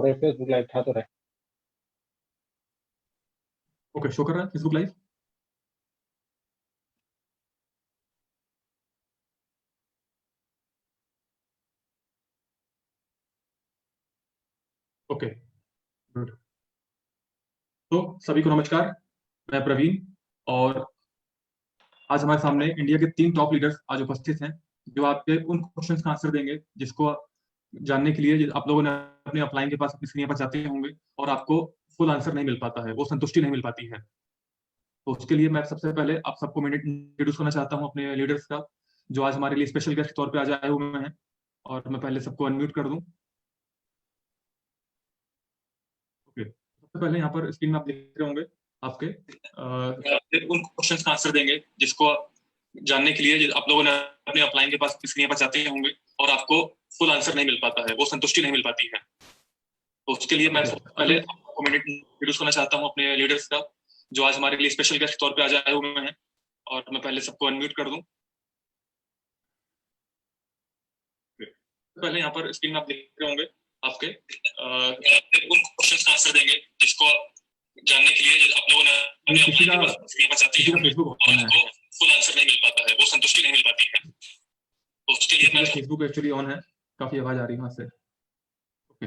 और Facebook live था तो रहे। ओके, शो कर रहा है फेसबुक लाइव। Okay, good. तो सभी को नमस्कार, मैं प्रवीण, और आज हमारे सामने इंडिया के 3 टॉप लीडर्स आज उपस्थित हैं, जो आपके उन क्वेश्चंस का आंसर देंगे जिसको जानने के लिए आप लोगों ने अपने अपलाइन के पास अपनी स्क्रीन पर जाते होंगे और आपको फुल आंसर नहीं मिल पाता है, वो संतुष्टि नहीं मिल पाती है। तो उसके लिए मैं सबसे पहले आप सबको मैं इंट्रोड्यूस करना चाहता हूँ अपने लीडर्स का, जो आज हमारे लिए स्पेशल गेस्ट के तौर पे आज आए हुए हैं। और मैं पहले सबको अनम्यूट कर दूं। ओके, सबसे पहले यहाँ पर स्क्रीन में आप देख रहे होंगे आपके उन क्वेश्चंस का आंसर देंगे जिसको जानने के लिए आप लोगों ने अपने अपलाइन के पास स्क्रीन पर जाते होंगे और आपको फुल आंसर नहीं मिल पाता है, वो संतुष्टि नहीं मिल पाती है। तो उसके लिए मैं सबसे पहले आपको मैं इंट्रोड्यूस करना चाहता हूँ अपने लीडर्स का, जो आज हमारे लिए स्पेशल गेस्ट के तौर पे आज आए हुए हैं। और मैं पहले सबको अनम्यूट कर दूं। पहले यहाँ पर स्क्रीन में आप देख रहे होंगे आपके उन क्वेश्चंस का आंसर देंगे जिसको जानने के लिए आप लोगों ने अपने अपलाइन के पास स्क्रीन पर जाते होंगे और आपको फुल आंसर नहीं मिल पाता है, वो संतुष्टि नहीं मिल पाती है। तो उसके लिए मैं फेसबुक एक्चुअली ऑन है, काफी आवाज आ रही है वहां से। ओके,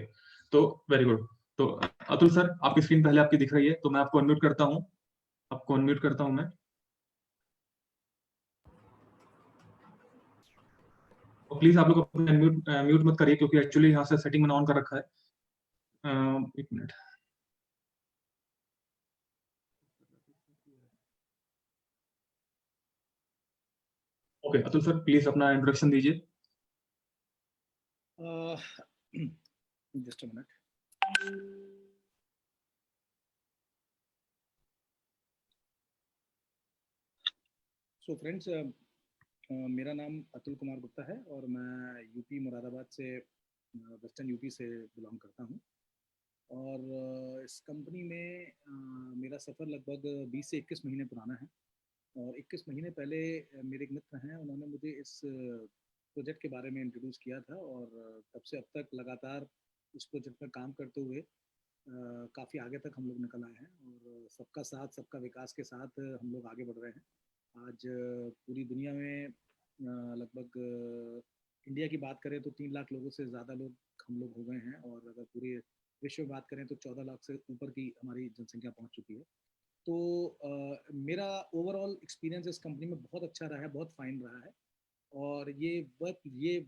तो वेरी गुड। तो अतुल सर, आपकी स्क्रीन पहले आपकी दिख रही है, तो मैं आपको अनम्यूट करता हूँ। आपको अनम्यूट करता हूँ मैं। प्लीज आप लोग अपने म्यूट मत करिए, क्योंकि एक्चुअली यहाँ से सेटिंग मैंने ऑन कर रखा है। एक minute. Okay, Atul sir please अपना इंट्रोडक्शन दीजिए। Just a minute. So friends, मेरा नाम अतुल कुमार गुप्ता है और मैं यूपी मुरादाबाद से, वेस्टर्न यूपी से बिलोंग करता हूँ। और इस कंपनी में मेरा सफ़र लगभग 20 से 21 महीने पुराना है। और 21 महीने पहले मेरे एक मित्र हैं, उन्होंने मुझे इस प्रोजेक्ट के बारे में इंट्रोड्यूस किया था। और तब से अब तक लगातार इस प्रोजेक्ट में काम करते हुए काफ़ी आगे तक हम लोग निकल आए हैं। और सबका साथ, सबका विकास के साथ हम लोग आगे बढ़ रहे हैं। आज पूरी दुनिया में लगभग इंडिया की बात करें तो 3 लाख लोगों से ज़्यादा लोग हम लोग हो गए हैं। और अगर पूरे विश्व में बात करें तो 14 लाख से ऊपर की हमारी जनसंख्या पहुंच चुकी है। तो मेरा ओवरऑल एक्सपीरियंस इस कंपनी में बहुत अच्छा रहा है, बहुत फाइन रहा है। और ये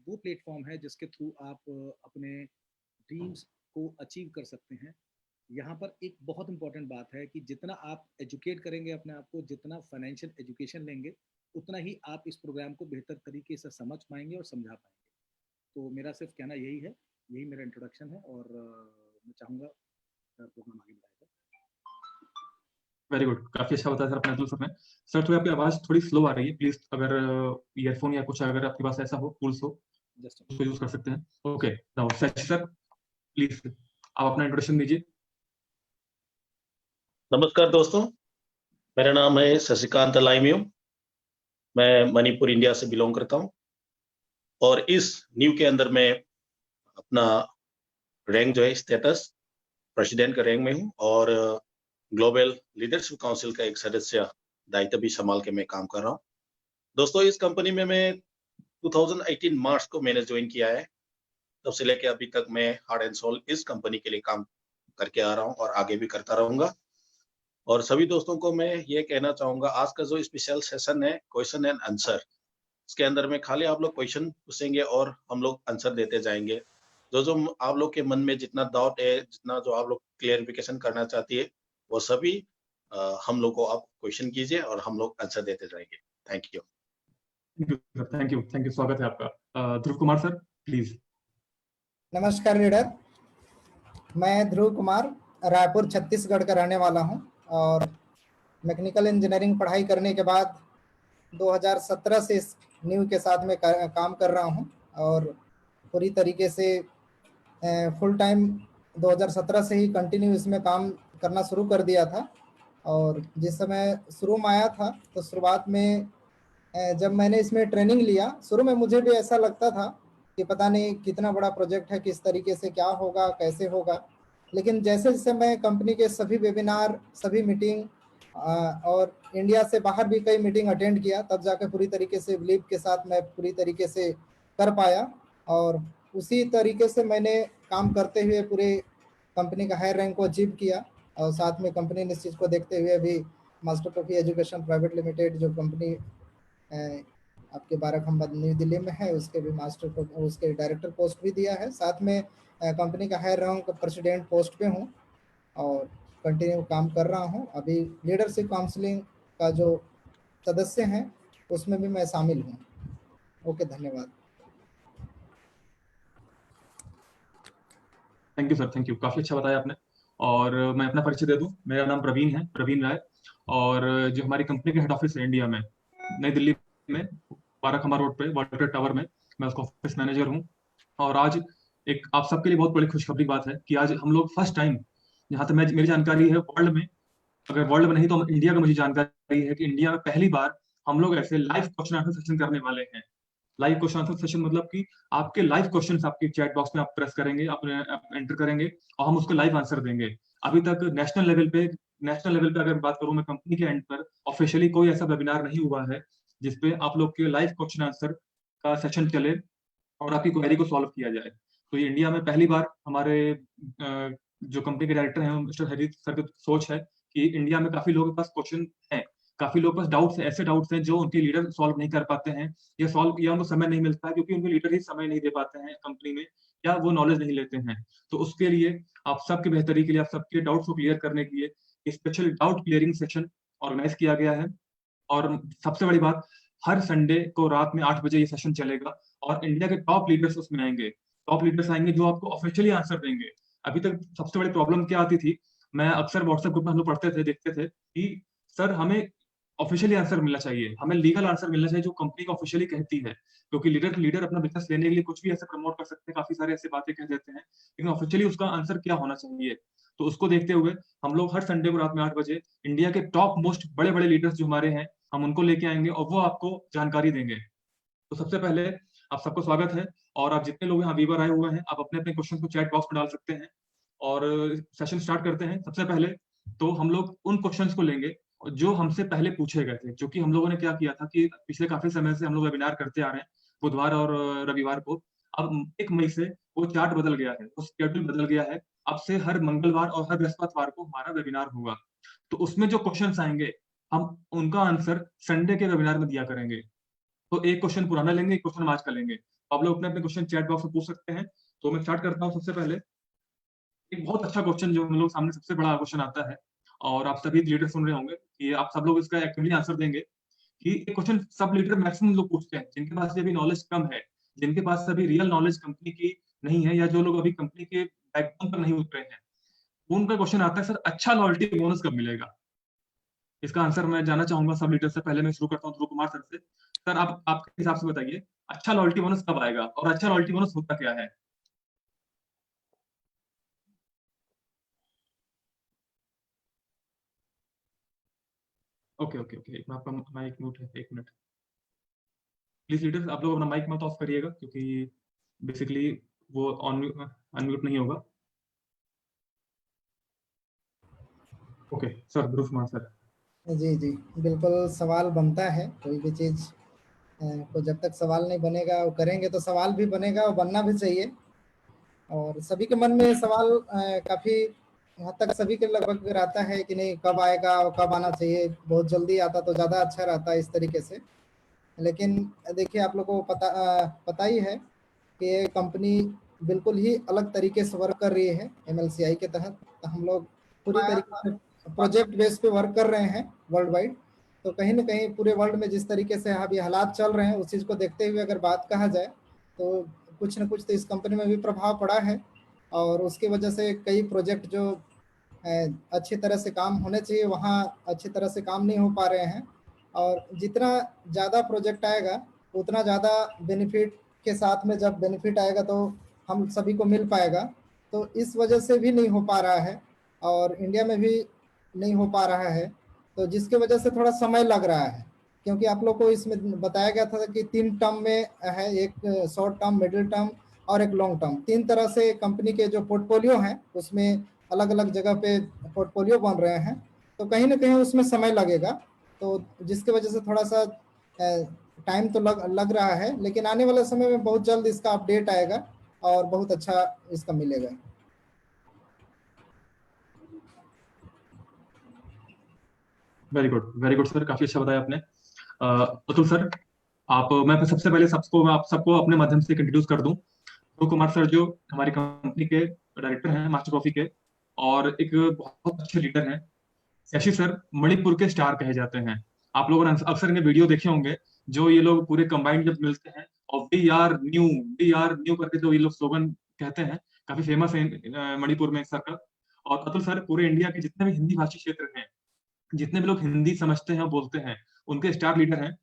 वो प्लेटफॉर्म है जिसके थ्रू आप अपने ड्रीम्स को अचीव कर सकते हैं। यहाँ पर एक बहुत इंपॉर्टेंट बात है कि जितना आप एजुकेट करेंगे अपने आप को, जितना फाइनेंशियल एजुकेशन लेंगे, उतना ही आप इस प्रोग्राम को बेहतर तरीके से समझ पाएंगे और समझा पाएंगे। तो मेरा सिर्फ कहना यही है, यही मेरा इंट्रोडक्शन है। और मैं चाहूँगा प्रोग्राम आगे बढ़ाएगा। वेरी गुड, काफी अच्छा बताया सर अपने अतुल सर ने। सर थोड़ी आपकी आवाज थोड़ी स्लो आ रही है, प्लीज अगर ईयरफोन या कुछ अगर आपके पास ऐसा हो टूल्स हो उसको यूज कर सकते हैं। Okay, now Shashi sir please आप अपना इंट्रोडक्शन दीजिए। नमस्कार दोस्तों, मेरा नाम है शशिकांत लाइमियो। मैं मणिपुर इंडिया से बिलोंग करता हूं और इस न्यू के अंदर मैं अपना रैंक जो है स्टेटस प्रेसिडेंट का रैंक में हूं और ग्लोबल लीडरशिप काउंसिल का एक सदस्य दायित्व भी संभाल के मैं काम कर रहा हूं। दोस्तों, इस कंपनी में मैं 2018 मार्च को मैंने ज्वाइन किया है। तब से लेके अभी तक मैं हार्ट एंड सोल इस कंपनी के लिए काम करके आ रहा हूं और आगे भी करता रहूंगा। और सभी दोस्तों को मैं ये कहना चाहूंगा, आज का जो स्पेशल सेशन है क्वेश्चन एंड आंसर, इसके अंदर में खाली आप लोग क्वेश्चन पूछेंगे और हम लोग आंसर देते जाएंगे। जो आप लोग के मन में जितना डाउट है, जितना जो आप लोग क्लियरिफिकेशन करना चाहती है, वो सभी हम लोग को आप क्वेश्चन कीजिए और हम लोग आंसर देते जाएंगे। Thank you. थैंक यू, स्वागत है आपका। ध्रुव कुमार सर प्लीज। नमस्कार लीडर, मैं ध्रुव कुमार रायपुर छत्तीसगढ़ का रहने वाला हूं और मैकेनिकल इंजीनियरिंग पढ़ाई करने के बाद 2017 से इस न्यू के साथ में काम कर रहा हूं और पूरी तरीके से फुल टाइम 2017 से ही कंटिन्यू इसमें काम करना शुरू कर दिया था। और जिस समय शुरू में आया था तो शुरुआत में जब मैंने इसमें ट्रेनिंग लिया, शुरू में मुझे भी ऐसा लगता था कि पता नहीं कितना बड़ा प्रोजेक्ट है, किस तरीके से क्या होगा, कैसे होगा। लेकिन जैसे जैसे मैं कंपनी के सभी वेबिनार, सभी मीटिंग और इंडिया से बाहर भी कई मीटिंग अटेंड किया, तब जाकर पूरी तरीके से बिलीव के साथ मैं पूरी तरीके से कर पाया। और उसी तरीके से मैंने काम करते हुए पूरे कंपनी का हायर रैंक को अचीव किया। और साथ में कंपनी ने इस चीज़ को देखते हुए अभी master trophy education private limited जो कंपनी आपके बाराखंबा नई दिल्ली में है, उसके भी उसके डायरेक्टर पोस्ट भी दिया है। साथ में कंपनी का हायर रैंक प्रेसिडेंट पोस्ट पे हूँ और कंटिन्यू काम कर रहा हूँ। अभी लीडरशिप काउंसलिंग का जो सदस्य हैं उसमें भी मैं शामिल हूँ। ओके, धन्यवाद। Thank you sir, thank you, काफ़ी अच्छा बताया आपने। और मैं अपना परिचय दे दूं, मेरा नाम प्रवीण है, प्रवीण राय। और जो हमारी कंपनी के हेड ऑफिस है इंडिया में, नई दिल्ली में, बाराखंबा रोड पे वर्ल्ड ट्रेड टावर में, मैं उसका ऑफिस मैनेजर हूँ। और आज एक आप सबके लिए बहुत बड़ी खुशखबरी बात है कि आज हम लोग फर्स्ट टाइम, जहाँ तक मेरी जानकारी है वर्ल्ड में, अगर वर्ल्ड में नहीं तो इंडिया का मुझे जानकारी है कि इंडिया में पहली बार हम लोग ऐसे लाइव क्वेश्चन आंसर सेशन करने वाले हैं। लाइव क्वेश्चन आंसर सेशन मतलब कि आपके लाइव क्वेश्चंस आपके चैट बॉक्स में आप प्रेस करेंगे, अपने एंटर करेंगे और हम उसको लाइव आंसर देंगे। अभी तक नेशनल लेवल पे अगर बात करूं मैं, कंपनी के एंड पर ऑफिशियली कोई ऐसा वेबिनार नहीं हुआ है जिसपे आप लोग के लाइव क्वेश्चन आंसर का सेशन चले और आपकी क्वेरी को सॉल्व किया जाए। तो ये इंडिया में पहली बार हमारे जो कंपनी के डायरेक्टर हैं मिस्टर हरीश सर की सोच है कि इंडिया में काफी लोगों के पास क्वेश्चन हैं, काफी लोगों के पास डाउट्स हैं, ऐसे डाउट्स हैं जो उनके लीडर सॉल्व नहीं कर पाते हैं, या उनको समय नहीं मिलता है क्योंकि उनके लीडर ही समय नहीं दे पाते हैं कंपनी में, या वो नॉलेज नहीं लेते हैं। तो उसके लिए आप सबकी बेहतरी के लिए, आप सबके डाउट्स को क्लियर करने के लिए special doubt clearing session organize किया गया है। और सबसे बड़ी बात, हर संडे को रात में 8 बजे ये सेशन चलेगा और इंडिया के टॉप लीडर्स उसमें आएंगे। टॉप लीडर्स आएंगे जो आपको ऑफिशियली आंसर देंगे। अभी तक सबसे बड़ी प्रॉब्लम क्या आती थी, मैं अक्सर व्हाट्सएप ग्रुप में हम लोग पढ़ते थे, देखते थे कि सर हमें ऑफिशियली आंसर मिलना चाहिए, हमें लीगल आंसर मिलना चाहिए जो कंपनी को ऑफिशियली कहती है, क्योंकि लीडर अपना बिजनेस लेने के लिए कुछ भी ऐसे प्रमोट कर सकते हैं, काफी सारे ऐसे बातें कह देते हैं, लेकिन ऑफिशियली उसका आंसर क्या होना चाहिए। तो उसको देखते हुए हम लोग हर संडे को रात में 8 बजे इंडिया के टॉप मोस्ट बड़े बड़े लीडर्स जो हमारे हैं, हम उनको लेके आएंगे और वो आपको जानकारी देंगे। तो सबसे पहले आप सबको स्वागत है। और आप जितने लोग यहाँ वीवर आए हुए हैं, आप अपने अपने क्वेश्चन को चैट बॉक्स में डाल सकते हैं और सेशन स्टार्ट करते हैं। सबसे पहले तो हम लोग उन क्वेश्चंस को लेंगे जो हमसे पहले पूछे गए थे, क्योंकि हम लोगों ने क्या किया था कि पिछले काफी समय से हम लोग वेबिनार करते आ रहे हैं बुधवार और रविवार को। अब 1 मई से वो चार्ट बदल गया है, वो शेड्यूल बदल गया है। अब से हर मंगलवार और हर बृहस्पतिवार को हमारा वेबिनार होगा। तो उसमें जो क्वेश्चंस आएंगे हम उनका आंसर संडे के वेबिनार में दिया करेंगे। तो एक क्वेश्चन पुराना लेंगे, एक क्वेश्चन आज का लेंगे। आप लोग अपने अपने क्वेश्चन चैट बॉक्स में पूछ सकते हैं। तो मैं स्टार्ट करता हूँ। सबसे पहले एक बहुत अच्छा क्वेश्चन जो हम लोग सामने सबसे बड़ा क्वेश्चन आता है, और आप सभी लीडर सुन रहे होंगे कि आप सब लोग इसका एक्टिवली आंसर देंगे कि एक क्वेश्चन सब लीडर मैक्सिमम लोग पूछते हैं जिनके पास अभी नॉलेज कम है, जिनके पास अभी रियल नॉलेज कंपनी की नहीं है, या जो लोग अभी कंपनी के बैकबोन पर नहीं उतरे हैं, उनका क्वेश्चन आता है, सर अच्छा लॉयल्टी बोनस कब मिलेगा। इसका आंसर मैं जानना चाहूंगा सब लीडर से। पहले मैं शुरू करता हूँ ध्रुव कुमार सर से। सर आप आपके हिसाब से बताइए, अच्छा लॉयल्टी बोनस कब आएगा और अच्छा लॉयल्टी बोनस होता क्या है। ओके ओके ओके, एक आपका माइक म्यूट है, 1 मिनट प्लीज। लीडर आप लोग अपना माइक मत ऑफ करिएगा क्योंकि बेसिकली वो ऑन अनम्यूट नहीं होगा। Okay sir, Dhruv Kumar sir. जी जी, बिल्कुल सवाल बनता है। कोई भी चीज़ को जब तक सवाल नहीं बनेगा, वो करेंगे तो सवाल भी बनेगा और बनना भी चाहिए। और सभी के मन में सवाल काफ़ी हद तक सभी के लगभग रहता है कि नहीं कब आएगा और कब आना चाहिए। बहुत जल्दी आता तो ज़्यादा अच्छा रहता है इस तरीके से। लेकिन देखिए, आप लोगों को पता ही है कि ये कंपनी बिल्कुल ही अलग तरीके से वर्क कर रही है MLCI के तहत। हम लोग पूरी तरीके से प्रोजेक्ट बेस पे वर्क कर रहे हैं वर्ल्ड वाइड। तो कहीं ना कहीं पूरे वर्ल्ड में जिस तरीके से अभी हालात चल रहे हैं, उस चीज़ को देखते हुए अगर बात कहा जाए तो कुछ न कुछ तो इस कंपनी में भी प्रभाव पड़ा है। और उसकी वजह से कई प्रोजेक्ट जो अच्छी तरह से काम होने चाहिए वहाँ अच्छी तरह से काम नहीं हो पा रहे हैं। और जितना ज़्यादा प्रोजेक्ट आएगा उतना ज़्यादा बेनिफिट के साथ में जब बेनिफिट आएगा तो हम सभी को मिल पाएगा। तो इस वजह से भी नहीं हो पा रहा है और इंडिया में भी नहीं हो पा रहा है, तो जिसकी वजह से थोड़ा समय लग रहा है। क्योंकि आप लोग को इसमें बताया गया था कि 3 टर्म में है, एक शॉर्ट टर्म, मिडिल टर्म और एक लॉन्ग टर्म। 3 तरह से कंपनी के जो पोर्टफोलियो हैं उसमें अलग अलग जगह पे पोर्टफोलियो बन रहे हैं, तो कहीं ना कहीं उसमें समय लगेगा, तो जिसकी वजह से थोड़ा सा टाइम तो लग रहा है, लेकिन आने वाले समय में बहुत जल्द इसका अपडेट आएगा और बहुत अच्छा इसका मिलेगा। वेरी गुड सर, काफी अच्छा बताया आपने। अतुल सर, मैं सबसे पहले आप सबको अपने माध्यम से इंट्रोड्यूस कर दूं। ध्रुव कुमार सर जो हमारी कंपनी के डायरेक्टर हैं मास्टर कॉफी के, और एक बहुत अच्छे लीडर हैं। शशि सर मणिपुर के स्टार कहे जाते हैं। आप लोगों ने अक्सर इनके वीडियो देखे होंगे, जो ये लोग पूरे कंबाइंड जब मिलते हैं और वी आर न्यू करके जो ये लोग स्लोगन कहते हैं, काफी फेमस है मणिपुर में सर का। और अतुल सर पूरे इंडिया के जितने भी हिंदी भाषी क्षेत्र हैं, जितने भी लोग हिंदी समझते हैं और बोलते हैं, उनके स्टार लीडर हैं।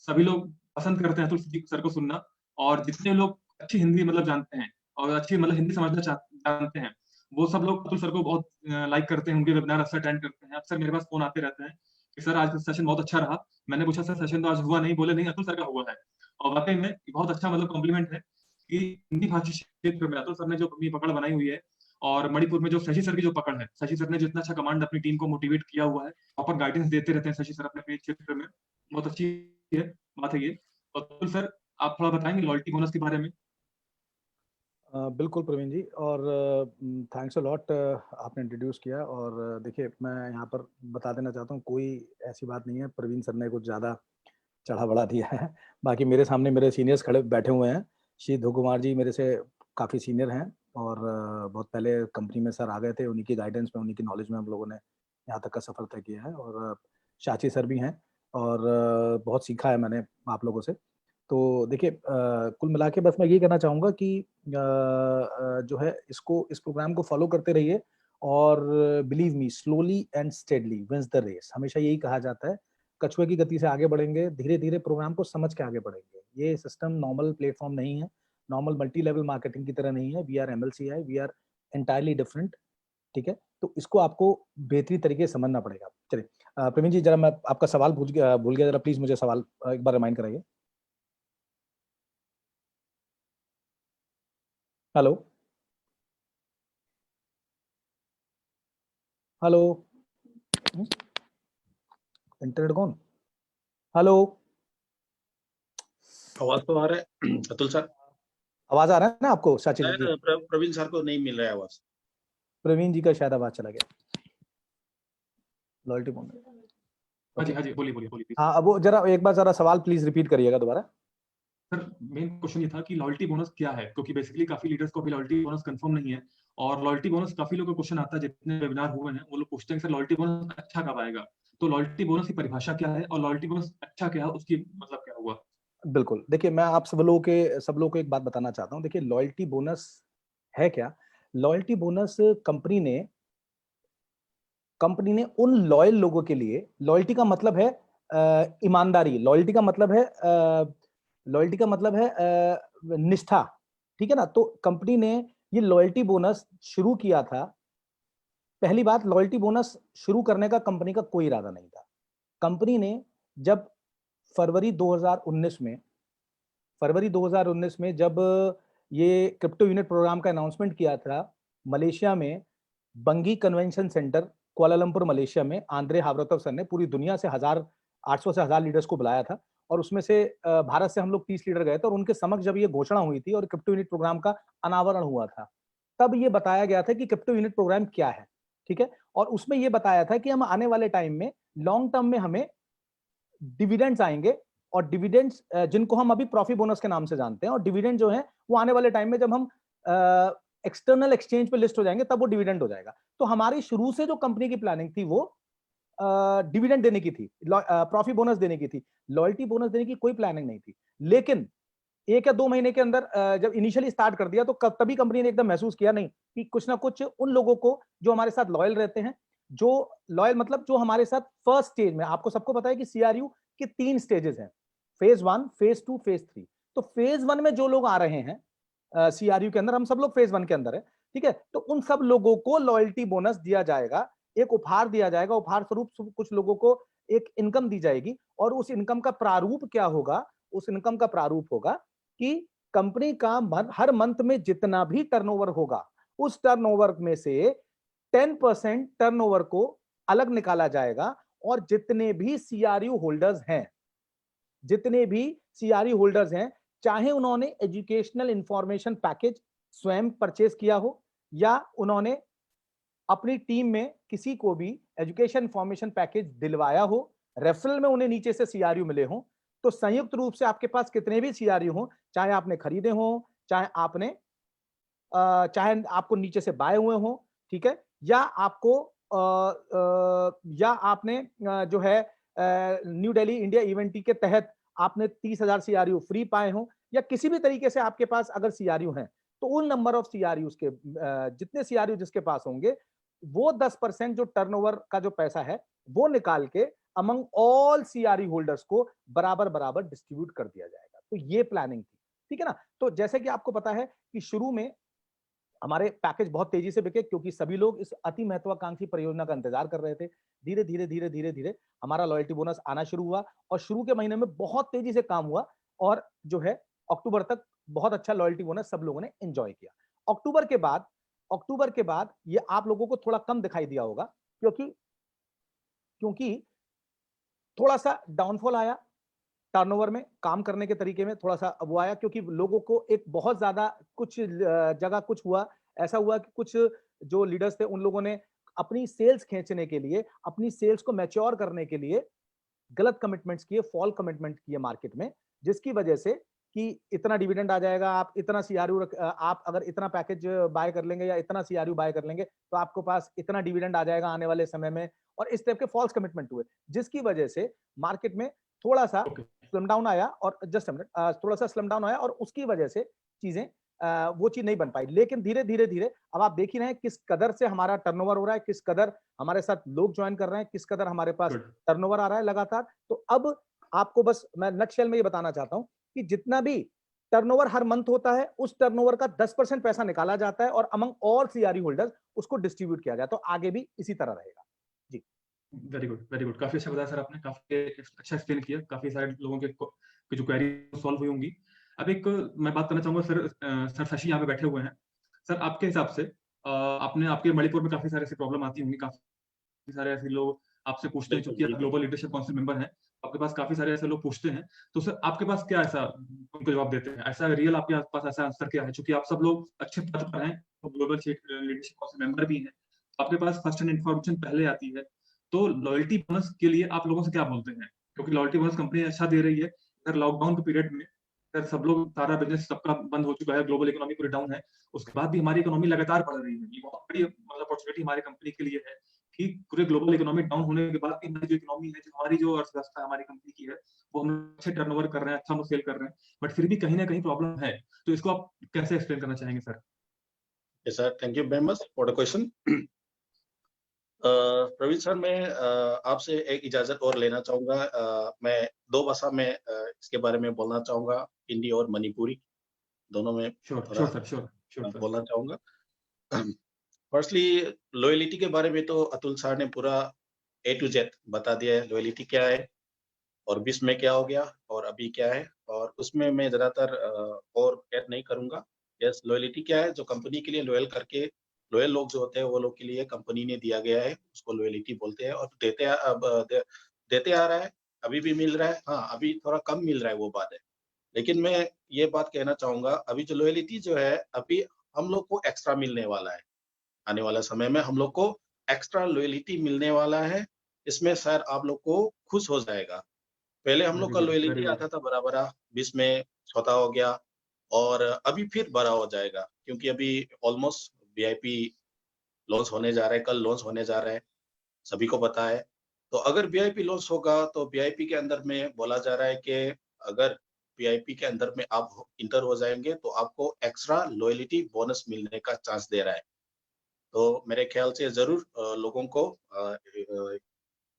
सभी लोग पसंद करते हैं अतुल सर को सुनना। और जितने लोग अच्छी हिंदी मतलब जानते हैं और अच्छी मतलब हिंदी समझना जानते हैं, वो सब लोग अतुल सर को बहुत लाइक करते हैं, उनके वेबिनार अक्सर अटेंड करते हैं। अक्सर मेरे पास फोन आते रहते हैं कि सर आज का सेशन बहुत अच्छा रहा। मैंने पूछा सर सेशन तो आज हुआ नहीं, बोले नहीं अतुल सर का हुआ है। और वाकई में बहुत अच्छा मतलब कॉम्प्लीमेंट है कि हिंदी भाषी क्षेत्र में अतुल सर ने जो अपनी पकड़ बनाई हुई है, और मणिपुर में जो शशि सर की जो पकड़ है, शशि सर ने जितना अच्छा कमांड अपनी टीम को मोटिवेट किया हुआ है, प्रॉपर गाइडेंस देते रहते हैं शशि सर अपने क्षेत्र में, बहुत अच्छी है बात है ये। अतुल सर, आप थोड़ा बताएंगे लॉयल्टी बोनस के बारे में? बिल्कुल प्रवीण जी, और थैंक्स अ लॉट, आपने इंट्रोड्यूस किया। और देखिए, मैं यहाँ पर बता देना चाहता हूँ, कोई ऐसी बात नहीं है प्रवीण सर ने कुछ ज़्यादा चढ़ा बढ़ा दिया है। बाकी मेरे सामने मेरे सीनियर्स खड़े बैठे हुए हैं। श्री ध्रुव कुमार जी मेरे से काफ़ी सीनियर हैं, और बहुत पहले कंपनी में सर आ गए थे। उन्हीं की गाइडेंस में, उन्हीं की नॉलेज में हम लोगों ने यहाँ तक का सफर तय किया है। और शाची सर भी हैं, और बहुत सीखा है मैंने आप लोगों से। तो देखिए, कुल मिला के बस मैं ये कहना चाहूँगा कि जो है इस प्रोग्राम को फॉलो करते रहिए, और believe me, slowly and steadily wins the race. हमेशा यही कहा जाता है, कछुए की गति से आगे बढ़ेंगे, धीरे धीरे प्रोग्राम को समझ के आगे बढ़ेंगे। ये सिस्टम नॉर्मल प्लेटफॉर्म नहीं है, नॉर्मल मल्टी लेवल मार्केटिंग की तरह नहीं है। We are MLCI, we are entirely different, ठीक है? तो इसको आपको बेहतरीन तरीके से समझना पड़ेगा। चलिए, प्रवीण जी, जरा मैं आपका सवाल भूल गया, जरा प्लीज मुझे सवाल एक बार रिमाइंड कराइए। हेलो हेलो, इंटरनेट कौन? हेलो, आवाज तो आ रहा है अतुल सर? आवाज आ रहा है ना आपको? साची जी, प्रवीण सर को नहीं मिल रहा है आवाज। प्रवीण जी का शायद आवाज चला गया। लॉयल्टी बोनस, हाँ जी, हाँ जी, बोलिए बोलिए बोलिए प्लीज। हाँ, अब वो जरा एक बार जरा सवाल प्लीज रिपीट करिएगा दोबारा। सर मेन क्वेश्चन ये था कि लॉयल्टी बोनस क्या है, क्योंकि बेसिकली काफी लीडर्स को अभी लॉयल्टी बोनस कंफर्म नहीं है। और लॉयल्टी बोनस काफी लोगों को क्वेश्चन आता है, जितने वेबिनार हुए हैं वो लोग पूछते हैं सर लॉयल्टी बोनस अच्छा कब आएगा। तो लॉयल्टी बोनस की परिभाषा क्या है, और लॉयल्टी बोनस अच्छा क्या है, उसकी मतलब क्या हुआ? बिल्कुल, देखिए, मैं आप सब लोगों को एक बात बताना चाहता हूँ। देखिए, लॉयल्टी बोनस है क्या? लॉयल्टी बोनस कंपनी ने उन लॉयल लोगों के लिए, लॉयल्टी का मतलब है ईमानदारी, लॉयल्टी का मतलब है निष्ठा, ठीक है ना? तो कंपनी ने ये लॉयल्टी बोनस शुरू किया था। पहली बात, लॉयल्टी बोनस शुरू करने का कंपनी का कोई इरादा नहीं था। कंपनी ने जब फरवरी 2019 में जब ये क्रिप्टो यूनिट प्रोग्राम का अनाउंसमेंट किया था, मलेशिया में बंगी कन्वेंशन सेंटर, कुआलालंपुर मलेशिया में, आंद्रे हावरतव सर ने पूरी दुनिया से 800 से 1000 लीडर्स को बुलाया था, और उसमें से भारत से हम लोग 30 लीडर गए थे। और उनके समक्ष जब ये घोषणा हुई थी और क्रिप्टो यूनिट प्रोग्राम का अनावरण हुआ था, तब ये बताया गया था कि क्रिप्टो यूनिट प्रोग्राम क्या है, ठीक है? और उसमें ये बताया था कि हम आने वाले टाइम में लॉन्ग टर्म में हमें डिविडेंड्स आएंगे, और डिविडेंड्स जिनको हम अभी प्रॉफिट बोनस के नाम से जानते हैं, और डिविडेंड जो है वो आने वाले टाइम में जब हम एक्सटर्नल एक्सचेंज पे लिस्ट हो जाएंगे तब वो डिविडेंड हो जाएगा। तो हमारी शुरू से जो कंपनी की प्लानिंग थी वो डिविडेंड देने की थी, प्रॉफिट बोनस देने की थी। लॉयल्टी बोनस देने की कोई प्लानिंग नहीं थी। लेकिन 1 या 2 महीने के अंदर जब इनिशियली स्टार्ट कर दिया, तो तभी कंपनी ने एकदम महसूस किया नहीं कि कुछ ना कुछ उन लोगों को जो हमारे साथ लॉयल रहते हैं, जो लॉयल मतलब जो हमारे साथ फर्स्ट स्टेज में, आपको सबको पता है कि CRU के 3 स्टेजेस हैं, फेज 1, फेज 2, फेज 3। तो फेज 1 में जो लोग आ रहे हैं CRU के अंदर, हम सब लोग फेज 1 के अंदर है, ठीक है? तो उन सब लोगों को लॉयल्टी बोनस दिया जाएगा, एक उपहार दिया जाएगा। उपहार स्वरूप कुछ लोगों को एक इनकम दी जाएगी, और उस इनकम का प्रारूप क्या होगा? उस इनकम का प्रारूप होगा कि कंपनी का हर मंथ में जितना भी टर्नओवर होगा, उस टर्नओवर में से 10% टर्नओवर को अलग निकाला जाएगा और जितने भी सीआरयू होल्डर्स हैं, चाहे उन्होंने एजुकेशनल इंफॉर्मेशन पैकेज स्वयं परचेज किया हो या उन्होंने अपनी टीम में किसी को भी एजुकेशन इंफॉर्मेशन पैकेज दिलवाया हो, रेफरल में उन्हें नीचे से सीआरयू मिले हो, तो संयुक्त रूप से आपके पास कितने भी सीआरयू हो, चाहे आपने खरीदे हो, चाहे आपको नीचे से बाय हुए हो, ठीक है, या आपने जो है न्यू दिल्ली इंडिया इवेंट के तहत आपने 30,000 सीआरयू फ्री पाए हो, या किसी भी तरीके से आपके पास अगर सीआरयू हैं, तो उन नंबर ऑफ सीआरयूज के जितने सीआरयू जिसके पास होंगे, वो 10% जो टर्नओवर का जो पैसा है वो निकाल के अमंग ऑल सीआरयू होल्डर्स को बराबर बराबर डिस्ट्रीब्यूट कर दिया जाएगा। तो ये प्लानिंग थी, ठीक है ना। तो जैसे कि आपको पता है कि शुरू में हमारे पैकेज बहुत तेजी से बिके क्योंकि सभी लोग इस अति महत्वाकांक्षी परियोजना का इंतजार कर रहे थे। धीरे धीरे हमारा लॉयल्टी बोनस आना शुरू हुआ और शुरू के महीने में बहुत तेजी से काम हुआ और जो है अक्टूबर तक बहुत अच्छा लॉयल्टी बोनस सब लोगों ने एंजॉय किया। अक्टूबर के बाद ये आप लोगों को थोड़ा कम दिखाई दिया होगा क्योंकि थोड़ा सा डाउनफॉल आया टर्नओवर में, काम करने के तरीके में थोड़ा सा वो आया क्योंकि लोगों को एक बहुत ज्यादा कुछ जगह कुछ हुआ, ऐसा हुआ कि कुछ जो लीडर्स थे उन लोगों ने अपनी सेल्स खींचने के लिए, अपनी सेल्स को मैच्योर करने के लिए गलत कमिटमेंट्स किए, फॉल कमिटमेंट किए मार्केट में, जिसकी वजह से कि इतना डिविडेंड आ जाएगा, आप इतना सीआरयू आप अगर इतना पैकेज बाय कर लेंगे या इतना सीआरयू बाय कर लेंगे तो आपके पास इतना डिविडेंड आ जाएगा आने वाले समय में, और इस टाइप के फॉल्स कमिटमेंट हुए, जिसकी वजह से मार्केट में थोड़ा सा स्लम डाउन आया और थोड़ा सा स्लम डाउन आया और उसकी वजह से चीजें वो चीज नहीं बन पाई। लेकिन धीरे धीरे अब आप देख ही रहे हैं किस कदर से हमारा टर्नओवर हो रहा है, किस कदर हमारे साथ लोग ज्वाइन कर रहे हैं, किस कदर हमारे पास टर्नओवर आ रहा है लगातार। तो अब आपको बस मैं नटशेल में ये बताना चाहता हूं कि जितना भी टर्नओवर हर मंथ होता है उस टर्नओवर का 10% पैसा निकाला जाता है और अमंग ऑल सीआरयू होल्डर्स उसको डिस्ट्रीब्यूट किया जाता है। तो आगे भी इसी तरह रहेगा। जी, वेरी गुड, काफी अच्छा बताया सर आपने, काफी अच्छा एक्सप्लेन किया, काफी सारे लोगों के जो क्वेरी सॉल्व हुई होंगी। अब एक मैं बात करना चाहूंगा सर शशि यहाँ पे बैठे हुए हैं। सर आपके हिसाब से आपके मणिपुर में काफी सारे ऐसी प्रॉब्लम आती होंगी, काफी सारे ऐसे लोग आपसे पूछते हैं, क्योंकि आप ग्लोबल लीडरशिप काउंसिल मेंबर हैं, आपके पास काफी सारे ऐसे लोग पूछते हैं, तो सर आपके पास क्या ऐसा उनको जवाब देते हैं, ऐसा रियल आपके पास ऐसा आंसर क्या है? क्योंकि आप सब लोग अच्छे पद पर हैं, ग्लोबल लीडरशिप काउंसिल मेंबर भी हैं, आपके पास फर्स्ट हैंड इन्फॉर्मेशन पहले आती है, तो लॉयल्टी बोनस के लिए आप लोगों से क्या बोलते हैं? क्योंकि लॉयल्टी बोनस कंपनी अच्छा दे रही है, अगर लॉकडाउन के पीरियड में अगर सब लोग, सारा बिजनेस सबका बंद हो चुका है, ग्लोबल इकोनॉमी पूरी डाउन है, उसके बाद भी हमारी इकोनॉमी लगातार बढ़ रही है, ये बहुत बड़ी मतलब अपॉर्चुनिटी हमारी कंपनी के लिए है कि पूरे ग्लोबल इकोनॉमी डाउन होने के बाद भी हमारी जो इकोनॉमी है, जो हमारी जो अर्थव्यवस्था है हमारी कंपनी की है, वो हम अच्छे टर्नओवर कर रहे हैं, अच्छा हम सेल कर रहे हैं, बट फिर भी कहीं ना कहीं प्रॉब्लम है। तो इसको आप कैसे एक्सप्लेन करना चाहेंगे sir? Yes, sir. Thank you very much for the question. Praveen sir, मैं आपसे एक इजाजत और लेना चाहूंगा। मैं दो भाषा में इसके बारे में बोलना चाहूंगा, हिंदी और मणिपुरी दोनों में श्योर बोलना चाहूंगा। फर्स्टली लॉयलिटी के बारे में तो अतुल सर ने पूरा A to Z बता दिया है, लॉयलिटी क्या है और बीच में क्या हो गया और अभी क्या है, और उसमें मैं ज्यादातर और ऐड नहीं करूंगा। यस, लॉयलिटी क्या है? जो कंपनी के लिए लॉयल लोग जो होते हैं वो लोग के लिए कंपनी ने दिया गया है, उसको लॉयलिटी बोलते हैं, और देते आ रहा है, अभी भी मिल रहा है। हाँ, अभी थोड़ा कम मिल रहा है, वो बात है। लेकिन मैं ये बात कहना चाहूंगा, अभी जो लॉयलिटी जो है, अभी हम लोग को एक्स्ट्रा मिलने वाला है। आने वाला समय में हम लोग को एक्स्ट्रा लॉयलिटी मिलने वाला है। इसमें सर आप लोग को खुश हो जाएगा। पहले हम लोग का लॉयलिटी आता था बड़ा, बीच में छोटा हो गया और अभी फिर बड़ा हो जाएगा, क्योंकि अभी ऑलमोस्ट VIP लॉन्च होने जा रहा है, कल लॉन्च होने जा रहा है, सभी को पता है। तो अगर VIP लॉन्च होगा तो VIP के अंदर में बोला जा रहा है कि अगर VIP के अंदर में आप इंटर हो जाएंगे तो आपको एक्स्ट्रा लॉयलिटी बोनस मिलने का चांस दे रहा है। तो मेरे ख्याल से जरूर लोगों को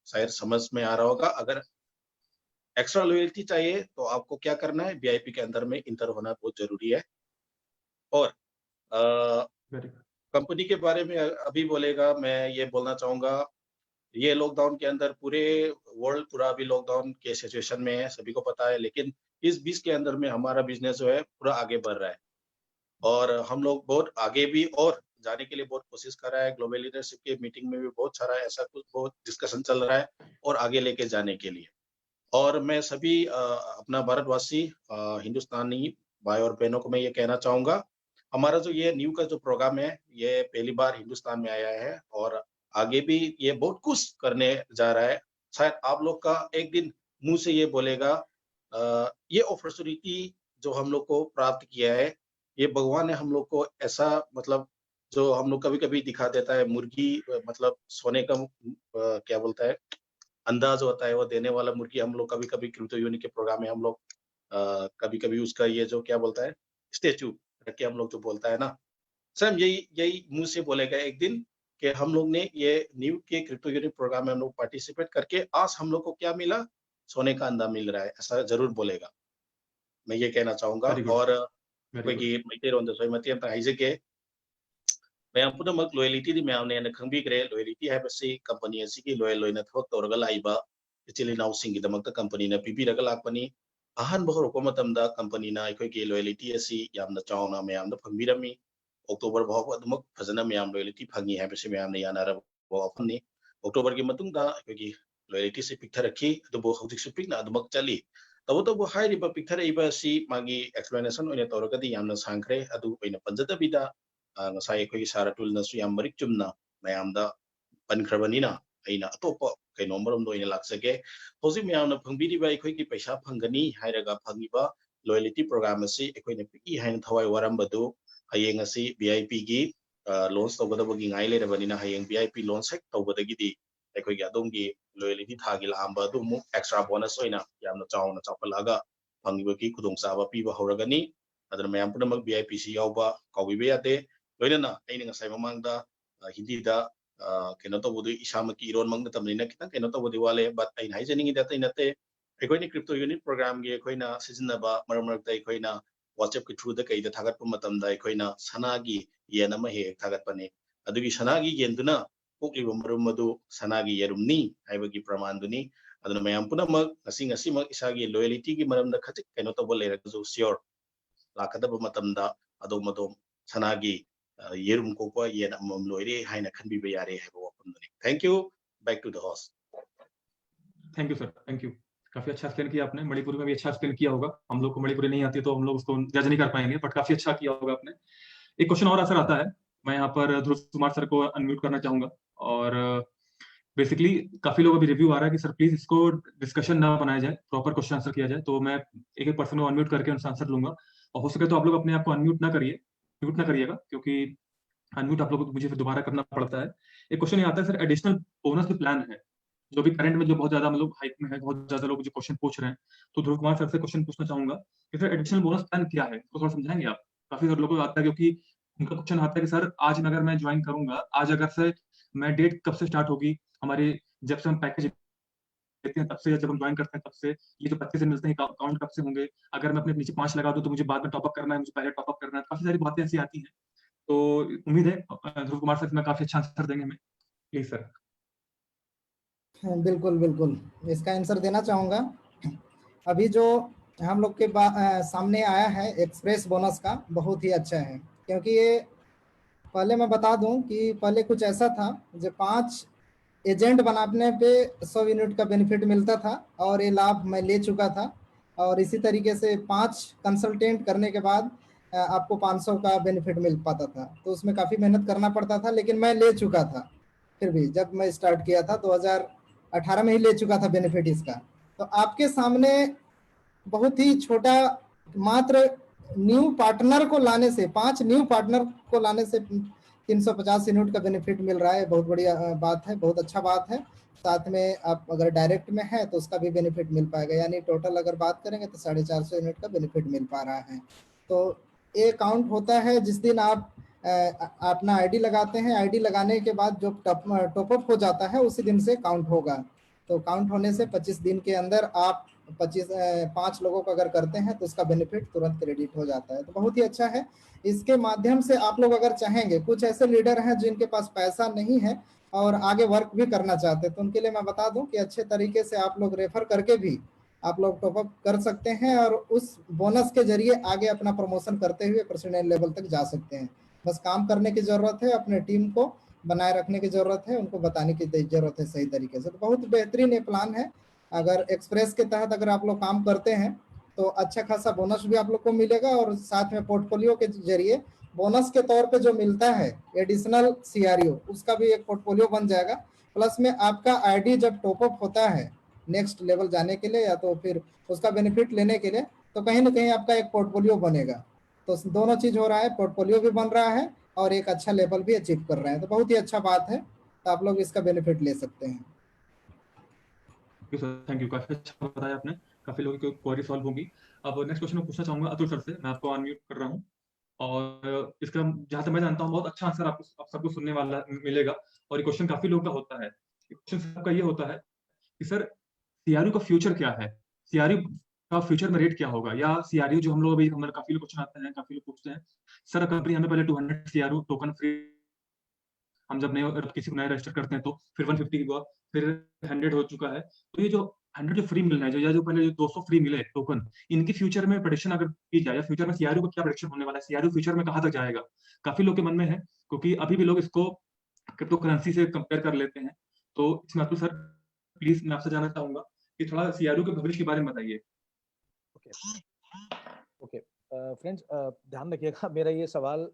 शायद समझ में आ रहा होगा। अगर एक्स्ट्रा लॉयल्टी चाहिए तो आपको क्या करना है, VIP के अंदर में इंटर होना बहुत जरूरी है। और कंपनी के बारे में अभी बोलेगा, मैं ये बोलना चाहूंगा, ये लॉकडाउन के अंदर पूरे वर्ल्ड पूरा अभी लॉकडाउन के सिचुएशन में है, सभी को पता है। लेकिन इस बीच के अंदर में हमारा बिजनेस जो है पूरा आगे बढ़ रहा है और हम लोग बहुत आगे भी और जाने के लिए बहुत कोशिश कर रहा है। ग्लोबल लीडरशिप की मीटिंग में भी बहुत सारा ऐसा कुछ बहुत डिस्कशन चल रहा है और आगे लेके जाने के लिए। और मैं सभी अपना भारतवासी हिंदुस्तानी भाई और बहनों को मैं ये कहना चाहूँगा, हमारा जो ये न्यू का जो प्रोग्राम है, ये पहली बार हिंदुस्तान में आया है और आगे भी ये बहुत कुछ करने जा रहा है। शायद आप लोग का एक दिन मुँह से ये बोलेगा ये अपॉर्चुनिटी जो हम लोग को प्राप्त किया है, ये भगवान ने हम लोग को ऐसा मतलब जो हम लोग कभी-कभी दिखा देता है मुर्गी मतलब सोने का क्या बोलता है अंदाज होता है वो देने वाला मुर्गी हम लोग कभी-कभी क्रिप्टो यूनि के प्रोग्राम में हम लोग कभी-कभी उसका ये जो क्या बोलता है स्टैचू रख के हम लोग जो बोलता है ना, सेम यही यही मुँह से बोलेगा एक दिन कि हम लोग ने ये न्यू के क्रिप्टो यूनि प्रोग्राम में हम लोग पार्टिसिपेट करके आज हम लोग को क्या मिला? सोने का अंडा मिल रहा है, ऐसा ज़रूर बोलेगा। मैं ये कहना चाहूँगा वेरी गुड, और वेरी गुड। ꯑꯩꯈꯣꯏꯒꯤ ꯃꯩꯇꯩꯔꯣꯟꯗꯁꯨ ꯑꯩ ꯃꯇꯦꯡ ꯑꯃꯇ ꯍꯥꯏꯖꯒꯦ ꯃꯌꯥꯝ ꯄꯨꯝꯅꯃꯛ ꯂꯣꯌꯦꯜꯇꯤꯗꯤ ꯃꯌꯥꯝꯅ ꯍꯦꯟꯅ ꯈꯪꯕꯤꯈ꯭ꯔꯦ ꯂꯣꯌꯦꯜꯇꯤ ꯍꯥꯏꯕꯁꯤ ꯀꯝꯄꯅꯤ ꯑꯁꯤꯒꯤ ꯂꯣꯌꯦꯜ ꯑꯣꯏꯅ ꯊꯕꯛ ꯇꯧꯔꯒ ꯂꯥꯛꯏꯕ ꯏꯆꯤꯜ ꯏꯅꯥꯎꯁꯤꯡꯒꯤꯗꯃꯛꯇ ꯀꯝꯄꯅꯤꯅ ꯄꯤꯕꯤꯔꯒ ꯂꯥꯛꯄꯅꯤ ꯑꯍꯥꯟꯕ ꯍꯧꯔꯛꯄ ꯃꯇꯝꯗ ꯀꯝꯄꯅꯤꯅ ꯑꯩꯈꯣꯏꯒꯤ ꯂꯣꯌꯦꯜꯇꯤ ꯑꯁꯤ ꯌꯥꯝꯅ ꯆꯥꯎꯅ ꯃꯌꯥꯝꯗ ꯐꯪꯕꯤꯔꯝꯃꯤ ꯑꯣꯛꯇꯣꯕꯔ ꯐꯥꯎꯕ ꯑꯗꯨꯃꯛ ꯐꯖꯅ ꯃꯌꯥꯝ ꯂꯣꯌꯦꯜꯇꯤ ꯐꯪꯉꯤ ꯍꯥꯏꯕꯁꯤ ꯃꯌꯥꯝꯅ ꯌꯥꯅꯔꯕ ꯋꯥꯐꯝꯅꯤ ꯑꯣꯛꯇꯣꯕꯔꯒꯤ ꯃꯇꯨꯡꯗ ꯑꯩꯈꯣꯏꯒꯤ ꯂꯣꯌꯦꯜꯇꯤꯁꯤ ꯄꯤꯛꯊꯔꯛꯈꯤ ꯑꯗꯨꯕꯨ ꯍꯧꯖꯤꯛꯁꯨ ꯄꯤꯛꯅ ꯑꯗꯨꯃꯛ ꯆꯠꯂꯤ ꯇꯧꯕꯇꯕꯨ ꯍꯥꯏꯔꯤꯕ ꯄꯤꯛꯊꯔꯛꯏꯕ ꯑꯁꯤ ꯃꯥꯒꯤ ꯑꯦꯛꯁꯄ꯭ꯂꯦꯅꯦꯁꯟ ꯑꯣꯏꯅ ꯇꯧꯔꯒꯗꯤ ꯌꯥꯝꯅ ꯁꯥꯡꯈ꯭ꯔꯦ ꯑꯗꯨ ꯑꯣꯏꯅ ꯄꯟꯖꯗꯕꯤꯗ ꯉꯁꯥꯏ ꯑꯩꯈꯣꯏꯒꯤ ꯁꯥꯔ ꯑꯇꯨꯜꯅꯁꯨ ꯌꯥꯝ ꯃꯔꯤꯛ ꯆꯨꯝꯅ ꯃꯌꯥꯝꯗ ꯄꯟꯈ꯭ꯔꯕꯅꯤꯅ ꯑꯩꯅ ꯑꯇꯣꯞꯄ ꯀꯩꯅꯣꯃꯔꯣꯝꯗ ꯑꯣꯏꯅ ꯂꯥꯛꯆꯒꯦ ꯍꯧꯖꯤꯛ ꯃꯌꯥꯝꯅ ꯐꯪꯕꯤꯔꯤꯕ ꯑꯩꯈꯣꯏꯒꯤ ꯄꯩꯁꯥ ꯐꯪꯒꯅꯤ ꯍꯥꯏꯔꯒ ꯐꯪꯉꯤꯕ ꯂꯣꯌꯦꯜꯇꯤ ꯄ꯭ꯔꯣꯒ꯭ꯔꯥꯝ ꯑꯁꯤ ꯑꯩꯈꯣꯏꯅ ꯄꯤꯛꯏ ꯍꯥꯏꯅ ꯊꯋꯥꯏ ꯋꯥꯔꯝꯕꯗꯨ ꯍꯌꯦꯡ ꯑꯁꯤ VIPꯒꯤ ꯂꯣꯟꯆ ꯇꯧꯒꯗꯕꯒꯤ ꯉꯥꯏ ꯂꯩꯔꯕꯅꯤꯅ ꯍꯌꯦꯡ VIP ꯂꯣꯟꯆ ꯍꯦꯛ ꯇꯧꯕꯗꯒꯤꯗꯤ ꯑꯩꯈꯣꯏꯒꯤ ꯑꯗꯣꯝꯒꯤ ꯂꯣꯌꯦꯜꯇꯤ ꯊꯥꯒꯤ ꯂꯥꯛꯑꯝꯕ ꯑꯗꯨ ꯑꯃꯨꯛ ꯑꯦꯛꯁꯇ꯭ꯔꯥ ꯕꯣꯅꯁ ꯑꯣꯏꯅ ꯌꯥꯝꯅ ꯆꯥꯎꯅ ꯆꯥꯎꯈꯠꯂꯛꯑꯒ ꯐꯪꯉꯤꯕꯒꯤ ꯈꯨꯗꯣꯡꯆꯥꯕ ꯄꯤꯕ ꯍꯧꯔꯒꯅꯤ ꯑꯗꯨꯅ ꯃꯌꯥꯝ ꯄꯨꯝꯅꯃꯛ VIPꯁꯤ ꯌꯥꯎꯕ ꯀꯥꯎꯕꯤꯕ ꯌꯥꯗꯦ ꯂꯣꯏꯅꯅ ꯑꯩꯅ ꯉꯁꯥꯏ ꯃꯃꯥꯡꯗ ꯍꯤꯟꯗꯤꯗ ꯀꯩꯅꯣ ꯇꯧꯕꯗꯨ ꯏꯁꯥꯃꯛꯀꯤ ꯏꯔꯣꯟꯃꯛ ꯅꯠꯇꯕꯅꯤꯅ ꯈꯤꯇꯪ ꯀꯩꯅꯣ ꯇꯧꯕꯗꯤ ꯋꯥꯠꯂꯦ ꯕꯠ ꯑꯩꯅ ꯍꯥꯏꯖꯅꯤꯡꯉꯤꯗꯤ ꯑꯇꯩ ꯅꯠꯇꯦ ꯑꯩꯈꯣꯏꯅ ꯀ꯭ꯔꯤꯞꯇꯣ ꯌꯨꯅꯤꯠ ꯄ꯭ꯔꯣꯒ꯭ꯔꯥꯝꯒꯤ ꯑꯩꯈꯣꯏꯅ ꯁꯤꯖꯤꯟꯅꯕ ꯃꯔꯛ ꯃꯔꯛꯇ ꯑꯩꯈꯣꯏꯅ WhatsAppꯀꯤ ꯊ꯭ꯔꯨꯗ ꯀꯩꯗ ꯊꯥꯒꯠꯄ ꯃꯇꯝꯗ ꯑꯩꯈꯣꯏꯅ ꯁꯅꯥꯒꯤ ꯌꯦꯟ ꯑꯃ ꯍꯦꯛ ꯊꯥꯒꯠꯄꯅꯤ ꯑꯗꯨꯒꯤ ꯁꯅꯥꯒꯤ ꯌꯦꯟꯗꯨꯅ ꯀꯣꯛꯂꯤꯕ ꯃꯔꯨꯝ ꯑꯗꯨ ꯁꯅꯥꯒꯤ ꯌꯦꯔꯨꯝꯅꯤ ꯍꯥꯏꯕꯒꯤ ꯄ꯭ꯔꯃꯥꯟꯗꯨꯅꯤ ꯑꯗꯨꯅ ꯃꯌꯥꯝ ꯄꯨꯝꯅꯃꯛ ꯉꯁꯤꯃꯛ ꯏꯁꯥꯒꯤ ꯂꯣꯌꯦꯜꯇꯤꯒꯤ ꯃꯔꯝꯗ ꯈꯖꯤꯛ ꯀꯩꯅꯣ ꯇꯧꯕ ꯂꯩꯔꯒꯁꯨ ꯁꯤꯌꯣꯔ ꯂꯥꯛꯀꯗꯕ ꯃꯇꯝꯗ ꯑꯗꯣꯝ ꯁꯅꯥꯒꯤ येरुम कोपा ये अमम लोइरे हाइना खनबीबा यारे है वो अपनदनी thank you back to the host thank you sir, thank you. काफ़ी अच्छा एक्सप्लेन किया आपने, मणिपुरी में भी अच्छा एक्सप्लेन किया होगा। हम लोग को मणिपुरी नहीं आती तो हम लोग उसको जज नहीं कर पाएँगे, बट काफ़ी अच्छा किया होगा आपने। एक क्वेश्चन और सर आता है, मैं यहाँ पर ध्रुव कुमार सर को अनम्यूट करना चाहूँगा और बेसिकली काफ़ी लोगों का भी रिव्यू आ रहा है कि सर प्लीज़ इसको डिस्कशन ना बनाया जाए, प्रॉपर क्वेश्चन आंसर किया जाए। तो मैं एक-एक पर्सन को अनम्यूट करके उनसे आंसर लूँगा और हो सके तो आप लोग अपने आप को अनम्यूट ना करिए, म्यूट ना करिएगा क्योंकि अनम्यूट आप लोगों को मुझे फिर दोबारा करना पड़ता है। एक क्वेश्चन ये आता है सर एडिशनल बोनस के प्लान है, जो भी करंट में जो बहुत ज़्यादा मतलब हाइप में है, बहुत ज़्यादा लोग जो क्वेश्चन पूछ रहे हैं। तो ध्रुव कुमार सर से क्वेश्चन पूछना चाहूँगा कि सर एडिशनल बोनस प्लान क्या है? इसको थोड़ा समझाएँगे आप? काफ़ी सारे लोगों को आता है क्योंकि उनका क्वेश्चन आता है कि सर आज अगर मैं जॉइन करूँगा, आज अगर से मैं डेट कब से स्टार्ट होगी? हमारे जब से हम पैकेज लेते हैं तब से या जब हम जॉइन करते हैं तब से, ये जो 25 दिन मिलते हैं अकाउंट कब से होंगे? अगर मैं अपने नीचे 5 लगा दूँ तो मुझे बाद में टॉप अप करना है, मुझे पहले टॉप अप करना है। काफ़ी सारी बातें ऐसी आती हैं। तो उम्मीद है ध्रुव कुमार सर इसमें काफ़ी अच्छा आंसर देंगे हमें। Please sir. बिल्कुल, बिल्कुल। इसका आंसर देना चाहूँगा। अभी जो हम लोग के सामने आया है एक्सप्रेस बोनस का, बहुत ही अच्छा है, क्योंकि ये पहले मैं बता दूं कि पहले कुछ ऐसा था जो 5 एजेंट बनाने पे 100 यूनिट का बेनिफिट मिलता था और ये लाभ मैं ले चुका था। और इसी तरीके से 5 कंसल्टेंट करने के बाद आपको 500 का बेनिफिट मिल पाता था। तो उसमें काफ़ी मेहनत करना पड़ता था, लेकिन मैं ले चुका था। फिर भी जब मैं स्टार्ट किया था 2018 में ही ले चुका था बेनिफिट इसका। तो आपके सामने बहुत ही छोटा, मात्र न्यू पार्टनर को लाने से, 5 न्यू पार्टनर को लाने से 350 यूनिट का बेनिफिट मिल रहा है। बहुत बढ़िया बात है, बहुत अच्छा बात है। साथ में आप अगर डायरेक्ट में है तो उसका भी बेनिफिट मिल पाएगा, यानी टोटल अगर बात करेंगे तो 450 यूनिट का बेनिफिट मिल पा रहा है। तो ये काउंट होता है जिस दिन आप अपना आईडी लगाते हैं। आईडी लगाने के बाद जो टॉपअप हो जाता है उसी दिन से काउंट होगा। तो काउंट होने से 25 दिन के अंदर आप 5 लोगों को अगर करते हैं तो उसका बेनिफिट तुरंत क्रेडिट हो जाता है। तो बहुत ही अच्छा है। इसके माध्यम से आप लोग अगर चाहेंगे, कुछ ऐसे लीडर हैं जिनके पास पैसा नहीं है और आगे वर्क भी करना चाहते हैं, तो उनके लिए मैं बता दूं कि अच्छे तरीके से आप लोग रेफर करके भी आप लोग टॉपअप कर सकते हैं और उस बोनस के जरिए आगे अपना प्रमोशन करते हुए प्रेसिडेंट लेवल तक जा सकते हैं। बस काम करने की ज़रूरत है, अपने टीम को बनाए रखने की ज़रूरत है, उनको बताने की ज़रूरत है सही तरीके से। तो बहुत बेहतरीन ये प्लान है। अगर एक्सप्रेस के तहत अगर आप लोग काम करते हैं तो अच्छा खासा बोनस भी आप लोग को मिलेगा, और साथ में पोर्टफोलियो के जरिए बोनस के तौर पे जो मिलता है एडिशनल सीआरयू, उसका भी एक पोर्टफोलियो बन जाएगा। प्लस में आपका आईडी जब टॉपअप होता है नेक्स्ट लेवल जाने के लिए या तो फिर उसका बेनिफिट लेने के लिए, तो कहीं ना कहीं आपका एक पोर्टफोलियो बनेगा। तो दोनों चीज़ हो रहा है, पोर्टफोलियो भी बन रहा है और एक अच्छा लेवल भी अचीव कर रहे हैं। तो बहुत ही अच्छा बात है, तो आप लोग इसका बेनिफिट ले सकते हैं। थैंक यू, काफी अच्छा बताया आपने, काफी लोगों की क्वेरी सॉल्व होगी। अब नेक्स्ट क्वेश्चन मैं पूछना चाहूंगा अतुल सर से। मैं आपको अनम्यूट कर रहा हूँ, और इसका जहां तक मैं जानता हूँ बहुत अच्छा आंसर आप सबको सुनने वाला मिलेगा, और ये क्वेश्चन काफी लोगों का होता है। क्वेश्चन आपका ये होता है कि सर सीआरयू का फ्यूचर क्या है, सीआरयू का फ्यूचर में रेट क्या होगा, या सीआरयू जो हम लोग अभी हमारे काफी लोग क्वेश्चन आते हैं, काफी लोग पूछते हैं सर कंपनी हमें पहले 200 सीआरयू टोकन फ्री, हम जब नए किसी को नया रजिस्टर करते हैं तो फिर 150 हुआ, फिर 100 हो चुका है। तो ये जो 100 जो फ्री मिल रहा है, जो पहले जो 200 फ्री मिले टोकन, इनकी फ्यूचर में प्रेडिक्शन अगर की जाए, या फ्यूचर में सीआरयू का क्या प्रेडिक्शन होने वाला है, सीआरयू फ्यूचर में कहां तक जाएगा, काफी लोग के मन में है, क्योंकि अभी भी लोग इसको क्रिप्टो करेंसी से कंपेयर कर लेते हैं। तो इसमें अतुल सर प्लीज मैं आपसे जानना चाहूंगा कि थोड़ा सीआरयू के भविष्य के बारे में बताइए। ओके फ्रेंड्स, ध्यान रखिएगा, मेरा ये सवाल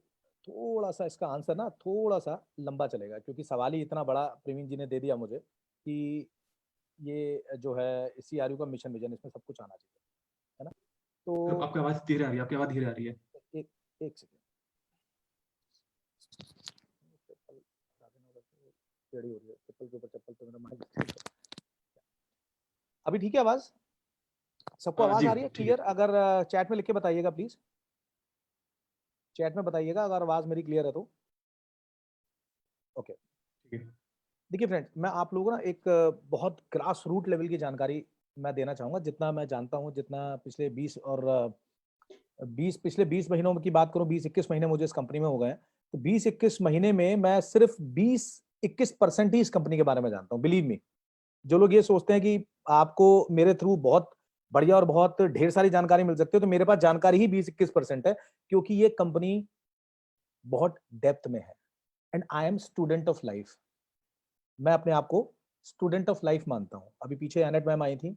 थोड़ा सा, इसका आंसर ना थोड़ा सा लंबा चलेगा, क्योंकि सवाल ही इतना बड़ा प्रवीण जी ने दे दिया मुझे कि ये जो है सीआरयू का मिशन विजन, इसमें सब कुछ आना चाहिए, है ना। तो आपकी आवाज धीरे आ रही है, आपकी आवाज धीरे आ रही है। एक सेकेंड, टेढ़ी हो रही है चप्पल के ऊपर चप्पल, तो मेरा माइक अभी ठीक है आवाज? सबको आवाज आ रही है क्लियर? अगर चैट में लिख के बताइएगा प्लीज, चैट में बताइएगा अगर आवाज मेरी क्लियर है तो। ओके, देखिए फ्रेंड्स, मैं आप लोगों को ना एक बहुत ग्रास रूट लेवल की जानकारी मैं देना चाहूंगा, जितना मैं जानता हूं, जितना पिछले 20 महीनों की बात करूं, 20-21 महीने मुझे इस कंपनी में हो गए हैं, तो 20-21 महीने में मैं सिर्फ 20-21% ही इस कंपनी के बारे में जानता हूं। बिलीव मी, जो लोग ये सोचते हैं कि आपको मेरे थ्रू बहुत बढ़िया और बहुत ढेर सारी जानकारी मिल सकती है, तो मेरे पास जानकारी ही 20-21% है, क्योंकि ये कंपनी बहुत डेप्थ में है। And I am student of life, मैं अपने आप को स्टूडेंट ऑफ लाइफ मानता हूं। अभी पीछे एनेट मैम आई थी,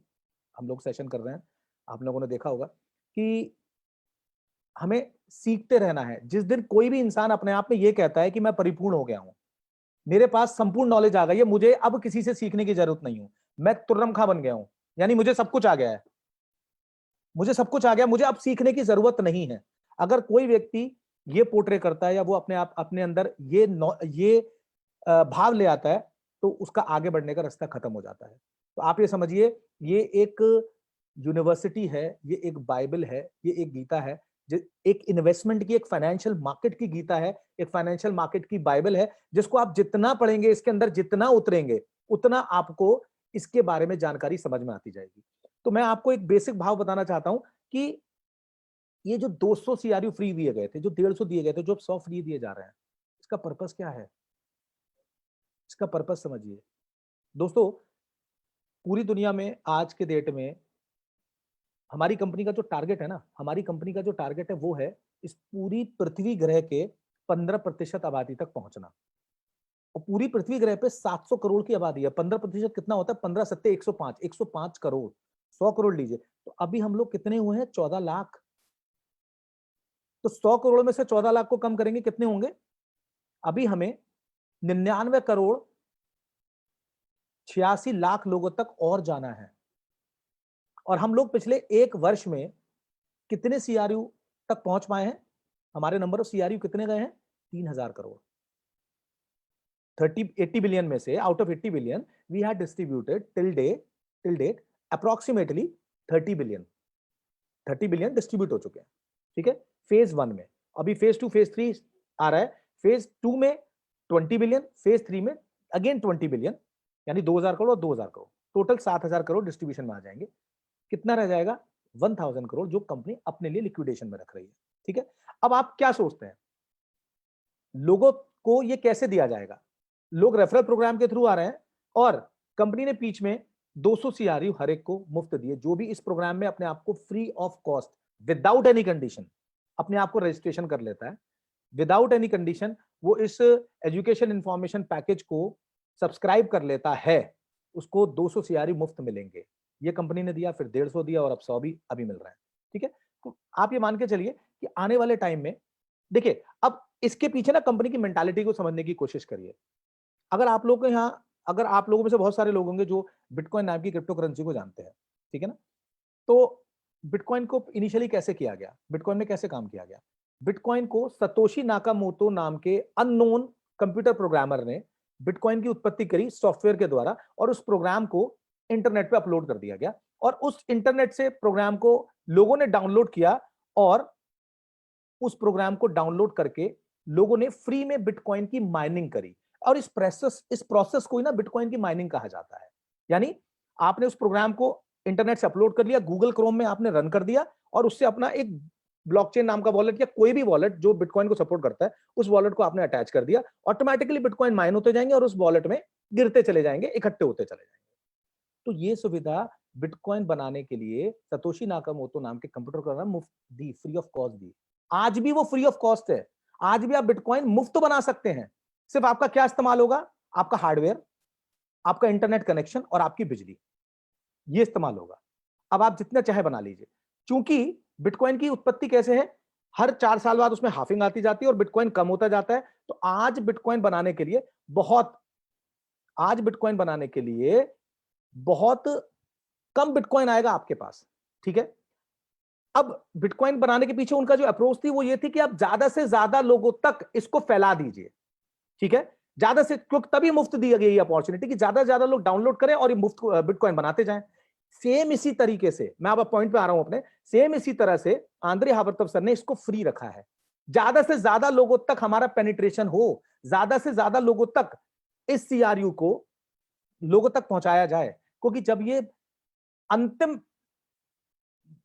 हम लोग सेशन कर रहे हैं, आप लोगों ने देखा होगा कि हमें सीखते रहना है। जिस दिन कोई भी इंसान अपने आप में ये कहता है कि मैं परिपूर्ण हो गया हूं, मेरे पास संपूर्ण नॉलेज आ गई है, मुझे अब किसी से सीखने की जरूरत नहीं हूं, मैं तुर्रम खां बन गया हूं, यानी मुझे सब कुछ आ गया है, मुझे सब कुछ आ गया, मुझे अब सीखने की जरूरत नहीं है। अगर कोई व्यक्ति ये पोर्ट्रे करता है, या वो अपने आप अपने अंदर ये भाव ले आता है, तो उसका आगे बढ़ने का रास्ता खत्म हो जाता है। तो आप ये समझिए, ये एक यूनिवर्सिटी है, ये एक बाइबल है, ये एक गीता है, एक इन्वेस्टमेंट की, एक फाइनेंशियल मार्केट की गीता है, एक फाइनेंशियल मार्केट की बाइबल है, जिसको आप जितना पढ़ेंगे, इसके अंदर जितना उतरेंगे, उतना आपको इसके बारे में जानकारी समझ में आती जाएगी। तो मैं आपको एक बेसिक भाव बताना चाहता हूं कि ये जो 200 सीआरयू फ्री दिए गए थे, जो 150 दिए गए थे, जो 100 फ्री दिए जा रहे हैं, इसका पर्पस क्या है? इसका पर्पस समझिए दोस्तों। पूरी दुनिया में आज के डेट में हमारी कंपनी का जो टारगेट है ना, हमारी कंपनी का जो टारगेट है वो है इस पूरी पृथ्वी ग्रह के 15% आबादी तक पहुंचना। और पूरी पृथ्वी ग्रह पे 700 करोड़ की आबादी है, 15% कितना होता है? 15 सत्ते 105, 105 करोड़, 100 करोड़ लीजिए, तो अभी हम लोग कितने हुए हैं? 14 लाख। तो 100 करोड़ में से 14 लाख को कम करेंगे, कितने होंगे? अभी हमें 99 करोड़ 86 लाख लोगों तक और जाना है। और हम लोग पिछले एक वर्ष में कितने सीआरयू तक पहुंच पाए हैं? हमारे नंबर ऑफ सीआरयू कितने गए हैं? 3000 करोड़। 80 बिलियन में से, out of 80 billion we had distributed till date approximately 30 billion distribute हो चुके हैं। ठीक है, फेज 1 में। अभी फेज 2 फेज 3 आ रहा है। फेज 2 में 20 बिलियन, फेज 3 में अगेन 20 बिलियन, यानी 2000 करोड़ और 2000 करोड़, टोटल 7000 करोड़ डिस्ट्रीब्यूशन में आ जाएंगे। कितना रह जाएगा? 1000 करोड़, जो कंपनी अपने लिए लिक्विडेशन में रख रही है। ठीक है, अब आप क्या सोचते हैं लोगों को ये कैसे दिया जाएगा? लोग रेफरल प्रोग्राम के थ्रू आ रहे हैं, और कंपनी ने बीच में 200 सीआरयू हर एक को मुफ्त दिए। जो भी इस प्रोग्राम में अपने आप को free of cost, without any condition अपने आप को रजिस्ट्रेशन कर लेता है, विदाउट एनी कंडीशन वो इस एजुकेशन इंफॉर्मेशन पैकेज को सब्सक्राइब कर लेता है, उसको 200 CRU मुफ्त मिलेंगे। ये कंपनी ने दिया, फिर 150 दिया और अब 100 भी अभी मिल रहा है। ठीक है, तो आप ये मान के चलिए कि आने वाले टाइम में देखिए, अब इसके पीछे ना कंपनी की मेंटालिटी को समझने की कोशिश करिए। अगर आप लोगों के यहाँ, अगर आप लोगों में से बहुत सारे लोग होंगे जो बिटकॉइन नाम की क्रिप्टो करेंसी को जानते हैं, ठीक है ना, तो बिटकॉइन को इनिशियली कैसे किया गया, बिटकॉइन में कैसे काम किया गया? बिटकॉइन को सतोशी नाकामोटो नाम के अननोन कंप्यूटर प्रोग्रामर ने बिटकॉइन की उत्पत्ति करी सॉफ्टवेयर के द्वारा, और उस प्रोग्राम को इंटरनेट पे अपलोड कर दिया गया, और उस इंटरनेट से प्रोग्राम को लोगों ने डाउनलोड किया, और उस प्रोग्राम को डाउनलोड करके लोगों ने फ्री में बिटकॉइन की माइनिंग करी। और इस प्रोसेस को ही ना बिटकॉइन की माइनिंग कहा जाता है। यानी आपने उस प्रोग्राम को इंटरनेट से अपलोड कर लिया, गूगल क्रोम में आपने रन कर दिया, और उससे अपना एक ब्लॉकचेन नाम का वॉलेट या कोई भी वॉलेट जो बिटकॉइन को सपोर्ट करता है, उस वॉलेट को आपने अटैच कर दिया, ऑटोमेटिकली बिटकॉइन माइन होते जाएंगे और उस वॉलेट में गिरते चले जाएंगे, इकट्ठे होते चले जाएंगे। तो ये सुविधा बिटकॉइन बनाने के लिए सतोशी नाकामोटो नाम के कंप्यूटर प्रोग्राम मुफ्त दी, फ्री ऑफ कॉस्ट दी। आज भी वो फ्री ऑफ कॉस्ट है, आज भी आप बिटकॉइन मुफ्त बना सकते हैं। सिर्फ आपका क्या इस्तेमाल होगा? आपका हार्डवेयर, आपका इंटरनेट कनेक्शन और आपकी बिजली, ये इस्तेमाल होगा। अब आप जितना चाहे बना लीजिए। चूंकि बिटकॉइन की उत्पत्ति कैसे है, हर 4 साल बाद उसमें हाफिंग आती जाती है और बिटकॉइन कम होता जाता है। तो आज बिटकॉइन बनाने के लिए बहुत कम बिटकॉइन आएगा आपके पास। ठीक है, अब बिटकॉइन बनाने के पीछे उनका जो अप्रोच थी वो ये थी कि आप ज्यादा से ज्यादा लोगों तक इसको फैला दीजिए। ठीक है, ज्यादा से, क्योंकि तभी मुफ्त दी गई अपॉर्चुनिटी कि ज्यादा से ज्यादा लोग डाउनलोड करें और ये मुफ्त बिटकॉइन बनाते जाएं। सेम इसी तरीके से, मैं अब पॉइंट पे आ रहा हूं अपने, सेम इसी तरह से आंद्रे हावर्तव सर ने इसको फ्री रखा है। ज्यादा से ज्यादा लोगों तक हमारा पेनिट्रेशन हो, ज्यादा से ज्यादा लोगों तक इस CRU को लोगों तक पहुंचाया जाए, क्योंकि जब ये अंतिम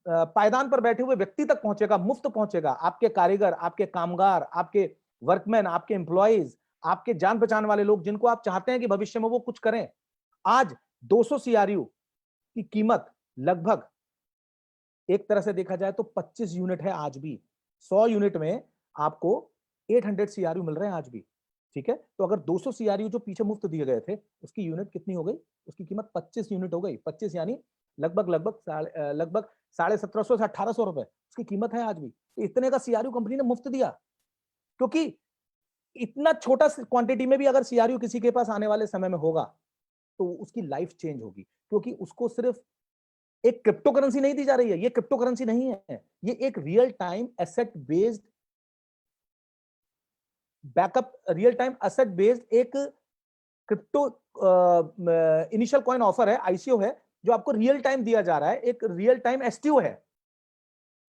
पायदान पर बैठे हुए व्यक्ति तक पहुंचेगा, मुफ्त पहुंचेगा, आपके कारीगर, आपके कामगार, आपके वर्कमैन, आपके एम्प्लॉइज, आपके जान पहचान वाले लोग जिनको आप चाहते हैं कि भविष्य में वो कुछ करें। आज 200 CRU की कीमत लगभग, एक तरह से देखा जाए तो 25 यूनिट है आज भी। 100 यूनिट में आपको 800 CRU मिल रहे हैं आज भी। ठीक है, तो अगर 200 CRU जो पीछे मुफ्त दिए गए थे, उसकी यूनिट कितनी हो गई? उसकी कीमत 25 यूनिट हो गई। 25 यानी लगभग 1750 से 1800 रुपए उसकी कीमत है आज भी। इतने का CRU कंपनी ने मुफ्त दिया, क्योंकि इतना छोटा क्वांटिटी में भी अगर CRU किसी के पास आने वाले समय में होगा तो उसकी लाइफ चेंज होगी, क्योंकि उसको सिर्फ एक क्रिप्टो करेंसी नहीं दी जा रही है। ये क्रिप्टो करेंसी नहीं है, ये एक real time asset based backup, real time asset based एक क्रिप्टो इनिशियल कॉइन ऑफर है, ICO है, जो आपको रियल टाइम दिया जा रहा है, एक रियल टाइम STO है।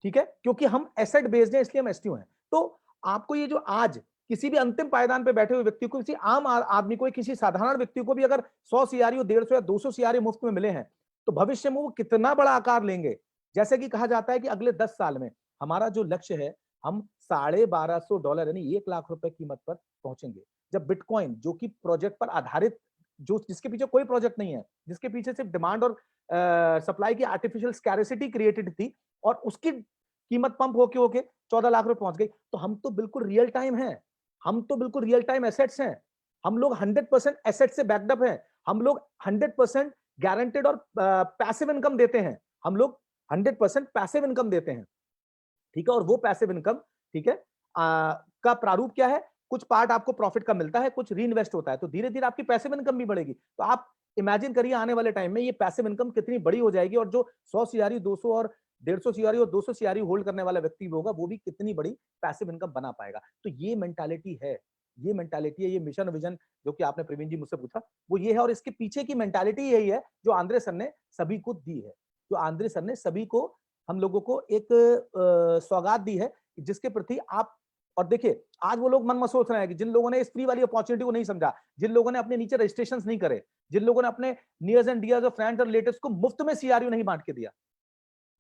ठीक है, क्योंकि हम एसेट बेस्ड हैं इसलिए हम STO हैं। तो आपको ये जो आज किसी भी अंतिम पायदान पे बैठे हुए व्यक्ति को, किसी आम आदमी को, किसी साधारण व्यक्ति को भी अगर 100 CRU, 150 या 200 CRU मुफ्त में मिले हैं, तो भविष्य में वो कितना बड़ा आकार लेंगे। जैसे कि कहा जाता है कि अगले 10 साल में हमारा जो लक्ष्य है, हम $1250 यानी 1 लाख रुपए कीमत पर पहुंचेंगे। जब बिटकॉइन, जो कि प्रोजेक्ट पर आधारित, जो जिसके पीछे कोई प्रोजेक्ट नहीं है, जिसके पीछे सिर्फ डिमांड और सप्लाई की आर्टिफिशियल स्कैरिसिटी क्रिएटेड थी, और उसकी कीमत पंप होके 14 लाख रुपए पहुंच गई, तो हम तो बिल्कुल रियल टाइम हैं, हम तो बिल्कुल रियल टाइम एसेट्स हैं। हम लोग 100% एसेट से बैकअप हैं, हम लोग 100% गारंटेड और पैसिव इनकम देते हैं, हम लोग 100% पैसिव इनकम देते हैं। ठीक है, और वो पैसिव इनकम, ठीक है, का प्रारूप क्या है? कुछ पार्ट आपको प्रॉफिट का मिलता है, कुछ रीइन्वेस्ट होता है, तो धीरे धीरे आपकी पैसिव इनकम भी बढ़ेगी। तो आप इमेजिन करिए आने वाले टाइम में ये पैसिव इनकम कितनी बड़ी हो जाएगी, और जो 100 CRU, 200 और 150 CRU और 200 CRU होल्ड करने वाला व्यक्ति भी होगा, वो भी कितनी बड़ी पैसिव इनकम बना पाएगा। तो ये मेंटालिटी है, ये मेंटालिटी है, ये मिशन विजन जो कि आपने प्रवीण जी मुझसे पूछा, वो ये है। और इसके पीछे की मेंटालिटी यही है जो आंद्रे सर ने सभी को दी है, जो आंद्रे सर ने सभी को, हम लोगों को एक सौगात दी है, जिसके प्रति आप, और देखिए आज वो लोग मन में सोच रहे हैं कि जिन लोगों ने इस फ्री वाली अपॉर्चुनिटी को नहीं समझा, जिन लोगों ने अपने नीचे रजिस्ट्रेशंस नहीं करे, जिन लोगों ने अपने नियर्स एंड डियर्स और फ्रेंड्स और रिलेटिव्स को मुफ्त में CRU नहीं बांट के दिया,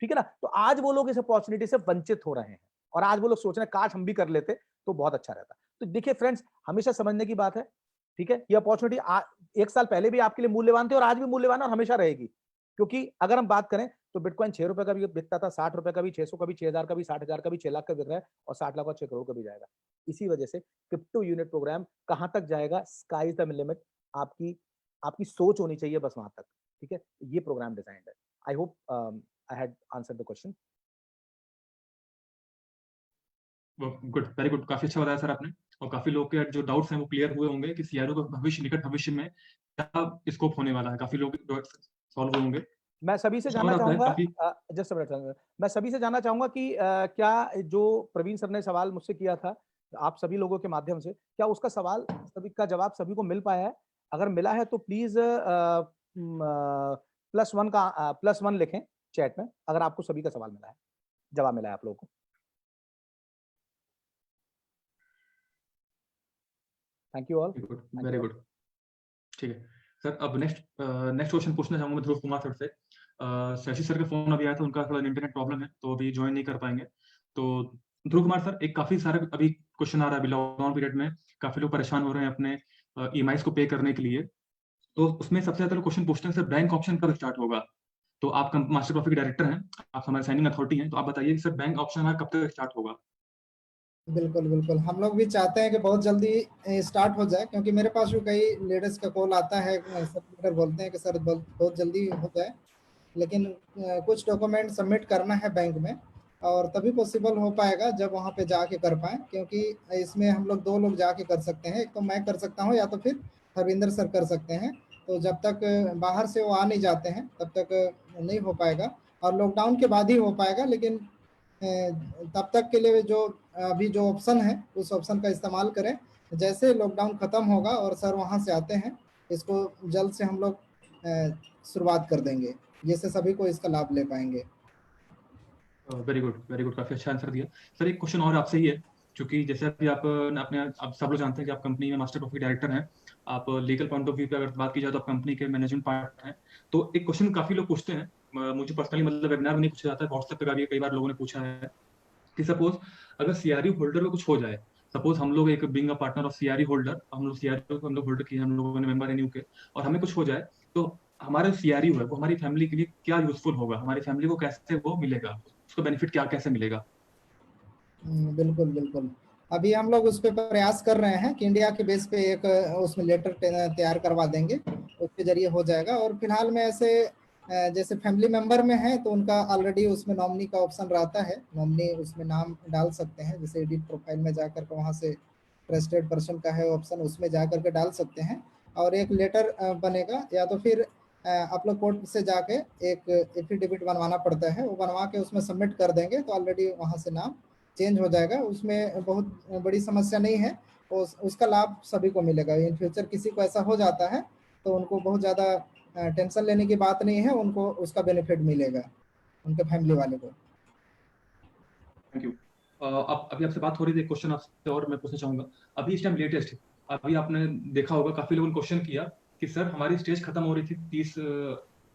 ठीक है ना, तो आज वो लोग इस अपॉर्चुनिटी से वंचित हो रहे हैं, और आज वो लोग सोच रहे हैं काश हम भी कर लेते तो बहुत अच्छा रहता। तो देखिए फ्रेंड्स, हमेशा समझने की बात है, ठीक है, ये अपॉर्चुनिटी 1 साल पहले भी आपके लिए मूल्यवान थी और आज भी मूल्यवान और हमेशा रहेगी। क्योंकि अगर हम बात करें तो बिटकॉइन 6 रुपए का भी बिकता था, 60 रुपए का भी, 600 का भी, 6000 का भी, 60,000 का भी, 6 लाख का बिक रहा है और 60 लाख और 6 करोड़ का भी जाएगा। इसी वजह से क्रिप्टो यूनिट प्रोग्राम कहाँ तक जाएगा, स्काई इज द लिमिट। आपकी आपकी सोच होनी चाहिए बस वहां तक, ठीक है? ये प्रोग्राम डिजाइंड है। I hope I had answer the question. Good, very good, काफी अच्छा बताया सर आपने। और काफी लोग के जो डाउट्स हैं वो क्लियर हुए होंगे कि सीआरओ का भविष्य, निकट भविष्य में क्या स्कोप होने वाला है, काफी लोग सॉल्व हुए होंगे। मैं सभी से जानना चाहूंगा, जस्ट मैं सभी से जानना चाहूंगा कि क्या जो प्रवीण सर ने सवाल मुझसे किया था आप सभी लोगों के माध्यम से, क्या उसका सवाल सभी का जवाब सभी को मिल पाया है? अगर मिला है तो प्लीज +1 लिखें चैट में, अगर आपको सभी का सवाल मिला है, जवाब मिला है आप लोगों को। Thank you all. Very good, ठीक है सर। अब नेक्स्ट क्वेश्चन पूछना चाहूंगा मैं ध्रुव कुमार सर से। शशि सर का फोन अभी आया था, उनका थोड़ा इंटरनेट प्रॉब्लम है तो अभी ज्वाइन नहीं कर पाएंगे। तो ध्रुव कुमार सर, एक काफी सारे अभी क्वेश्चन आ रहा है, अभी लॉकडाउन पीरियड में काफी लोग परेशान हो रहे हैं अपने ईएमआईज को पे करने के लिए। तो उसमें सबसे ज्यादा क्वेश्चन पूछते हैं सर, बैंक ऑप्शन कब स्टार्ट होगा? तो आप मास्टर कॉफी के डायरेक्टर हैं, आप हमारे साइनिंग अथॉरिटी हैं, तो आप बताइए कि सर बैंक ऑप्शन हमारा कब तक स्टार्ट होगा? बिल्कुल बिल्कुल, हम लोग भी चाहते हैं कि बहुत जल्दी स्टार्ट हो जाए, क्योंकि मेरे पास भी कई लीडर्स का कॉल आता है, सब लीडर बोलते हैं कि सर बहुत जल्दी हो जाए, लेकिन कुछ डॉक्यूमेंट सबमिट करना है बैंक में, और तभी पॉसिबल हो पाएगा जब वहाँ पे जाके कर पाएँ, क्योंकि इसमें हम लोग 2 लोग जाके कर सकते हैं, एक तो मैं कर सकता हूँ या तो फिर हरविंदर सर कर सकते हैं। तो जब तक बाहर से वो आ नहीं जाते हैं तब तक नहीं हो पाएगा, और लॉकडाउन के बाद ही हो पाएगा। लेकिन तब तक के लिए जो अभी जो ऑप्शन है उस ऑप्शन का इस्तेमाल करें। जैसे लॉकडाउन खत्म होगा और सर वहाँ से आते हैं, इसको जल्द से हम लोग शुरुआत कर देंगे, जिससे सभी को इसका लाभ ले पाएंगे। वेरी गुड, वेरी गुड, काफी अच्छा आंसर दिया सर। एक क्वेश्चन और आपसे ही है, क्योंकि जैसे अभी आप सब लोग जानते हैं कि आप कंपनी में मास्टर कॉफी डायरेक्टर हैं, आप लीगल पॉइंट ऑफ व्यू पे अगर बात की जाए तो आप कंपनी के मैनेजमेंट पार्ट हैं। तो एक क्वेश्चन काफी लोग पूछते हैं, मुझे पर्सनली मतलब वेबिनार में नहीं पूछा जाता है, व्हाट्सएप पे कई बार लोगों ने पूछा है कि सपोज अगर सीआरयू होल्डर में कुछ हो जाए, सपोज हम लोग एक being a partner of CRU holder, हम लोग सीआरयू हम लोग होल्डर किए, हम लोगों ने मेंबर एनयू के, और हमें कुछ हो जाए तो हमारा सीआरयू है वो हमारी फैमिली के लिए क्या यूजफुल होगा, हमारी फैमिली को कैसे वो मिलेगा, उसको बेनिफिट क्या कैसे मिलेगा? बिल्कुल बिल्कुल, अभी हम लोग उस पर प्रयास कर रहे हैं कि इंडिया के बेस पे एक उसमें लेटर तैयार करवा देंगे, उसके जरिए हो जाएगा। और फिलहाल में ऐसे जैसे फैमिली मेंबर में है तो उनका ऑलरेडी उसमें नॉमिनी का ऑप्शन रहता है, नॉमिनी उसमें नाम डाल सकते हैं, जैसे एडिट प्रोफाइल में जाकर के वहाँ से ट्रस्टेड पर्सन का है ऑप्शन, उसमें जाकर के डाल सकते हैं। और एक लेटर बनेगा, या तो फिर आप लोग कोर्ट से जाके एक एफिडेविट बनवाना पड़ता है, वो बनवा के उसमें सबमिट कर देंगे तो ऑलरेडी वहाँ से नाम चेंज हो जाएगा। उसमें बहुत बड़ी समस्या नहीं है, उसका लाभ सभी को मिलेगा। इन फ्यूचर किसी को ऐसा हो जाता है तो उनको बहुत ज़्यादा टेंशन लेने की बात नहीं है, उनको उसका बेनिफिट मिलेगा, उनके फैमिली वाले को। Thank you. अब अभी आपसे बात हो रही थी, क्वेश्चन आपसे और मैं पूछना चाहूंगा। अभी इस टाइम लेटेस्ट, अभी आपने देखा होगा काफी लोगों ने क्वेश्चन किया कि सर हमारी स्टेज खत्म हो रही थी 30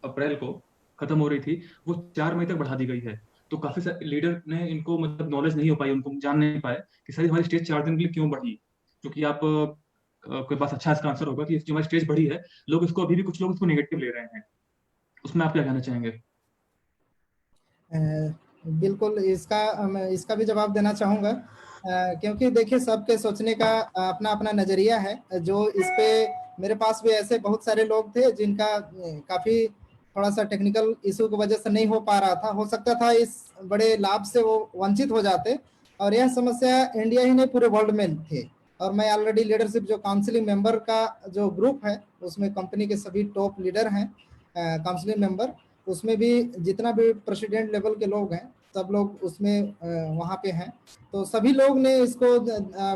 अप्रैल को खत्म हो रही थी, वो 4 मई तक बढ़ा दी गई है। तो काफी सारे लीडर ने इनको मतलब नॉलेज नहीं हो पाई, उनको जान नहीं पाए कि सर हमारी स्टेज 4 दिन के लिए क्यों बढ़ी। क्योंकि आप के पास अच्छा इसका आंसर होगा कि जो हमारी स्टेज बढ़ी है, लोग इसको अभी भी कुछ लोग इसको नेगेटिव ले रहे हैं, उसमें आप क्या कहना चाहेंगे? बिल्कुल, इसका भी जवाब देना चाहूँगा, क्योंकि देखिए सबके सोचने का अपना अपना नज़रिया है। जो इस पे मेरे पास भी ऐसे बहुत सारे लोग थे जिनका काफ़ी थोड़ा सा टेक्निकल इशू की वजह से नहीं हो पा रहा था, हो सकता था इस बड़े लाभ से वो वंचित हो जाते, और यह समस्या इंडिया ही नहीं पूरे वर्ल्ड में थी। और मैं ऑलरेडी लीडरशिप जो काउंसिलिंग मेंबर का जो ग्रुप है उसमें कंपनी के सभी टॉप लीडर हैं काउंसिलिंग मेंबर, उसमें भी जितना भी प्रेसिडेंट लेवल के लोग हैं सब लोग उसमें वहाँ पे हैं। तो सभी लोग ने इसको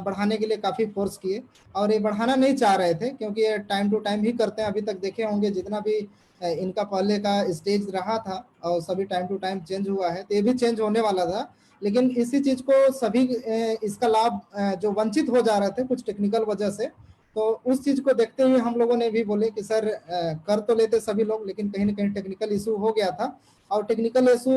बढ़ाने के लिए काफ़ी फोर्स किए, और ये बढ़ाना नहीं चाह रहे थे क्योंकि ये टाइम टू टाइम ही करते हैं। अभी तक देखे होंगे जितना भी इनका पहले का स्टेज रहा था और सभी टाइम टू टाइम चेंज हुआ है, तो ये भी चेंज होने वाला था। लेकिन इसी चीज़ को सभी इसका लाभ जो वंचित हो जा रहे थे कुछ टेक्निकल वजह से, तो उस चीज़ को देखते हुए हम लोगों ने भी बोले कि सर कर तो लेते सभी लोग, लेकिन कहीं ना कहीं टेक्निकल इशू हो गया था। और टेक्निकल इशू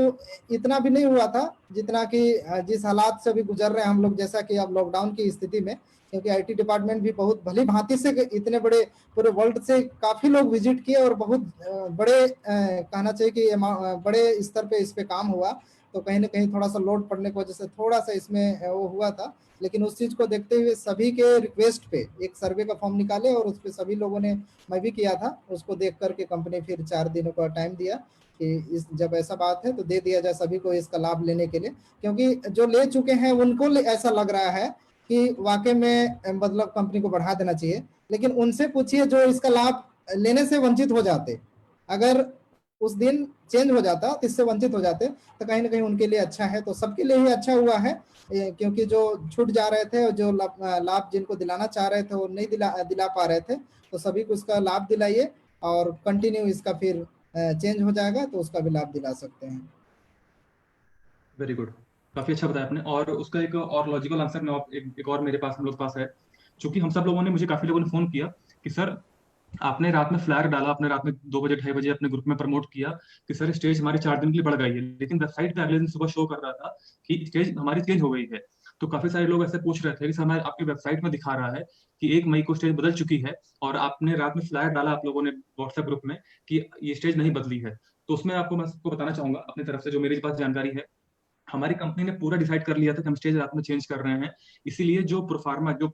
इतना भी नहीं हुआ था जितना कि जिस हालात से अभी गुजर रहे हैं हम लोग, जैसा कि अब लॉकडाउन की स्थिति में क्योंकि आईटी डिपार्टमेंट भी बहुत भली भांति से इतने बड़े पूरे वर्ल्ड से काफी लोग विजिट किए और बहुत बड़े कहना चाहिए कि बड़े स्तर पे इस पे काम हुआ। तो कहीं ना कहीं थोड़ा सा लोड पड़ने की वजह से थोड़ा सा इसमें वो हुआ था, लेकिन उस चीज को देखते हुए सभी के रिक्वेस्ट पे एक सर्वे का फॉर्म निकाले और उस पे सभी लोगों ने, मैं भी किया था, उसको देख करके कंपनी फिर 4 दिनों का टाइम दिया कि इस जब ऐसा बात है तो दे दिया जाए सभी को इसका लाभ लेने के लिए, क्योंकि जो ले चुके हैं उनको ऐसा लग रहा है कि वाकई में मतलब कंपनी को बढ़ा देना चाहिए। लेकिन उनसे पूछिए जो इसका लाभ लेने से वंचित हो जाते, अगर उस दिन चेंज हो जाता तो इससे वंचित हो जाते, तो कहीं ना कहीं उनके लिए अच्छा है, तो सबके लिए ही अच्छा हुआ है, क्योंकि जो छूट जा रहे थे और जो लाभ जिनको दिलाना चाह रहे थे वो नहीं दिला पा रहे थे, तो सभी को इसका लाभ दिलाइए और कंटिन्यू इसका फिर चेंज हो जाएगा तो उसका भी लाभ दिला सकते हैं। वेरी गुड, काफी अच्छा बताया आपने। और उसका एक और लॉजिकल आंसर मैं एक और मेरे पास हम लोग पास है, क्योंकि हम सब लोगों ने, मुझे काफी लोगों ने फोन किया कि सर आपने रात में फ्लायर डाला, आपने रात में 2 बजे 2:30 बजे अपने ग्रुप में प्रमोट किया कि सर स्टेज हमारी 4 दिन के लिए बढ़ गई है, लेकिन वेबसाइट पे अगले दिन सुबह शो कर रहा था कि स्टेज हमारी चेंज हो गई है। तो काफी सारे लोग ऐसे पूछ रहे थे कि सर हमारे आपकी वेबसाइट में दिखा रहा है कि 1 मई को स्टेज बदल चुकी है, और आपने रात में फ्लायर डाला आप लोगों ने व्हाट्सएप ग्रुप में कि ये स्टेज नहीं बदली है। तो उसमें मैं सबको बताना चाहूंगा अपनी तरफ से जो मेरे पास जानकारी है, हमारी कंपनी ने पूरा डिसाइड कर लिया था कि हम स्टेज रात में चेंज कर रहे हैं। इसीलिए जो प्रोफार्मा जो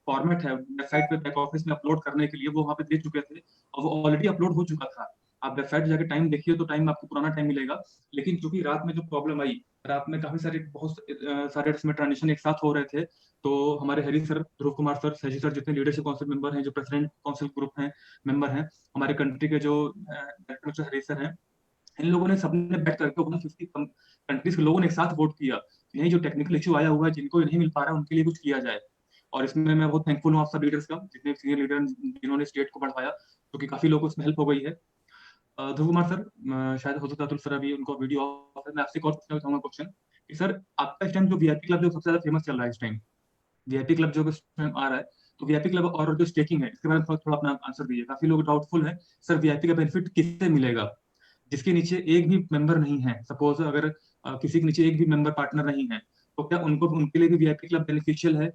फॉर्मेट है वेबसाइट पे बैक ऑफिस में अपलोड करने के लिए वो वहां पे दे चुके थे, और वो ऑलरेडी अपलोड हो चुका था। आप वेबसाइट जाकर टाइम देखिए तो टाइम आपको पुराना टाइम मिलेगा। लेकिन क्योंकि रात में जो प्रॉब्लम आई, रात में काफी सारे बहुत सारे इसमें ट्रांजिशन एक साथ हो रहे थे, तो हमारे हरी sir, Dhruv Kumar sir, Shashi sir, जितने लीडरशिप काउंसिल मेंबर हैं, जो प्रेसिडेंट काउंसिल ग्रुप हैं मेंबर हैं, हमारे कंट्री के जो डायरेक्टर हरी सर हैं, इन लोगों ने सबने बैठ करके 50 कंट्रीज के लोगों ने एक साथ वोट किया कि नहीं, जो टेक्निकल इशू आया हुआ है, जिनको नहीं मिल पा रहा है, उनके लिए कुछ किया जाए। और इसमें मैं बहुत थैंकफुल हूँ आप सब लीडर्स का, जितने सीनियर लीडर जिन्होंने स्टेट को बढ़ाया, क्योंकि काफी लोगों को इसमें हेल्प हो गई है। ध्रुव कुमार सर, शायद हो सकता है अतुल सर अभी उनको वीडियो ऑफ है, मैं आपसे एक और पूछना चाहूंगा क्वेश्चन कि सर आपका इस टाइम जो वीआईपी क्लब जो सबसे ज्यादा फेमस चल रहा है इस टाइम, वीआईपी क्लब जो इस टाइम आ रहा है, तो वीआईपी क्लब और जो स्टेकिंग है, इसके बारे में थोड़ा अपना आंसर दीजिए। काफी लोग डाउटफुल है सर वीआईपी का बेनिफिट किससे मिलेगा, जिसके नीचे एक भी मेंबर नहीं है। सपोज अगर किसी के नीचे एक भी मेंबर पार्टनर नहीं है, तो क्या उनको, उनके लिए भी वीआईपी क्लब बेनिफिशियल है?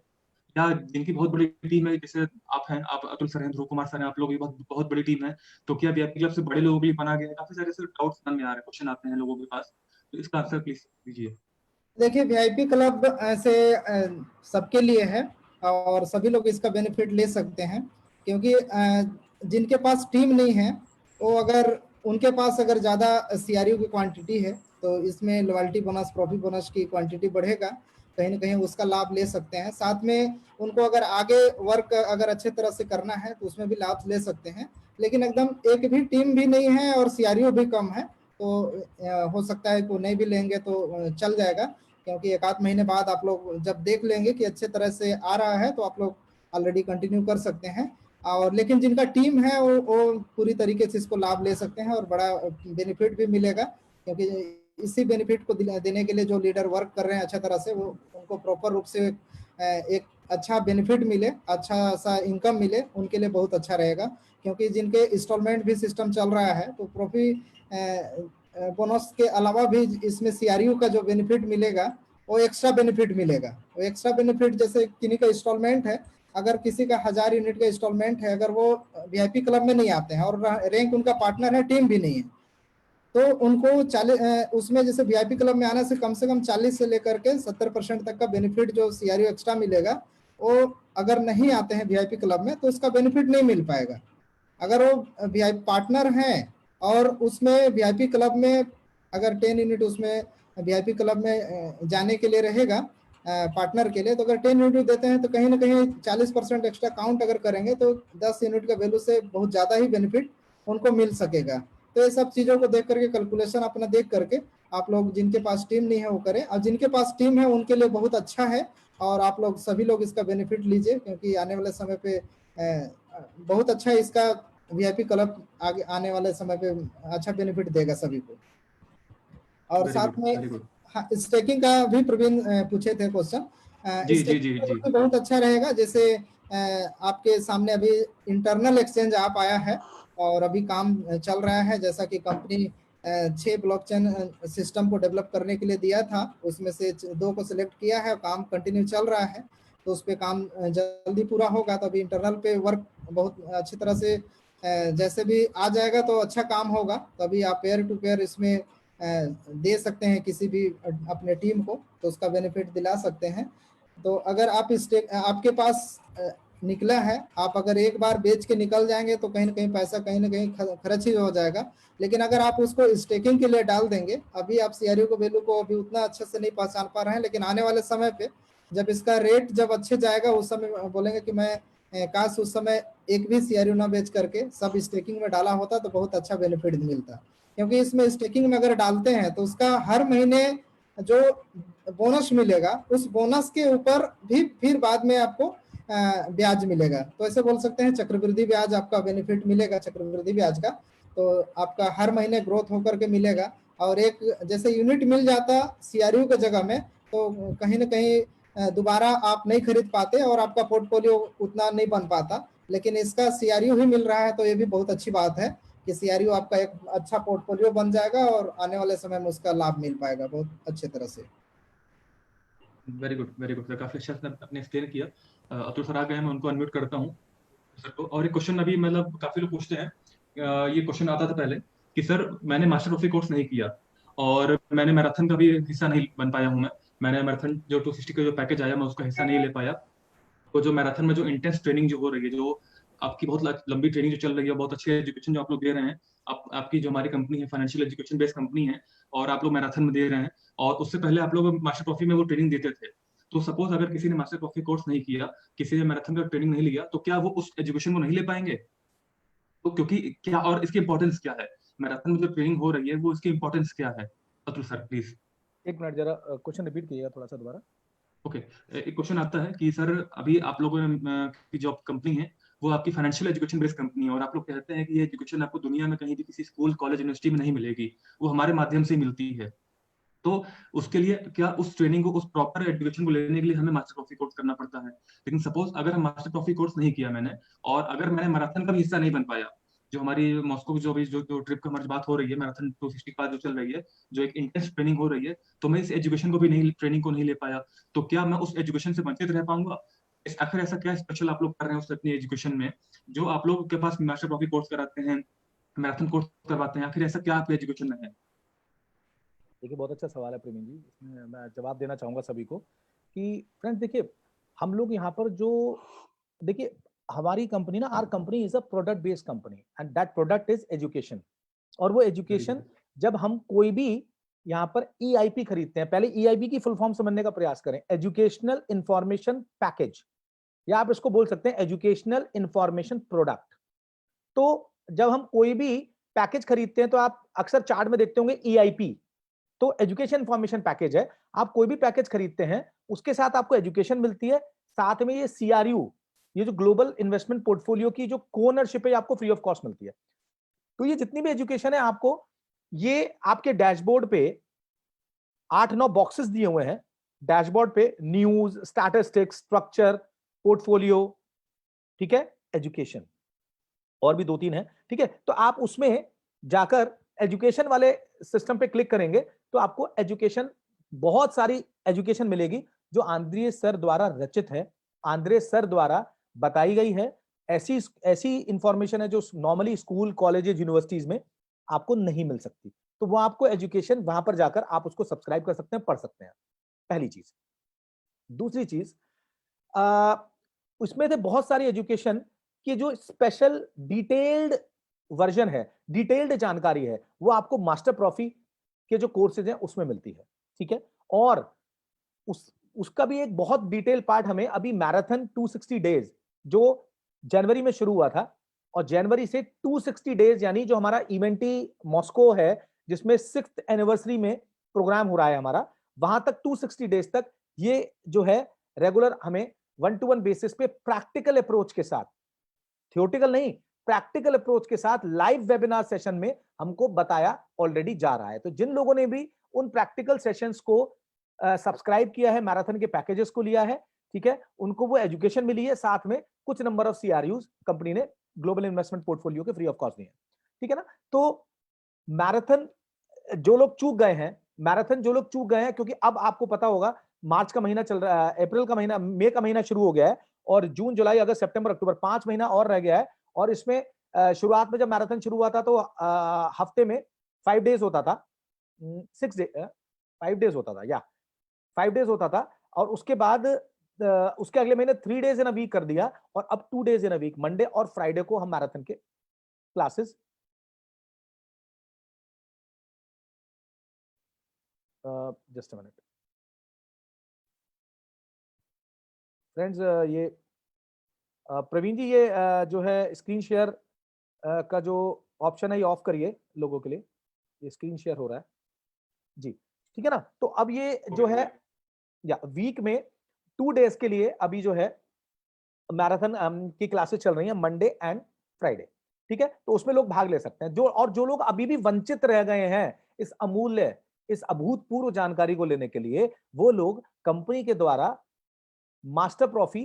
या जिनकी बहुत बड़ी टीम है, जैसे आप हैं, आप अतुल सर हैं, ध्रुव कुमार सर हैं, आप लोग की बहुत बहुत बड़ी टीम है, तो क्या वीआईपी क्लब से बड़े लोगों के लिए बना गया है? काफी सारे सर डाउट्स मन में आ रहे हैं, क्वेश्चन आते हैं लोगों के पास, तो इसका आंसर प्लीज दीजिए। देखिए वीआईपी क्लब ऐसे सबके लिए है और सभी लोग इसका बेनिफिट ले सकते हैं, क्योंकि जिनके पास टीम नहीं है वो अगर उनके पास अगर ज़्यादा सीआरयू की क्वांटिटी है तो इसमें लॉयल्टी बोनस, प्रॉफिट बोनस की क्वांटिटी बढ़ेगा, कहीं ना कहीं उसका लाभ ले सकते हैं। साथ में उनको अगर आगे वर्क अगर अच्छे तरह से करना है तो उसमें भी लाभ ले सकते हैं। लेकिन एकदम एक भी टीम भी नहीं है और सीआरयू भी कम है तो हो सकता है को नहीं भी लेंगे तो चल जाएगा, क्योंकि 1 आध महीने बाद आप लोग जब देख लेंगे कि अच्छे तरह से आ रहा है तो आप लोग ऑलरेडी कंटिन्यू कर सकते हैं। और लेकिन जिनका टीम है वो पूरी तरीके से इसको लाभ ले सकते हैं और बड़ा बेनिफिट भी मिलेगा, क्योंकि इसी बेनिफिट को देने के लिए जो लीडर वर्क कर रहे हैं अच्छा तरह से, वो उनको प्रॉपर रूप से एक अच्छा बेनिफिट मिले, अच्छा सा इनकम मिले, उनके लिए बहुत अच्छा रहेगा। क्योंकि जिनके इंस्टॉलमेंट भी सिस्टम चल रहा है तो प्रॉफिट बोनस के अलावा भी इसमें सीआरयू का जो बेनिफिट मिलेगा वो एक्स्ट्रा बेनिफिट मिलेगा। वो एक्स्ट्रा बेनिफिट जैसे किन्हीं का इंस्टॉलमेंट है, अगर किसी का 1000 यूनिट का इंस्टॉलमेंट है, अगर वो वीआईपी क्लब में नहीं आते हैं और रैंक उनका पार्टनर है, टीम भी नहीं है, तो उनको 40 उसमें जैसे वीआईपी क्लब में आने से कम 40 से लेकर के 70% तक का बेनिफिट जो सीआरयू एक्स्ट्रा मिलेगा, वो अगर नहीं आते हैं वीआईपी क्लब में तो उसका बेनिफिट नहीं मिल पाएगा। अगर वो वीआईपी पार्टनर हैं और उसमें वीआईपी क्लब में अगर 10 यूनिट उसमें वीआईपी क्लब में जाने के लिए रहेगा पार्टनर के लिए, तो अगर 10 यूनिट देते हैं तो कहीं ना कहीं 40% एक्स्ट्रा काउंट अगर करेंगे तो 10 यूनिट का वैल्यू से बहुत ज़्यादा ही बेनिफिट उनको मिल सकेगा। तो ये सब चीज़ों को देख करके, कैलकुलेशन अपना देख करके आप लोग जिनके पास टीम नहीं है वो करें, और जिनके पास टीम है उनके लिए बहुत अच्छा है और आप लोग सभी लोग इसका बेनिफिट लीजिए, क्योंकि आने वाले समय पे बहुत अच्छा इसका वीआईपी क्लब आगे आने वाले समय पे अच्छा बेनिफिट देगा सभी को। और साथ में स्टेकिंग का भी प्रवीण पूछे थे क्वेश्चन, स्टेकिंग बहुत अच्छा रहेगा। जैसे आपके सामने अभी इंटरनल एक्सचेंज आप आया है और अभी काम चल रहा है, जैसा कि कंपनी 6 ब्लॉकचेन सिस्टम को डेवलप करने के लिए दिया था, उसमें से 2 को सिलेक्ट किया है, काम कंटिन्यू चल रहा है। तो उस पर काम जल्दी पूरा होगा। तो अभी इंटरनल पे वर्क बहुत अच्छी तरह से जैसे भी आ जाएगा तो अच्छा काम होगा। तो अभी आप पेयर टू पेयर इसमें दे सकते हैं किसी भी अपने टीम को, तो उसका बेनिफिट दिला सकते हैं। तो अगर आप आपके पास निकला है, आप अगर एक बार बेच के निकल जाएंगे तो कहीं ना कहीं पैसा कहीं ना कहीं खर्च ही हो जाएगा। लेकिन अगर आप उसको स्टेकिंग के लिए डाल देंगे, अभी आप सीआरयू को वैल्यू को अभी उतना अच्छे से नहीं पहचान पा रहे हैं, लेकिन आने वाले समय पे जब इसका रेट जब अच्छे जाएगा उस समय बोलेंगे कि मैं काश उस समय एक भी सीआरयू ना बेच करके सब स्टेकिंग में डाला होता तो बहुत अच्छा बेनिफिट मिलता। क्योंकि इसमें स्टेकिंग में अगर डालते हैं तो उसका हर महीने जो बोनस मिलेगा उस बोनस के ऊपर भी फिर बाद में आपको ब्याज मिलेगा। तो ऐसे बोल सकते हैं चक्रवृद्धि ब्याज आपका बेनिफिट मिलेगा, चक्रवृद्धि ब्याज का। तो आपका हर महीने ग्रोथ होकर के मिलेगा। और एक जैसे यूनिट मिल जाता सीआरयू के जगह में तो कहीं ना कहीं दोबारा आप नहीं खरीद पाते और आपका पोर्टफोलियो उतना नहीं बन पाता। लेकिन इसका सीआरयू ही मिल रहा है तो ये भी बहुत अच्छी बात है कि सीआरयू आपका एक अच्छा पोर्टफोलियो बन जाएगा और आने वाले समय में उसका लाभ मिल पाएगा बहुत अच्छे तरह से। वेरी गुड सर, काफी अच्छा आपने एक्सप्लेन किया। अतुल सर आ गए हैं, मैं उनको अनम्यूट करता हूँ सर को। और एक क्वेश्चन अभी मतलब काफी लोग पूछते हैं, ये क्वेश्चन आता था पहले कि सर मैंने मास्टर ट्रॉफी कोर्स नहीं किया और मैंने मैराथन का भी हिस्सा नहीं बन पाया हूँ। मैंने मैराथन जो 260 का जो पैकेज आया मैं उसका हिस्सा नहीं ले पाया। तो जो मैराथन में जो इंटेंस ट्रेनिंग जो हो रही है, जो आपकी बहुत लंबी ट्रेनिंग जो चल रही है, बहुत अच्छी एजुकेशन जो आप लोग दे रहे हैं, आपकी जो हमारी कंपनी है फाइनेंशियल एजुकेशन बेस्ड कंपनी है और आप लोग मैराथन में दे रहे हैं, और उससे पहले आप लोग मास्टर ट्रॉफी में वो ट्रेनिंग देते थे। तो सपोज अगर किसी ने मास्टर ट्रॉफी कोर्स नहीं किया, किसी ने मैराथन का ट्रेनिंग नहीं लिया, तो क्या वो उस एजुकेशन को नहीं ले पाएंगे? तो क्योंकि क्या, और इसकी इंपॉर्टेंस क्या है, मैराथन में जो ट्रेनिंग हो रही है वो इसकी इंपॉर्टेंस क्या है? Atul sir please. एक मिनट जरा क्वेश्चन रिपीट कीजिएगा थोड़ा सा दोबारा। ओके, एक क्वेश्चन आता है कि सर अभी आप लोगों की जो कंपनी है वो आपकी फाइनेंशियल एजुकेशन बेस्ड कंपनी है, और आप लोग कहते हैं कि ये एजुकेशन आपको दुनिया में कहीं भी किसी स्कूल कॉलेज यूनिवर्सिटी में नहीं मिलेगी, वो हमारे माध्यम से मिलती है। तो उसके लिए क्या उस ट्रेनिंग को, उस प्रॉपर एजुकेशन को लेने के लिए हमें मास्टर ट्रॉफी कोर्स करना पड़ता है? लेकिन सपोज अगर हम मास्टर ट्रॉफी कोर्स नहीं किया मैंने, और अगर मैंने मैराथन का भी हिस्सा नहीं बन पाया, जो हमारी मॉस्को की जो भी जो ट्रिप का हमारी बात हो रही है, मैराथन 260 का जो चल रही है, जो एक इंटेंस ट्रेनिंग हो रही है, तो मैं इस एजुकेशन को भी नहीं, ट्रेनिंग को नहीं ले पाया, तो क्या मैं उस एजुकेशन से वंचित रह पाऊंगा? आखिर ऐसा क्या स्पेशल आप लोग कर रहे हैं उस अपनी एजुकेशन में, जो आप लोग के पास मास्टर ट्रॉफी कोर्स कराते हैं, मैराथन कोर्स करवाते हैं, आखिर ऐसा क्या आपकी एजुकेशन में है? देखिए बहुत अच्छा सवाल है प्रवीण जी, इसमें मैं जवाब देना चाहूंगा सभी को कि फ्रेंड्स देखिए, हम लोग यहाँ पर जो देखिए हमारी कंपनी ना, our company is a product based company and that product is education. और वो एजुकेशन जब हम कोई भी यहाँ पर EIP खरीदते हैं, पहले EIP की फुल फॉर्म समझने का प्रयास करें, एजुकेशनल इंफॉर्मेशन पैकेज, या आप इसको बोल सकते हैं एजुकेशनल इंफॉर्मेशन प्रोडक्ट। तो जब हम कोई भी पैकेज खरीदते हैं तो आप अक्सर चार्ट में देखते होंगे EIP, तो एजुकेशन इंफॉर्मेशन पैकेज है। आप कोई भी पैकेज खरीदते हैं उसके साथ आपको एजुकेशन मिलती है, साथ में ये CRU, ये जो ग्लोबल इन्वेस्टमेंट पोर्टफोलियो की जो कोनरशिप है, आपको फ्री ऑफ कॉस्ट मिलती है। तो ये जितनी भी एजुकेशन है आपको, ये आपके डैशबोर्ड पे 8-9 बॉक्सेस दिए हुए हैं। डैशबोर्ड पे न्यूज, स्टैटिस्टिक्स, स्ट्रक्चर, पोर्टफोलियो, ठीक है, एजुकेशन, और भी 2-3 है, ठीक है। तो आप उसमें जाकर एजुकेशन वाले सिस्टम पे क्लिक करेंगे तो आपको एजुकेशन, बहुत सारी एजुकेशन मिलेगी जो आंद्रे सर द्वारा रचित है, आंद्रे सर द्वारा बताई गई है। ऐसी इंफॉर्मेशन है जो नॉर्मली स्कूल, कॉलेजेस, यूनिवर्सिटीज में आपको नहीं मिल सकती। तो वो आपको एजुकेशन वहां पर जाकर आप उसको सब्सक्राइब कर सकते हैं, पढ़ सकते हैं, पहली चीज। दूसरी चीज, उसमें से बहुत सारी एजुकेशन की जो स्पेशल डिटेल्ड वर्जन है, डिटेल्ड जानकारी है, वो आपको मास्टर ट्रॉफी के जो कोर्सेज हैं उसमें मिलती है, ठीक है। और उसका भी एक बहुत डिटेल पार्ट हमें अभी मैराथन 260 डेज जो जनवरी में शुरू हुआ था, और जनवरी से 260 डेज यानी जो हमारा इवेंटी मॉस्को है, जिसमें 6th एनिवर्सरी में प्रोग्राम हो रहा है हमारा, वहां तक 260 डेज तक ये जो है रेगुलर हमें 1-to-1 बेसिस पे प्रैक्टिकल अप्रोच के साथ, थियोरेटिकल नहीं, प्रैक्टिकल अप्रोच के साथ लाइव वेबिनार सेशन में हमको बताया ऑलरेडी जा रहा है। तो जिन लोगों ने भी उन प्रैक्टिकल सेशंस को सब्सक्राइब किया है, मैराथन के पैकेजेस को लिया है, ठीक है, उनको वो एजुकेशन मिली है, साथ में कुछ नंबर ऑफ CRUs कंपनी ने ग्लोबल इन्वेस्टमेंट पोर्टफोलियो के फ्री ऑफ कॉस्ट दिए हैं, ठीक है ना। तो मैराथन जो लोग चूक गए हैं, मैराथन जो लोग चूक गए हैं, क्योंकि अब आपको पता होगा मार्च का महीना चल रहा है, अप्रैल का महीना, मई का महीना शुरू हो गया है और जून, जुलाई, अगस्त, सितंबर, अक्टूबर 5 महीना और रह गया है। और इसमें शुरुआत में जब मैराथन शुरू हुआ था तो हफ्ते में 5 डेज होता था, 6 डे 5 डेज होता था, या 5 डेज होता था। और उसके बाद उसके अगले महीने 3 डेज इन अ वीक कर दिया और अब 2 days in a week, Monday और फ्राइडे को हम मैराथन के classes just a minute friends, ये प्रवीण जी, ये जो है स्क्रीन शेयर का जो ऑप्शन है ये ऑफ करिए लोगों के लिए, ये स्क्रीन शेयर हो रहा है जी, ठीक है ना। तो अब ये जो है या वीक में 2 डेज के लिए अभी जो है मैराथन की क्लासेस चल रही हैं, मंडे एंड फ्राइडे, ठीक है। तो उसमें लोग भाग ले सकते हैं। जो लोग अभी भी वंचित रह गए हैं इस अमूल्य, इस अभूतपूर्व जानकारी को लेने के लिए, वो लोग कंपनी के द्वारा मास्टर ट्रॉफी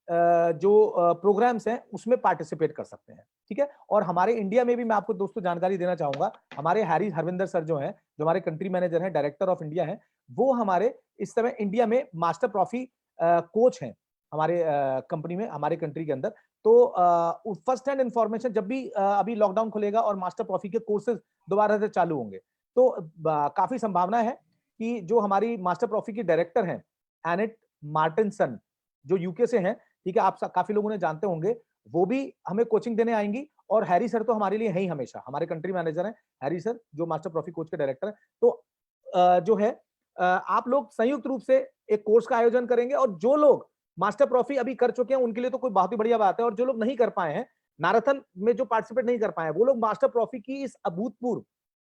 जो प्रोग्राम्स हैं उसमें पार्टिसिपेट कर सकते हैं, ठीक है। और हमारे इंडिया में भी मैं आपको दोस्तों जानकारी देना चाहूंगा, हमारे हैरी हरविंदर सर जो हैं, जो हमारे कंट्री मैनेजर हैं, डायरेक्टर ऑफ इंडिया हैं, वो हमारे इस समय इंडिया में मास्टर ट्रॉफी कोच हैं हमारे कंपनी में, हमारे कंट्री के अंदर। तो फर्स्ट हैंड इंफॉर्मेशन जब भी अभी लॉकडाउन खुलेगा और मास्टर ट्रॉफी के कोर्सेज दोबारा से चालू होंगे, तो काफी संभावना है कि जो हमारी मास्टर ट्रॉफी की डायरेक्टर हैं एनेट मार्टिनसन, जो यूके से हैं, ठीक है, आप काफी लोगों ने जानते होंगे, वो भी हमें कोचिंग देने आएंगी। और हैरी सर तो हमारे लिए है ही हमेशा, हमारे कंट्री मैनेजर हैं हैरी सर, जो मास्टर ट्रॉफी कोच के डायरेक्टर हैं। तो जो है आप लोग संयुक्त रूप से एक कोर्स का आयोजन करेंगे और जो लोग मास्टर ट्रॉफी अभी कर चुके हैं उनके लिए तो कोई बहुत ही बढ़िया बात है, और जो लोग नहीं कर पाए हैं, मैराथन में जो पार्टिसिपेट नहीं कर पाए हैं, वो लोग मास्टर ट्रॉफी की इस अभूतपूर्व,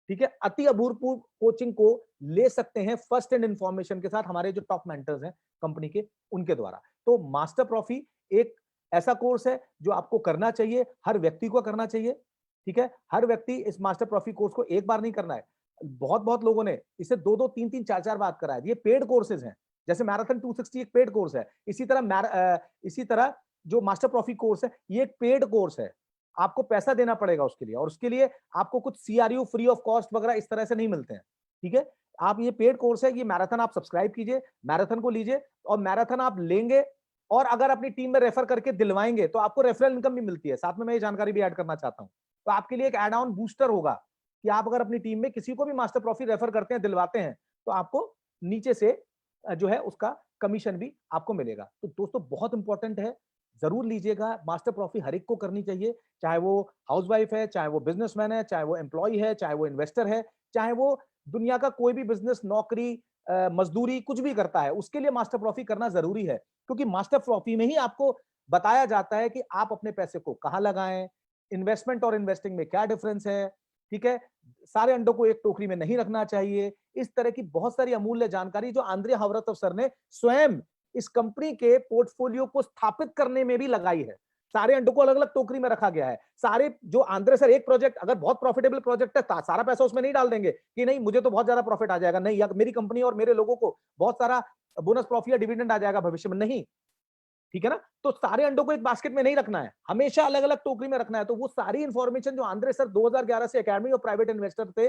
ठीक है, अति अभूतपूर्व कोचिंग को ले सकते हैं फर्स्ट हैंड इंफॉर्मेशन के साथ, हमारे जो टॉप मेंटर्स हैं कंपनी के, उनके द्वारा। तो मास्टर ट्रॉफी एक ऐसा कोर्स है जो आपको करना चाहिए, हर व्यक्ति को करना चाहिए, ठीक है। हर व्यक्ति इस मास्टर ट्रॉफी कोर्स को एक बार नहीं करना है, बहुत लोगों ने इसे 2-2, 3-3, 4-4 बार करा है। ये पेड कोर्सेज हैं, जैसे मैराथन 260 एक पेड कोर्स है, इसी तरह जो मास्टर ट्रॉफी कोर्स है ये एक पेड कोर्स है, आपको पैसा देना पड़ेगा उसके लिए, और उसके लिए आपको कुछ CRU फ्री ऑफ कॉस्ट वगैरह इस तरह से नहीं मिलते हैं, ठीक है। आप, ये पेड कोर्स है, ये मैराथन आप सब्सक्राइब कीजिए, मैराथन को लीजिए, और मैराथन आप लेंगे और अगर अपनी टीम में रेफर करके दिलवाएंगे तो आपको रेफरल इनकम भी मिलती है। साथ में मैं ये जानकारी भी ऐड करना चाहता हूं, तो आपके लिए एक एड ऑन बूस्टर होगा कि आप अगर अपनी टीम में किसी को भी मास्टर ट्रॉफी रेफर करते हैं, दिलवाते हैं, तो आपको नीचे से जो है उसका कमीशन भी आपको मिलेगा। तो दोस्तों बहुत इंपॉर्टेंट है, जरूर लीजिएगा। मास्टर ट्रॉफी हर एक को करनी चाहिए, चाहे वो हाउसवाइफ है, चाहे वो बिजनेसमैन है, चाहे वो एम्प्लॉय है, चाहे वो इन्वेस्टर है, चाहे वो दुनिया का कोई भी बिजनेस, नौकरी, मजदूरी कुछ भी करता है, उसके लिए मास्टर ट्रॉफी करना जरूरी है। क्योंकि मास्टर ट्रॉफी में ही आपको बताया जाता है कि आप अपने पैसे को कहां लगाएं, इन्वेस्टमेंट और इन्वेस्टिंग में क्या डिफरेंस है, ठीक है, सारे अंडों को एक टोकरी में नहीं रखना चाहिए। इस तरह की बहुत सारी अमूल्य जानकारी जो आंद्रे हावरतोव सर ने स्वयं इस कंपनी के पोर्टफोलियो को स्थापित करने में भी लगाई है। सारे अंडों को अलग अलग टोकरी में रखा गया है। सारे जो आंद्रे सर, एक प्रोजेक्ट अगर बहुत प्रॉफिटेबल प्रोजेक्ट है, सारा पैसा उसमें नहीं डाल देंगे कि नहीं मुझे तो बहुत ज्यादा प्रॉफिट आ जाएगा, नहीं, या मेरी कंपनी और मेरे लोगों को बहुत सारा बोनस प्रॉफिट या डिविडेंड आ जाएगा भविष्य में, नहीं, ठीक है ना। तो सारे अंडों को एक बास्केट में नहीं रखना है, हमेशा अलग अलग टोकरी में रखना है। तो वो सारी इंफॉर्मेशन जो आंद्रे सर 2011 से एकेडमी ऑफ प्राइवेट इन्वेस्टर थे,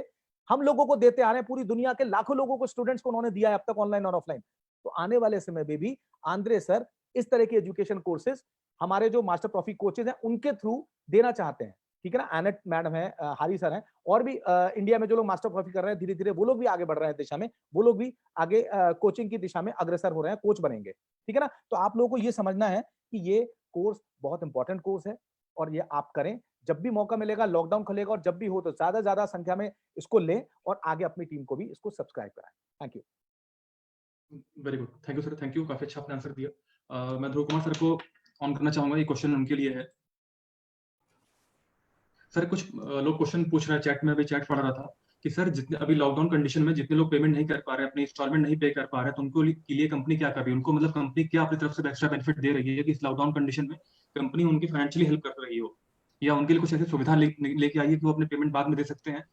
हम लोगों को देते आ रहे हैं, पूरी दुनिया के लाखों लोगों को, स्टूडेंट्स को उन्होंने दिया है अब तक, ऑनलाइन और ऑफलाइन। तो आने वाले समय में भी आंद्रे सर इस तरह के एजुकेशन कोर्सेज हमारे जो मास्टर ट्रॉफी कोचेज हैं उनके थ्रू देना चाहते हैं, ठीक है ना। एनेट मैडम है, हारी सर हैं, और भी इंडिया में जो लोग मास्टर ट्रॉफी कर रहे हैं, धीरे धीरे वो लोग भी आगे बढ़ रहे हैं दिशा में, वो लोग भी आगे कोचिंग की दिशा में अग्रसर हो रहे हैं, कोच बनेंगे, ठीक है ना। तो आप लोगों को ये समझना है कि ये कोर्स बहुत इंपॉर्टेंट कोर्स है और ये आप करें, जब भी मौका मिलेगा, लॉकडाउन खुलेगा और जब भी हो तो ज्यादा ज्यादा संख्या में इसको लें और आगे अपनी टीम को भी इसको सब्सक्राइब कराएं। Thank you. Very good, thank you sir, thank you, काफी अच्छा आपने आंसर दिया। मैं ध्रुव कुमार सर को ऑन करना चाहूंगा, ये क्वेश्चन उनके लिए है। सर कुछ लोग क्वेश्चन पूछ रहे हैं चैट में, अभी चैट पढ़ रहा था कि सर जितने अभी लॉकडाउन कंडीशन में जितने लोग पेमेंट नहीं कर पा रहे हैं, अपनी इंस्टॉलमेंट नहीं पे कर पा रहे हैं, तो उनको के लिए कंपनी क्या कर रही है, उनको मतलब कंपनी क्या अपनी तरफ से एक्स्ट्रा बेनिफिट दे रही है कि इस लॉकडाउन कंडीशन में कंपनी उनकी फाइनेंशियली हेल्प कर रही हो, या उनके लिए कुछ ऐसी सुविधा लेके आई है कि वो अपने पेमेंट बाद में दे सकते हैं?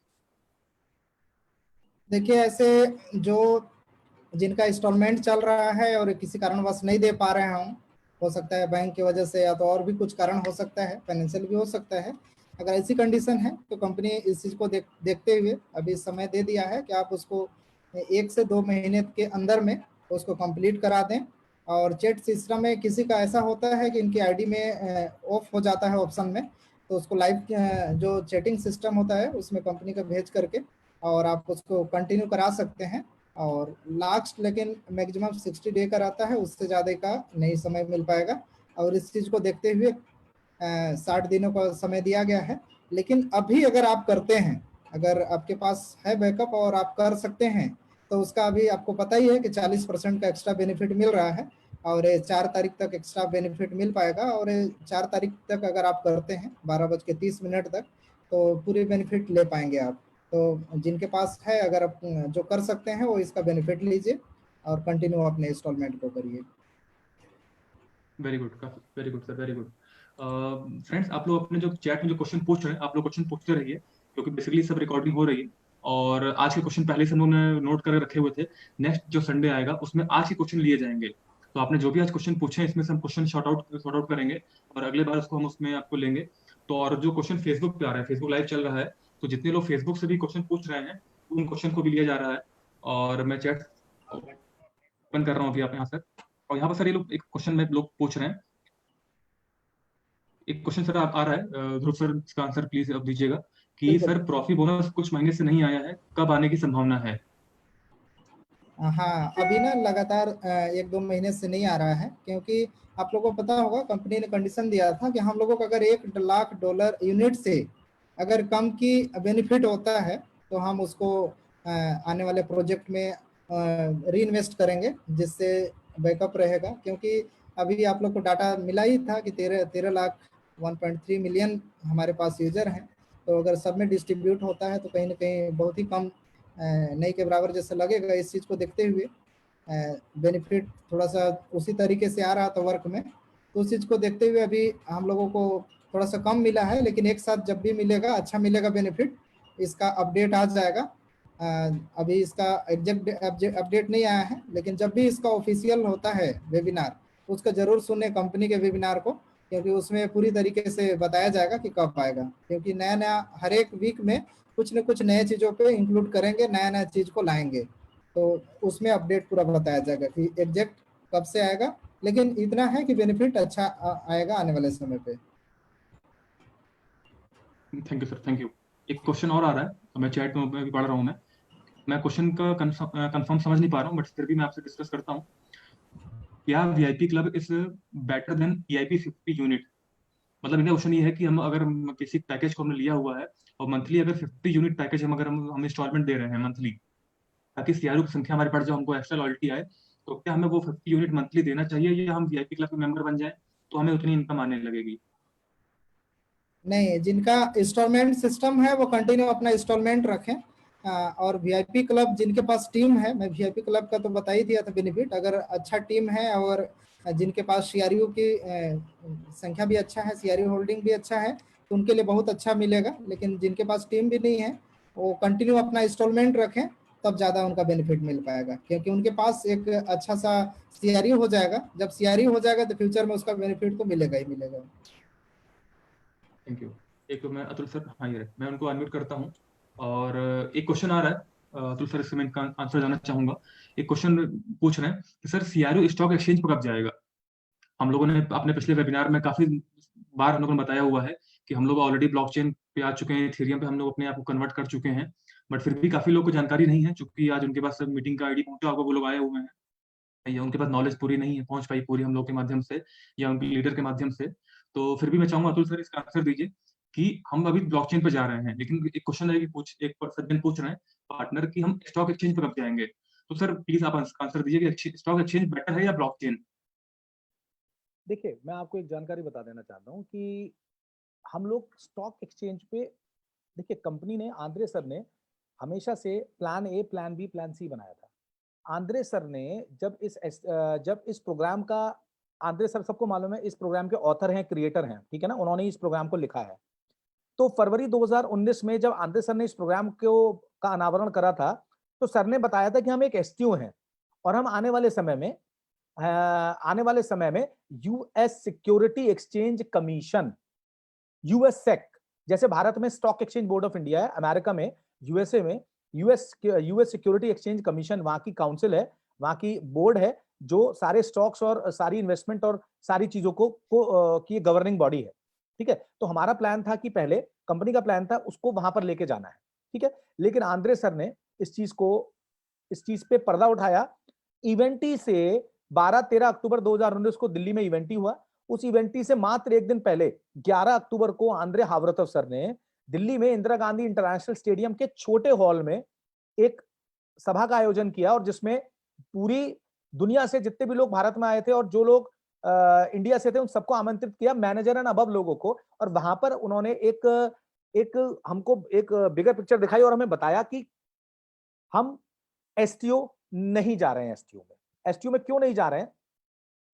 देखिए, ऐसे जो जिनका इंस्टॉलमेंट चल रहा है और किसी कारणवश नहीं दे पा रहे हों, हो सकता है बैंक की वजह से या तो और भी कुछ कारण हो सकता है, फाइनेंशियल भी हो सकता है। अगर ऐसी कंडीशन है तो कंपनी इस चीज़ को देखते हुए अभी समय दे दिया है कि आप उसको 1 से 2 महीने के अंदर में उसको कंप्लीट करा दें। और चैट सिस्टम में किसी का ऐसा होता है कि इनकी आईडी में ऑफ हो जाता है ऑप्शन में, तो उसको लाइव जो चैटिंग सिस्टम होता है उसमें कंपनी का भेज करके और आप उसको कंटिन्यू करा सकते हैं। और लास्ट लेकिन मैक्सिमम 60 डे का रहता है, उससे ज़्यादा का नहीं समय मिल पाएगा। और इस चीज़ को देखते हुए 60 दिनों का समय दिया गया है। लेकिन अभी अगर आप करते हैं, अगर आपके पास है बैकअप और आप कर सकते हैं, तो उसका अभी आपको पता ही है कि 40% का एक्स्ट्रा बेनिफिट मिल रहा है और 4 तारीख तक एक्स्ट्रा बेनिफिट मिल पाएगा। और 4 तारीख तक अगर आप करते हैं 12:30 तक, तो पूरे बेनिफिट ले पाएंगे आप। तो जिनके पास है, अगर आप जो कर सकते हैं वो इसका बेनिफिट लीजिए और कंटिन्यू अपने इंस्टॉलमेंट को करिए। Very good, very good sir, very good. Friends, आप लोग अपने जो चैट में जो क्वेश्चन पूछ रहे हैं, आप लोग क्वेश्चन पूछते रहिए, क्योंकि बेसिकली सब रिकॉर्डिंग हो रही है। और आज के क्वेश्चन पहले से हम लोगों ने नोट करके रखे हुए थे। नेक्स्ट जो संडे आएगा उसमें आज के क्वेश्चन लिए जाएंगे। तो आपने जो भी आज क्वेश्चन पूछे हैं, इसमें से हम क्वेश्चन शॉर्ट आउट करेंगे और अगले बार उसको हम उसमें आपको लेंगे। तो और जो क्वेश्चन फेसबुक पे आ रहा है, फेसबुक लाइव चल रहा है, तो जितने लोग फेसबुक से भी क्वेश्चन पूछ रहे हैं उन क्वेश्चन को भी लिया जा रहा है। और मैं चैट ओपन कर रहा हूँ अभी आप यहाँ सर। और यहाँ पर सर ये लोग एक क्वेश्चन में लोग पूछ रहे हैं। एक क्वेश्चन सर आ रहा है, ध्रुव सर इसका आंसर प्लीज अब दीजिएगा कि बिल्कुल। सर प्रॉफी बोनस कुछ महीने से नहीं आया है, कब आने की संभावना है? हाँ, अभी ना लगातार 1-2 महीने से नहीं आ रहा है, क्योंकि आप लोगों को पता होगा कंपनी ने कंडीशन दिया था कि हम लोगों को अगर $1 लाख यूनिट से अगर कम की बेनिफिट होता है तो हम उसको आने वाले प्रोजेक्ट में री इन्वेस्ट करेंगे, जिससे बैकअप रहेगा। क्योंकि अभी आप लोग को डाटा मिला ही था कि 13 लाख 1.3 मिलियन हमारे पास यूजर हैं। तो अगर सब में डिस्ट्रीब्यूट होता है तो कहीं ना कहीं बहुत ही कम नहीं के बराबर जैसे लगेगा। इस चीज़ को देखते हुए बेनिफिट थोड़ा सा उसी तरीके से आ रहा था वर्क में, तो उस चीज़ को देखते हुए अभी हम लोगों को थोड़ा सा कम मिला है। लेकिन एक साथ जब भी मिलेगा, अच्छा मिलेगा बेनिफिट, इसका अपडेट आ जाएगा। अभी इसका एग्जैक्ट अपडेट नहीं आया है, लेकिन जब भी इसका ऑफिशियल होता है वेबिनार, उसका जरूर सुने कंपनी के वेबिनार को, क्योंकि उसमें पूरी तरीके से बताया जाएगा कि कब आएगा। क्योंकि नया नया हर एक वीक में कुछ न कुछ नए चीज़ों पे इंक्लूड करेंगे, नया नया चीज़ को लाएंगे, तो उसमें अपडेट पूरा बताया जाएगा कि एग्जैक्ट कब से आएगा। लेकिन इतना है कि बेनिफिट अच्छा आएगा आने वाले समय पे। Thank you sir, thank you. एक क्वेश्चन और आ रहा है, तो मैं चैट में भी पढ़ रहा हूँ। मैं क्वेश्चन का कंफर्म समझ नहीं पा रहा हूँ, बट फिर भी मैं आपसे डिस्कस करता हूँ। क्या VIP club is better than EIP 50 unit? मतलब इनका क्वेश्चन ये है कि हम अगर किसी पैकेज को हमने लिया हुआ है और मंथली अगर 50 यूनिट पैकेज हम इंस्टॉलमेंट दे रहे हैं मंथली, ताकि सीआरओ की संख्या हमारे पास जो हमको एक्स्ट्रा लॉयल्टी आए, तो क्या हमें वो 50 यूनिट मंथली देना चाहिए या हम वीआईपी क्लब के मेंबर बन जाए तो हमें उतनी इनकम आने लगेगी? नहीं, जिनका इंस्टॉलमेंट सिस्टम है वो कंटिन्यू अपना इंस्टॉलमेंट रखें। और वीआईपी क्लब जिनके पास टीम है, मैं वीआईपी क्लब का तो बता ही दिया था बेनिफिट। अगर अच्छा टीम है और जिनके पास सीआरयू की संख्या भी अच्छा है, सीआरयू होल्डिंग भी अच्छा है, तो उनके लिए बहुत अच्छा मिलेगा। लेकिन जिनके पास टीम भी नहीं है, वो कंटिन्यू अपना इंस्टॉलमेंट रखें, तब ज़्यादा उनका बेनिफिट मिल पाएगा। क्योंकि उनके पास एक अच्छा सा सीआरयू हो जाएगा। जब सीआरयू हो जाएगा तो फ्यूचर में उसका बेनिफिट तो मिलेगा ही मिलेगा। Thank you. एक तो मैं अतुल सर, हाँ ये मैं उनको अनम्यूट करता हूँ। और एक क्वेश्चन आ रहा है अतुल सर, इससे मैं इनका आंसर जानना चाहूंगा। एक क्वेश्चन पूछ रहे हैं कि सर सीआरओ स्टॉक एक्सचेंज पर कब जाएगा? हम लोगों ने अपने पिछले वेबिनार में काफी बार हम लोगों ने बताया हुआ है कि हम लोग ऑलरेडी ब्लॉकचेन पे आ चुके हैं, इथेरियम पे हम लोग अपने आप को कन्वर्ट कर चुके हैं। बट फिर भी काफी लोग को जानकारी नहीं है, चूंकि आज उनके पास मीटिंग का आईडी पहुंचा होगा, वो लोग आए हुए हैं, या उनके पास नॉलेज पूरी नहीं है, पहुंच पाई पूरी हम लोग के माध्यम से या उनके लीडर के माध्यम से। तो फिर भी मैं चाहूंगा अतुल सर इसका आंसर दीजिए कि हम अभी ब्लॉकचेन पे जा रहे हैं, लेकिन एक क्वेश्चन है कि एक सज्जन पूछ रहे हैं पार्टनर कि हम स्टॉक एक्सचेंज पे कब जाएंगे। तो सर प्लीज आप आंसर दीजिए कि स्टॉक एक्सचेंज बेटर है या ब्लॉकचेन? देखिए, मैं आपको एक जानकारी बता देना चाहता हूँ कि हम लोग स्टॉक एक्सचेंज पे, देखिए कंपनी ने, आंद्रे सर ने हमेशा से plan A, plan B, plan C बनाया था। आंद्रे सर ने जब इस प्रोग्राम का, आंद्रे सर सबको मालूम है, इस प्रोग्राम के ऑथर हैं, क्रिएटर हैं, ठीक है ना, उन्होंने इस प्रोग्राम को लिखा है। तो फरवरी 2019 में जब आंद्रे सर ने इस प्रोग्राम का अनावरण करा था, तो सर ने बताया था कि हम एक एसटीओ हैं और हम आने वाले समय में US security exchange commission, US SEC, जैसे भारत में stock exchange board of India है, अमेरिका में, यूएसए में यूएस सिक्योरिटी एक्सचेंज कमीशन वहां की काउंसिल है, वहां की बोर्ड है जो सारे स्टॉक्स और सारी इन्वेस्टमेंट और सारी चीजों को की गवर्निंग बॉडी है। ठीक है, तो हमारा प्लान था कि पहले कंपनी का प्लान था उसको वहां पर लेके जाना है। ठीक है, लेकिन आंद्रे सर ने इस चीज पे पर्दा उठाया। इवेंटी से 12-13 अक्टूबर 2019 को दिल्ली में इवेंटी हुआ। उस इवेंटी से मात्र एक दिन पहले 11 अक्टूबर को आंद्रे हावरतव सर ने दिल्ली में इंदिरा गांधी इंटरनेशनल स्टेडियम के छोटे हॉल में एक सभा का आयोजन किया, और जिसमें पूरी दुनिया से जितने भी लोग भारत में आए थे और जो लोग इंडिया से थे उन सबको आमंत्रित किया, मैनेजर एंड अबव लोगों को। और वहां पर उन्होंने हमको एक बिगर पिक्चर दिखाई और हमें बताया कि हम एसटीओ नहीं जा रहे हैं। एसटीओ में क्यों नहीं जा रहे हैं,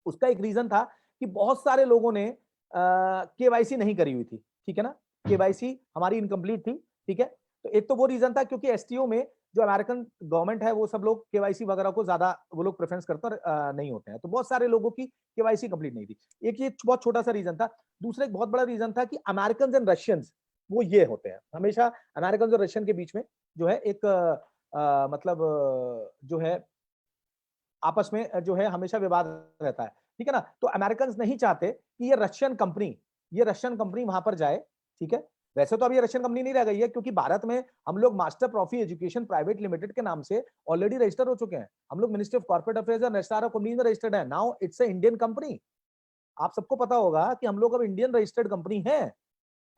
उसका एक रीजन था कि बहुत सारे लोगों ने केवाईसी नहीं करी हुई थी। ठीक है ना, केवाईसी हमारी इनकम्प्लीट थी। ठीक है, तो एक तो वो रीजन था क्योंकि एसटीओ में जो अमेरिकन गवर्नमेंट है वो सब लोग केवाईसी वगैरह को ज्यादा वो लोग प्रेफरेंस करते और नहीं होते हैं, तो बहुत सारे लोगों की केवाईसी कंप्लीट नहीं थी। एक ये बहुत छोटा सा रीजन था। दूसरा एक बहुत बड़ा रीजन था कि अमेरिकन एंड रशियंस वो ये होते हैं, हमेशा अमेरिकन और रशियन के बीच में जो है एक मतलब जो है आपस में जो है हमेशा विवाद रहता है। ठीक है ना, तो अमेरिकन नहीं चाहते कि ये रशियन कंपनी वहां पर जाए। ठीक है, वैसे तो अब ये रशियन कंपनी नहीं रह गई है क्योंकि भारत में हम लोग मास्टर प्रॉफी एजुकेशन प्राइवेट लिमिटेड के नाम से ऑलरेडी रजिस्टर हो चुके हैं। हम लोग मिनिस्ट्री ऑफ कॉर्पोरेट अफेयर्स और रजिस्ट्रार ऑफ कंपनीज में रजिस्टर्ड है। Now it's a Indian company. आप सबको पता होगा कि हम लोग अब इंडियन रजिस्टर्ड कंपनी है।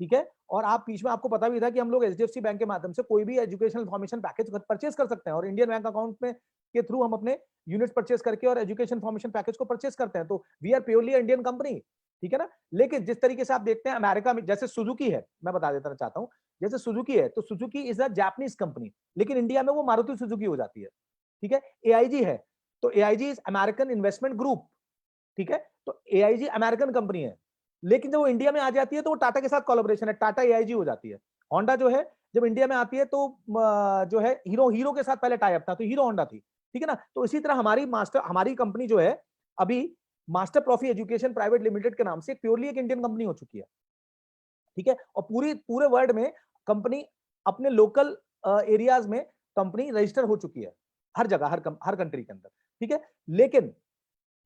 ठीक है, और आप बीच में आपको पता भी था कि हम लोग एचडीएफसी बैंक के माध्यम से कोई भी एजुकेशनल इन्फॉर्मेशन पैकेज परचेज कर सकते हैं, और इंडियन बैंक अकाउंट में के थ्रू हम अपने यूनिट्स परचेज करके और एजुकेशन इन्फॉर्मेशन पैकेज को परचेज करते हैं। तो we are purely Indian company. ठीक है ना, लेकिन जिस तरीके से आप देखते हैं अमेरिका में, जैसे सुजुकी है, मैं बता देना चाहता हूं, जैसे सुजुकी है तो Suzuki is a Japanese company, लेकिन इंडिया में वो मारुति सुजुकी हो जाती है। ठीक है, एआईजी है तो AIG is American investment group. ठीक है, तो एआईजी अमेरिकन कंपनी है, लेकिन जब वो इंडिया में आ जाती है तो वो टाटा के साथ कोलैबोरेशन है, टाटा एआईजी हो जाती है। होंडा जो है जब इंडिया में आती है तो जो है हीरो के साथ पहले टाई अप था, तो हीरो होंडा थी। ठीक है ना, तो इसी तरह हमारी कंपनी जो है अभी मास्टर प्रॉफी एजुकेशन प्राइवेट लिमिटेड के नाम से प्योरली एक इंडियन कंपनी हो चुकी है। ठीक है, और पूरे वर्ल्ड में कंपनी अपने लोकल एरियाज में कंपनी रजिस्टर हो चुकी है, हर जगह हर कंट्री के अंदर। ठीक है, लेकिन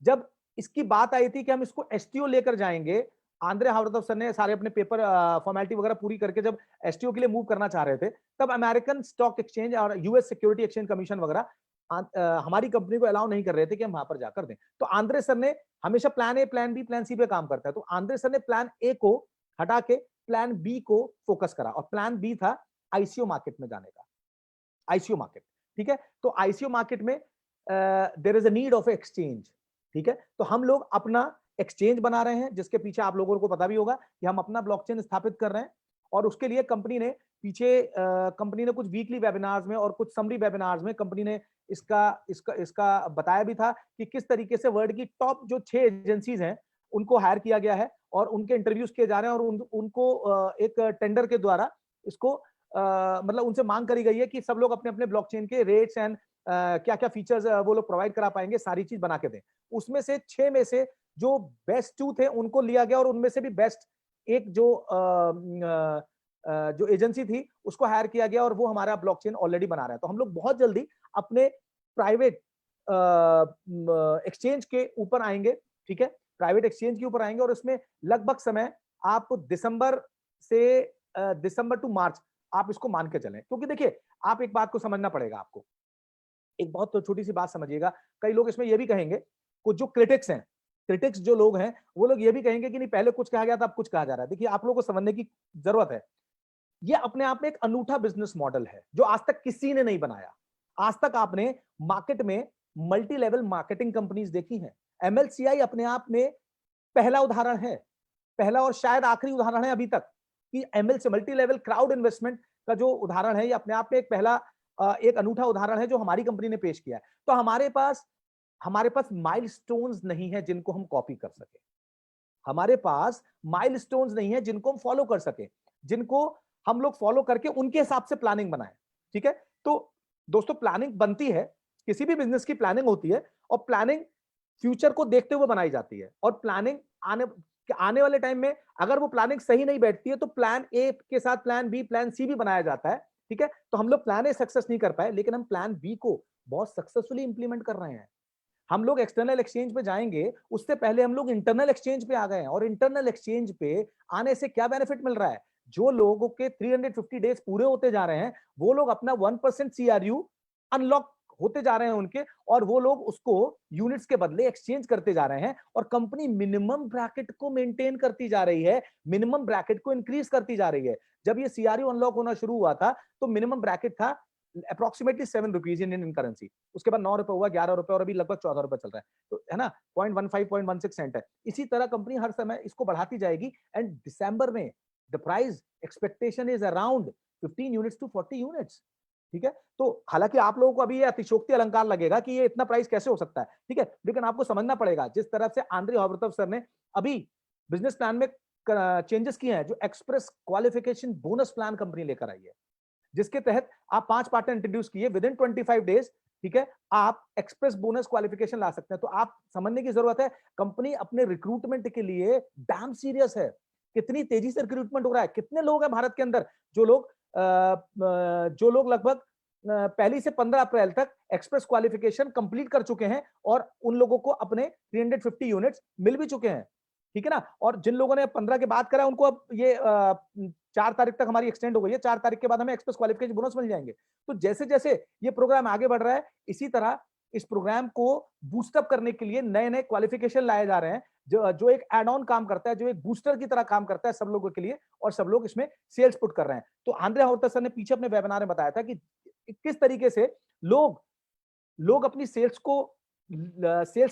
जब इसकी बात आई थी कि हम इसको एसटीओ लेकर जाएंगे, आंद्रे हावरतव सर ने सारे अपने पेपर फॉर्मेलिटी वगैरह पूरी करके जब एसटीओ के लिए मूव करना चाह रहे थे, तब अमेरिकन स्टॉक एक्सचेंज और यूएस सिक्योरिटी एक्सचेंज कमीशन वगैरह हमारी कंपनी को अलाउ नहीं कर रहे थे कि हम वहां पर जाकर दें। तो आंद्रे सर ने हमेशा plan A, plan B, plan C पे काम करता है, तो आंद्रे सर ने प्लान ए को हटा के प्लान बी को फोकस करा, और प्लान बी था आईसीओ मार्केट में जाने का। आईसीओ मार्केट, ठीक है, तो आईसीओ मार्केट में there is a need of exchange. ठीक है, तो हम लोग अपना एक्सचेंज बना रहे हैं, जिसके पीछे आप लोगों को पता भी होगा कि हम अपना ब्लॉकचेन स्थापित कर रहे हैं, और उसके लिए कंपनी ने कुछ वीकली वेबिनार्स में और कुछ समरी वेबिनार्स में कंपनी ने इसका बताया भी था कि किस तरीके से वर्ल्ड की टॉप जो 6 एजेंसीज हैं उनको हायर किया गया है और उनके इंटरव्यूज किए जा रहे हैं, और उनको एक टेंडर के द्वारा इसको मतलब उनसे मांग करी गई है कि सब लोग अपने अपने ब्लॉकचेन के रेट्स एंड क्या क्या फीचर्स वो लोग प्रोवाइड करा पाएंगे, सारी चीज बना के दें। उसमें से 6 में से जो बेस्ट 2 थे उनको लिया गया, और उनमें से भी बेस्ट एक जो एजेंसी थी उसको हायर किया गया, और वो हमारा ब्लॉकचेन ऑलरेडी बना रहा है। तो हम लोग बहुत जल्दी अपने प्राइवेट एक्सचेंज के ऊपर आएंगे। ठीक है, प्राइवेट एक्सचेंज के ऊपर आएंगे, और इसमें लगभग समय आप दिसंबर टू मार्च आप इसको मान के चलें, क्योंकि देखिए आप एक बात को समझना पड़ेगा आपको, एक बहुत छोटी सी बात समझिएगा। कई लोग इसमें ये भी कहेंगे, कुछ जो क्रिटिक्स जो लोग हैं वो लोग ये भी कहेंगे कि नहीं पहले कुछ कहा गया था अब कुछ कहा जा रहा है। देखिए आप लोगों को समझने की जरूरत है, ये अपने आप में एक अनूठा बिजनेस मॉडल है जो आज तक किसी ने नहीं बनाया। आज तक आपने मार्केट में मल्टी लेवल मार्केटिंग कंपनीज देखी हैं, एमएलसीआई अपने आप में पहला उदाहरण है, पहला और शायद आखिरी उदाहरण है अभी तक कि MLC multi level crowd investment का जो उदाहरण है, ये अपने आप में एक पहला एक अनूठा उदाहरण है जो हमारी कंपनी ने पेश किया है। तो हमारे पास माइलस्टोन्स नहीं है जिनको हम कॉपी कर सके, हमारे पास माइलस्टोन्स नहीं है जिनको हम फॉलो कर सके, जिनको हम लोग फॉलो करके उनके हिसाब से प्लानिंग बनाएं। ठीक है, तो दोस्तों प्लानिंग बनती है, किसी भी बिजनेस की प्लानिंग होती है, और प्लानिंग फ्यूचर को देखते हुए बनाई जाती है, और प्लानिंग आने वाले टाइम में अगर वो प्लानिंग सही नहीं बैठती है तो प्लान ए के साथ प्लान बी, प्लान सी भी बनाया जाता है। ठीक है, तो हम लोग प्लान ए सक्सेस नहीं कर पाए, लेकिन हम प्लान बी को बहुत सक्सेसफुली इंप्लीमेंट कर रहे हैं। हम लोग एक्सटर्नल एक्सचेंज पे जाएंगे, उससे पहले हम लोग इंटरनल एक्सचेंज पे आ गए हैं, और इंटरनल एक्सचेंज पे आने से क्या बेनिफिट मिल रहा है? जो लोगों के 350 डेज पूरे होते जा रहे हैं, वो लोग अपना 1% CRU अनलॉक होते जा रहे हैं उनके, और वो लोग उसको यूनिट्स के बदले एक्सचेंज करते जा रहे हैं, और कंपनी मिनिमम ब्रैकेट को मेंटेन करती जा रही है, मिनिमम ब्रैकेट को इंक्रीज करती जा रही है। जब ये CRU अनलॉक होना शुरू हुआ था तो मिनिमम ब्रैकेट था approximately 7 rupees in Indian currency, उसके बाद 9 रुपए हुआ, 11 रुपए, और अभी लगभग 14 रुपए चल रहा है, तो है ना, 0.15 0.16 सेंट है। इसी तरह कंपनी हर समय इसको बढ़ाती जाएगी, एंड दिसंबर में the price expectation is around 15 units to 40 units. ठीक है, तो हालांकि आप लोगों को अभी ये अतिशोक्ति अलंकार लगेगा कि ये इतना प्राइस कैसे हो सकता है, ठीक है, लेकिन आपको समझना पड़ेगा जिस तरह से आंद्रे हॉवर्तव सर ने अभी बिजनेस प्लान में चेंजेस किए हैं, जो express qualification bonus plan company लेकर आई है, जिसके तहत आप 5 पार्टनर इंट्रोड्यूस किए विद इन 25 डेज, ठीक है, आप एक्सप्रेस बोनस क्वालिफिकेशन ला सकते हैं। तो आप समझने की जरूरत है, कंपनी अपने रिक्रूटमेंट के लिए डैम सीरियस है। कितनी तेजी से रिक्रूटमेंट हो रहा है, कितने लोग हैं भारत के अंदर जो लोग लगभग पहली से 15 अप्रैल तक एक्सप्रेस क्वालिफिकेशन कंप्लीट कर चुके हैं, और उन लोगों को अपने 350 यूनिट्स मिल भी चुके हैं, ठीक है ना। और जिन लोगों ने 15 के बाद करा, उनको अब ये 4 तारीख तक हमारी एक्सटेंड हो गई है, 4 तारीख के बाद हमें एक्सप्रेस क्वालिफिकेशन बोनस मिल जाएंगे। तो जैसे जैसे ये प्रोग्राम आगे बढ़ रहा है, इसी तरह इस प्रोग्राम को बूस्टअप करने के लिए नए नए क्वालिफिकेशन लाए जा रहे हैं, जो एक एड ऑन काम करता है, जो एक बूस्टर की तरह काम करता है सब लोगों के लिए, और सब लोग इसमें सेल्स पुट कर रहे हैं। तो आंद्रे हॉवर्तव सर ने पीछे अपने वेबिनार में बताया था कि किस तरीके से लोग अपनी सेल्स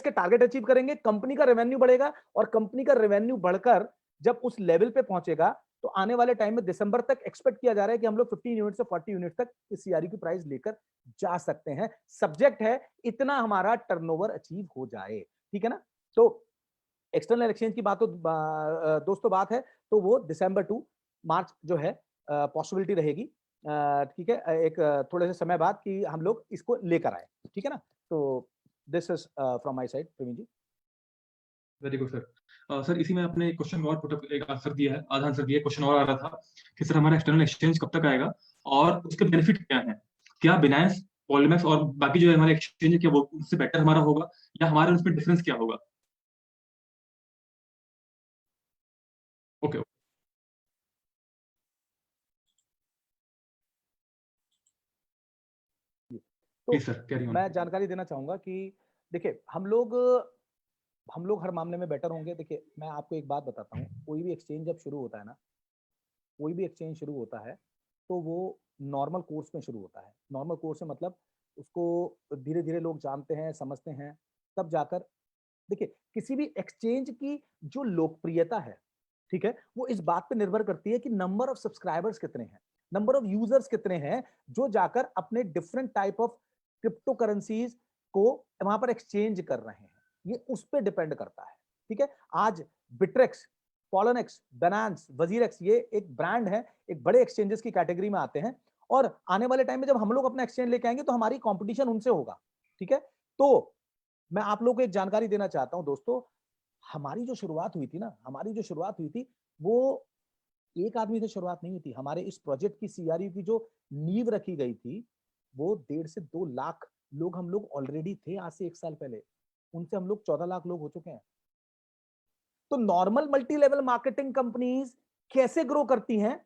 के टारगेट अचीव करेंगे, कंपनी का रेवेन्यू बढ़ेगा, और कंपनी का रेवेन्यू बढ़कर जब उस लेवल पे पहुंचेगा, तो आने वाले टाइम में दिसंबर तक एक्सपेक्ट किया जा रहा है कि हम लोग 15 यूनिट से 40 यूनिट तक इस CRU की प्राइस लेकर जा सकते हैं। सब्जेक्ट है इतना हमारा टर्नओवर अचीव हो जाए, ठीक है ना। तो एक्सटर्नल एक्सचेंज की बात तो दोस्तों बात है, तो वो दिसंबर टू मार्च जो है पॉसिबिलिटी रहेगी, ठीक है, एक थोड़े से समय बाद कि हम लोग इसको लेकर आए, ठीक है ना। तो this is from my side, Praveen ji. Very good sir. Sir इसी में आपने एक क्वेश्चन और पुट एक आंसर दिया है, आधा आंसर दिया, क्वेश्चन और आ रहा था कि सर हमारा एक्सटर्नल एक्सचेंज कब तक आएगा और उसके बेनिफिट क्या है? क्या बिनांस, पॉलीमेक्स और बाकी जो हमारे एक्सचेंज है, क्या वो उससे बेटर हमारा होगा, या हमारे उसमें डिफरेंस क्या होगा? ओके तो सर, कैरी ऑन। मैं जानकारी देना चाहूंगा कि देखिए, हम लोग हर मामले में बेटर होंगे। देखिए, मैं आपको एक बात बताता हूँ, कोई भी एक्सचेंज जब शुरू होता है ना, कोई भी एक्सचेंज शुरू होता है, तो वो नॉर्मल कोर्स में शुरू होता है। नॉर्मल कोर्स में मतलब उसको धीरे धीरे लोग जानते हैं, समझते हैं, तब जाकर देखिए, किसी भी एक्सचेंज की जो लोकप्रियता है, ठीक है, वो इस बात पे निर्भर करती है कि नंबर ऑफ सब्सक्राइबर्स कितने हैं, नंबर ऑफ यूजर्स कितने हैं, जो जाकर अपने different type of crypto currencies को वहां पर एक्सचेंज कर रहे हैं। ये उस पर डिपेंड करता है, ठीक है। आज बिट्रेक्स, पॉलोनेक्स, बनांस, वजीरेक्स, ये एक ब्रांड है, एक बड़े एक्सचेंजेस की कैटेगरी में आते हैं, और आने वाले टाइम में जब हम लोग अपना एक्सचेंज लेके आएंगे तो हमारी कंपटीशन उनसे होगा, ठीक है। तो मैं आप लोगों को एक जानकारी देना चाहता हूं दोस्तों, हमारी जो शुरुआत हुई थी वो एक आदमी से शुरुआत नहीं हुई थी। हमारे इस प्रोजेक्ट की CRU की जो नींव रखी गई थी, वो 1.5 से 2 लाख लोग हम लोग ऑलरेडी थे आज से 1 साल पहले, उनसे हम लोग 14 लाख लोग हो चुके हैं। तो normal multi level marketing companies कैसे ग्रो करती हैं?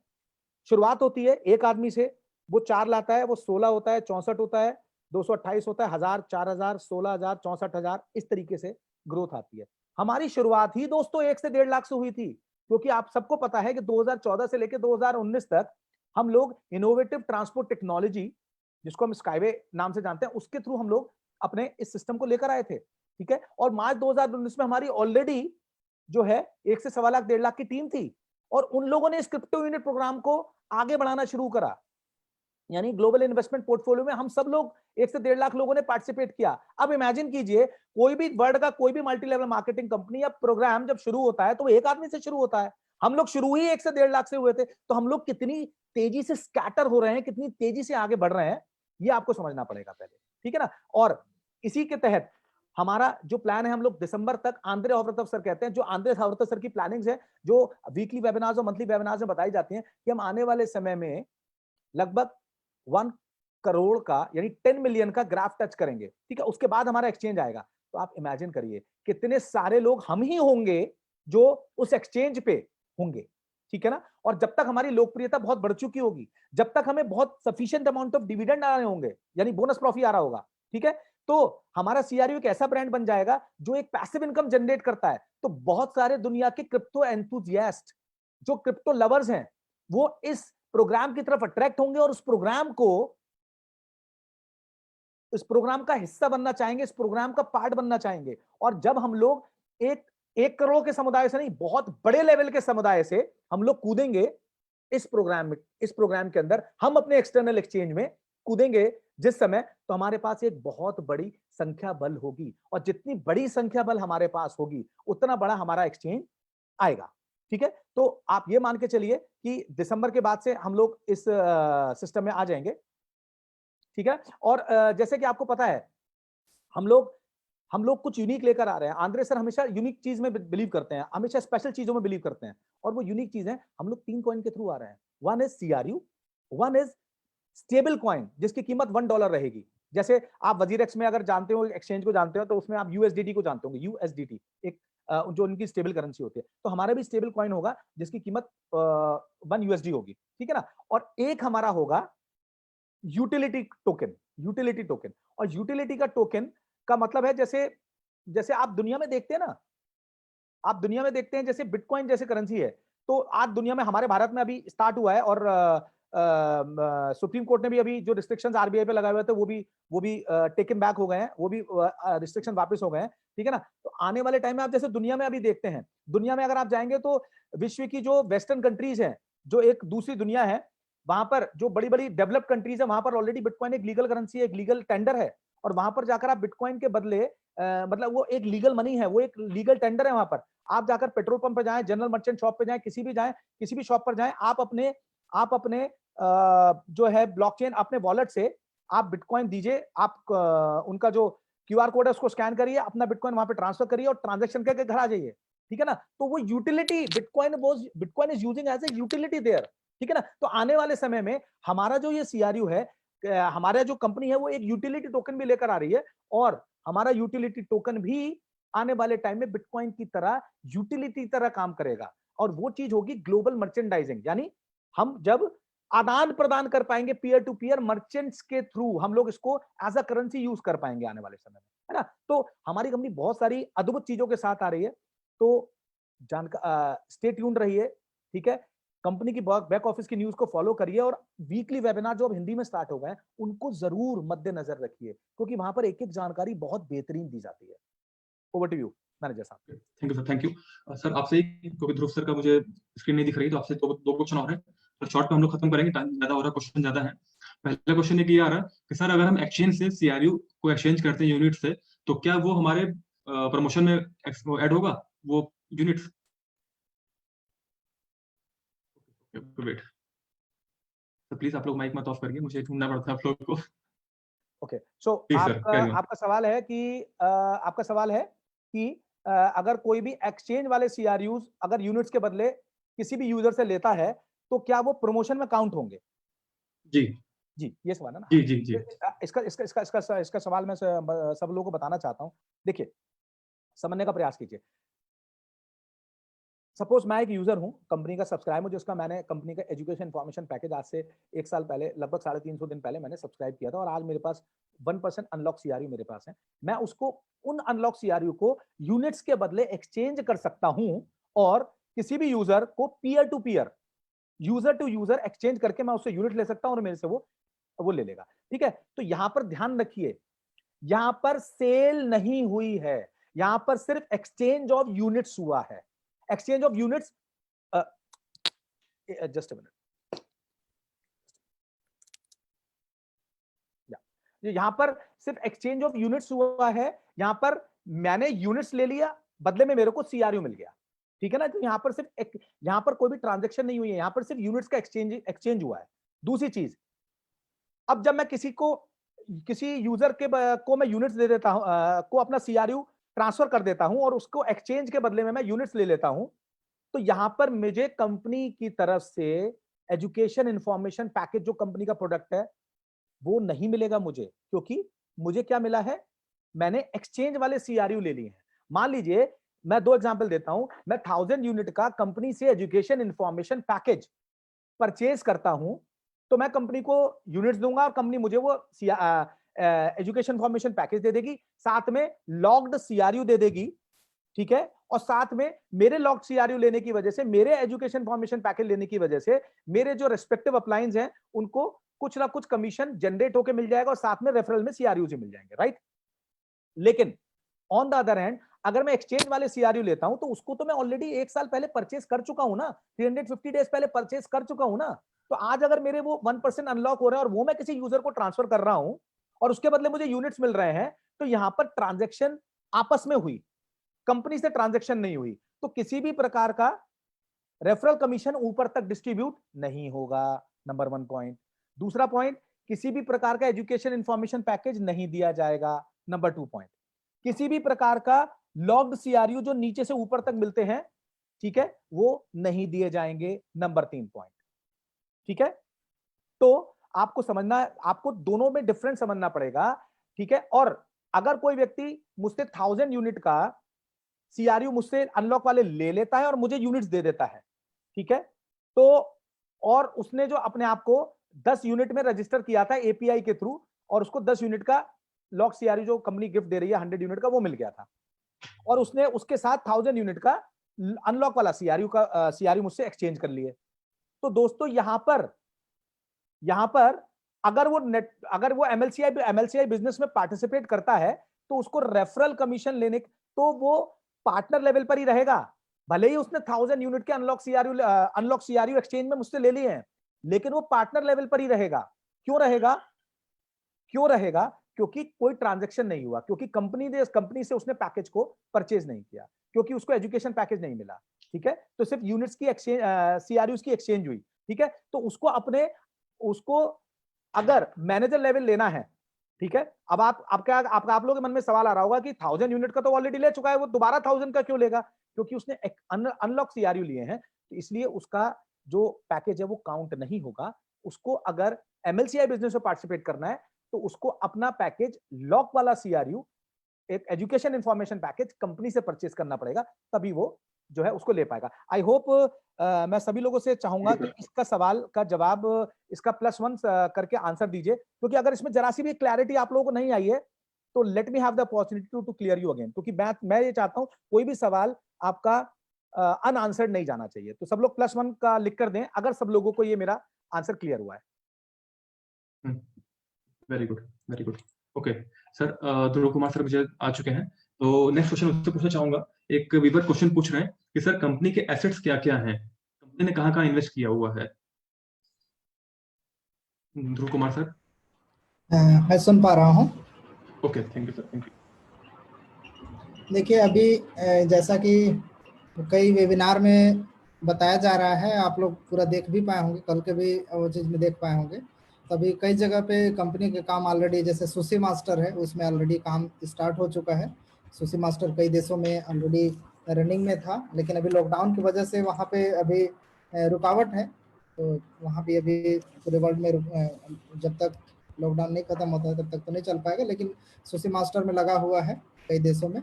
शुरुआत होती है एक आदमी से, वो 4 लाता है, वो 16 होता है, 64 होता है, 228 होता है, 1000, 4000, 16000, 64000, इस तरीके से ग्रोथ आती है। हमारी शुरुआत ही दोस्तों 1 से 1.5 लाख से हुई थी, क्योंकि आप सबको पता है कि 2014 से लेकर 2019 तक हम लोग इनोवेटिव ट्रांसपोर्ट टेक्नोलॉजी, जिसको हम स्काईवे नाम से जानते हैं, उसके थ्रू हम लोग अपने इस सिस्टम को लेकर आए थे, ठीक है। और मार्च 2019 में हमारी ऑलरेडी जो है 1 से 1.25 लाख 1.5 लाख की टीम थी, और उन लोगों ने इस क्रिप्टो यूनिट प्रोग्राम को आगे बढ़ाना शुरू करा। यानी ग्लोबल इन्वेस्टमेंट पोर्टफोलियो में हम सब लोग 1 से 1.5 लाख लोगों ने पार्टिसिपेट किया। अब इमेजिन कीजिए, कोई भी वर्ल्ड का कोई भी मल्टी लेवल मार्केटिंग कंपनी या प्रोग्राम जब शुरू होता है तो वो एक आदमी से शुरू होता है। हम लोग शुरू ही 1 से 1.5 लाख से हुए थे, तो हम लोग कितनी तेजी से स्कैटर हो रहे हैं, कितनी तेजी से आगे बढ़ रहे हैं, ये आपको समझना पड़ेगा पहले, ठीक है ना। और इसी के तहत हमारा जो प्लान है, हम लोग दिसंबर तक, आंद्रे हॉवर्तव सर कहते हैं, जो आंद्रे हॉवर्तव सर की प्लानिंग्स है, जो वीकली वेबिनार्स और मंथली वेबिनार्स में बताई जाती हैं, कि हम आने वाले समय में लगभग करोड़ का यानी 10 मिलियन का ग्राफ टच करेंगे, ठीक है, उसके बाद हमारा एक्सचेंज आएगा। तो आप इमेजिन करिए कितने सारे लोग हम ही होंगे जो उस एक्सचेंज पे होंगे, ठीक है ना। और जब तक हमारी लोकप्रियता बहुत बढ़ चुकी होगी, जब तक हमें बहुत सफिशिएंट अमाउंट ऑफ डिविडेंड आ रहे होंगे, यानी बोनस प्रॉफिट आ रहा होगा, ठीक है, तो हमारा सीआरयू एक ऐसा ब्रांड बन जाएगा जो एक पैसिव इनकम जनरेट करता है। तो बहुत सारे दुनिया के क्रिप्टो एंथुसियास्ट, जो क्रिप्टो लवर्स हैं, वो इस प्रोग्राम की तरफ अट्रैक्ट होंगे और उस प्रोग्राम का हिस्सा बनना चाहेंगे, इस प्रोग्राम का पार्ट बनना चाहेंगे। और जब हम लोग एक करोड़ के समुदाय से नहीं, बहुत बड़े लेवल के समुदाय से हम लोग कूदेंगे इस प्रोग्राम के अंदर, हम अपने एक्सटर्नल एक्सचेंज में कूदेंगे जिस समय, तो हमारे पास एक बहुत बड़ी संख्या बल होगी। और जितनी बड़ी संख्या बल हमारे पास होगी, उतना बड़ा हमारा एक्सचेंज आएगा, ठीक है। तो आप ये मान के चलिए कि दिसंबर के बाद से हम लोग इस सिस्टम में आ जाएंगे, ठीक है। और जैसे कि आपको पता है, हम लोग कुछ यूनिक लेकर आ रहे हैं। आंद्रे सर हमेशा यूनिक चीज में बिलीव करते हैं, हमेशा स्पेशल चीजों में बिलीव करते हैं, और वो यूनिक चीज है, हम लोग 3 कॉइन के थ्रू आ रहे हैं। One is CRU, one is stable coin जिसकी कीमत $1 रहेगी। जैसे आप वजीरेक्स में अगर जानते हो, एक्सचेंज को जानते हो, तो उसमें आप यूएसडीटी को जानते होंगे, यूएसडीटी एक जो उनकी स्टेबल करेंसी होती है। तो हमारा भी स्टेबल कॉइन होगा जिसकी कीमत 1 यूएसडी होगी, ठीक है ना। और एक हमारा होगा यूटिलिटी टोकन। और यूटिलिटी का टोकन का मतलब है, जैसे आप दुनिया में देखते हैं ना, जैसे बिटकॉइन जैसे करेंसी है, तो आज दुनिया में, हमारे भारत में अभी स्टार्ट हुआ है, और सुप्रीम कोर्ट ने भी अभी जो रिस्ट्रिक्शंस आरबीआई पे लगाए हुए थे, वो भी टेकन बैक हो गए हैं, वो भी रिस्ट्रिक्शन वापस हो गए हैं, ठीक है ना। तो आने वाले टाइम में आप जैसे दुनिया में अभी देखते हैं, दुनिया में अगर आप जाएंगे तो विश्व की जो वेस्टर्न कंट्रीज हैं, जो एक दूसरी दुनिया है, वहां पर जो बड़ी बड़ी डेवलप्ड कंट्रीज है, वहां पर ऑलरेडी बिटकॉइन एक लीगल करेंसी है, एक लीगल टेंडर है। और वहां पर जाकर आप बिटकॉइन के बदले मतलब वो एक लीगल मनी है, वो एक लीगल टेंडर है। वहां पर आप जाकर पेट्रोल पंप पे जाएं, जनरल मर्चेंट शॉप पे जाएं, किसी भी शॉप पर जाएं, आप अपने जो है ब्लॉकचेन, अपने वॉलेट से आप बिटकॉइन दीजिए, आप उनका जो क्यूआर कोड है उसको स्कैन करिए, अपना बिटकॉइन वहां पे ट्रांसफर करिए और ट्रांजैक्शन करके घर आ जाइए, ठीक है ना। तो वो utility, bitcoin is using as a utility there, ठीक है ना। तो आने वाले समय में हमारा जो ये सीआरयू है, हमारा जो कंपनी है, वो एक यूटिलिटी टोकन भी लेकर आ रही है, और हमारा यूटिलिटी टोकन भी आने वाले टाइम में बिटकॉइन की तरह यूटिलिटी तरह काम करेगा। और वो चीज होगी ग्लोबल मर्चेंडाइजिंग, यानी हम जब आदान प्रदान कर पाएंगे पीयर टू पीयर मर्चेंट्स के थ्रू, हम लोग इसको एज अ करेंसी यूज कर पाएंगे आने वाले समय में, है ना। तो हमारी कंपनी बहुत सारी अद्भुत चीजों के साथ आ रही है, तो स्टे ट्यून्ड रहिए, ठीक है। कंपनी की बैक ऑफिस की न्यूज को फॉलो करिए, और वीकली वेबिनार जो अब हिंदी में स्टार्ट हो गए हैं, उनको जरूर मद्देनजर रखिए, क्योंकि वहां पर एक एक जानकारी बहुत बेहतरीन दी जाती है। ओवर टू यू मैनेजर साहब। Thank you sir, thank you sir. आपसे, क्योंकि ध्रुव सर का मुझे स्क्रीन नहीं दिख रही, तो आपसे दो क्वेश्चन और है, तो शॉर्ट में हम लोग खत्म करेंगे, टाइम ज्यादा हो रहा है, क्वेश्चन ज्यादा है। पहला क्वेश्चन ये आ रहा है कि सर, अगर हम एक्सचेंज से सीआरयू को एक्सचेंज करते हैं यूनिट से, तो क्या वो हमारे प्रमोशन में ऐड होगा वो यूनिट्स? वेट तो प्लीज आप लोग माइक मत ऑफ करिए, मुझे ढूंढना पड़ता है आप लोगों को। ओके, सो आपका सवाल है कि अगर कोई भी एक्सचेंज वाले सीआरयूज अगर यूनिट्स के बदले किसी भी यूजर से लेता है, तो क्या वो प्रमोशन में काउंट होंगे? जी जी, ये सवाल है ना। जी इसका सवाल मैं सब लोगों को बताना चाहता हूं। देखिए, समझने का प्रयास कीजिए। सपोज मैं एक यूजर हूं, कंपनी का सब्सक्राइब हूं, जिसका मैंने कंपनी का एजुकेशन इंफॉर्मेशन पैकेज आज से 1 साल पहले, लगभग 350 दिन पहले मैंने सब्सक्राइब किया था, और आज मेरे पास 1% अनलॉक सीआरयू मेरे पास है। मैं उसको, उन अनलॉक सीआरयू को यूनिट्स के बदले एक्सचेंज कर सकता हूं, और किसी भी यूजर को peer to peer, user to user exchange करके मैं उससे यूनिट ले सकता हूं, और मेरे से वो ले लेगा, ठीक है। तो यहां पर ध्यान रखिए, यहां पर सेल नहीं हुई है, यहां पर सिर्फ एक्सचेंज ऑफ यूनिट्स हुआ है। Exchange of units, just a minute, यहां पर सिर्फ एक्सचेंज ऑफ यूनिट्स हुआ है। यहां पर मैंने यूनिट्स ले लिया, बदले में मेरे को सीआरयू मिल गया, ठीक है ना। तो यहां पर सिर्फ यहां पर कोई भी ट्रांजैक्शन नहीं हुई है, यहां पर सिर्फ यूनिट्स का एक्सचेंज हुआ है। दूसरी चीज, अब जब मैं किसी यूजर को मैं यूनिट्स दे देता हूं, को अपना सीआरयू ट्रांसफर कर देता हूं, और उसको एक्सचेंज के बदले में मैं यूनिट्स ले लेता हूं, तो यहां पर मुझे कंपनी की तरफ से एजुकेशन इंफॉर्मेशन पैकेज, जो कंपनी का प्रोडक्ट है, वो नहीं मिलेगा मुझे, क्योंकि मुझे क्या मिला है, मैंने एक्सचेंज वाले सीआरयू ले लिए हैं। मान लीजिए मैं 2 एग्जांपल देता हूं, मैं 1000 यूनिट का कंपनी से एजुकेशन इंफॉर्मेशन पैकेज परचेज करता हूं, तो मैं कंपनी को यूनिट्स दूंगा और कंपनी मुझे वो एजुकेशन इंफॉर्मेशन पैकेज दे देगी, साथ में लॉग्ड सीआरयू दे देगी, ठीक है। और साथ में मेरे लॉग्ड सीआरयू लेने की वजह से, मेरे एजुकेशन इंफॉर्मेशन पैकेज लेने की वजह से मेरे जो रेस्पेक्टिव अपलायंस हैं उनको कुछ ना कुछ कमीशन जनरेट होकर मिल जाएगा और साथ में रेफरल में सीआरयू से मिल जाएंगे, राइट। लेकिन ऑन द अदर हैंड अगर मैं एक्सचेंज वाले सीआरयू लेता हूं तो उसको तो मैं ऑलरेडी 1 साल पहले परचेज कर चुका हूं ना, 350 डेज पहले परचेज कर चुका हूं ना। तो आज अगर मेरे वो 1% अनलॉक हो रहे हैं और वो मैं किसी यूजर को ट्रांसफर कर रहा हूं और उसके बदले मुझे यूनिट्स मिल रहे हैं, तो यहां पर ट्रांजैक्शन आपस में हुई, कंपनी से ट्रांजैक्शन नहीं हुई, तो किसी भी प्रकार का रेफरल कमीशन ऊपर तक डिस्ट्रीब्यूट नहीं होगा, नंबर 1 पॉइंट। दूसरा पॉइंट, किसी भी प्रकार का एजुकेशन इंफॉर्मेशन पैकेज नहीं दिया जाएगा, नंबर 2 पॉइंट। किसी भी प्रकार का लॉग्ड सीआरयू जो नीचे से ऊपर तक मिलते हैं, ठीक है, वो नहीं दिए जाएंगे, नंबर 3 पॉइंट, ठीक है। तो आपको समझना, आपको दोनों में डिफरेंस समझना पड़ेगा, ठीक है। और अगर कोई व्यक्ति मुझसे 1000 यूनिट का सीआरयू मुझसे अनलॉक वाले ले लेता है और मुझे यूनिट्स दे देता है, ठीक है, तो और उसने जो अपने आप को 10 यूनिट में रजिस्टर किया था एपीआई के थ्रू, और उसको 10 यूनिट का लॉक सीआरयू जो कंपनी गिफ्ट दे रही है 100 यूनिट का, वो मिल गया था, और उसने उसके साथ 1000 यूनिट का अनलॉक वाला सीआरयू मुझसे एक्सचेंज कर लिए। तो दोस्तों यहां पर अगर वो एमएलसीआई बिजनेस में पार्टिसिपेट करता है तो उसको रेफरल कमीशन लेने, तो वो पार्टनर लेवल पर ही रहेगा, भले ही उसने 1000 यूनिट के अनलॉक सीआरयू एक्सचेंज में मुझसे ले लिए हैं, लेकिन वो पार्टनर लेवल पर ही रहेगा। क्यों रहेगा? क्योंकि कोई ट्रांजैक्शन नहीं हुआ, क्योंकि कंपनी से उसने पैकेज को परचेज नहीं किया, क्योंकि उसको एजुकेशन पैकेज नहीं मिला, ठीक है। तो सिर्फ यूनिट्स की एक्सचेंज, सीआरयूज की एक्सचेंज हुई, ठीक है। तो उसको अगर मैनेजर लेवल लेना है, ठीक है। अब आप लोगों के मन में सवाल आ रहा होगा कि 1000 यूनिट का तो ऑलरेडी ले चुका है, वो दोबारा 1000 का क्यों लेगा? क्योंकि उसने अनलॉक सीआरयू लिए हैं, तो इसलिए उसका जो पैकेज है वो काउंट नहीं होगा। उसको अगर एमएलसीआई बिजनेस में पार्टिसिपेट करना है तो उसको अपना पैकेज लॉक वाला सीआरयू, एक एजुकेशन इंफॉर्मेशन पैकेज कंपनी से परचेज करना पड़ेगा, तभी वो जो है उसको ले पाएगा। आई होप मैं सभी लोगों से चाहूंगा कि इसका सवाल का जवाब इसका +1 करके आंसर दीजिए, क्योंकि अगर इसमें जरा सी भी क्लैरिटी आप लोगों को नहीं आई है तो let me have the opportunity to clear you again, क्योंकि मैं ये चाहता हूं कोई भी सवाल आपका अनआंसर्ड नहीं जाना चाहिए। तो सब लोग +1 का लिख कर दें अगर सब लोगों को ये मेरा आंसर क्लियर हुआ है। Very good. Okay sir, Dhruv Kumar sir मुझे आ चुके हैं, तो नेक्स्ट क्वेश्चन उससे पूछना चाहूंगा। एक व्यूअर क्वेश्चन पूछ रहे हैं कि सर कंपनी के एसेट्स क्या-क्या हैं, कंपनी ने कहां-कहां इन्वेस्ट किया हुआ है? ध्रुव कुमार सर। मैं सुन पा रहा हूँ। Okay, thank you sir, thank you. देखिए अभी जैसा कि कई वेबिनार में बताया जा रहा है, आप लोग पूरा देख भी पाए होंगे, कल के भी वो चीज़ में देख पाए होंगे। तभी कई जगह पे कंपनी के काम ऑलरेडी, जैसे सुशी मास्टर है उसमें ऑलरेडी काम स्टार्ट हो चुका है। सुशी मास्टर कई देशों में ऑलरेडी रनिंग में था, लेकिन अभी लॉकडाउन की वजह से वहाँ पे अभी रुकावट है, तो वहाँ पे अभी पूरे वर्ल्ड में जब तक लॉकडाउन नहीं खत्म होता है तब तक तो नहीं चल पाएगा, लेकिन सुशी मास्टर में लगा हुआ है कई देशों में।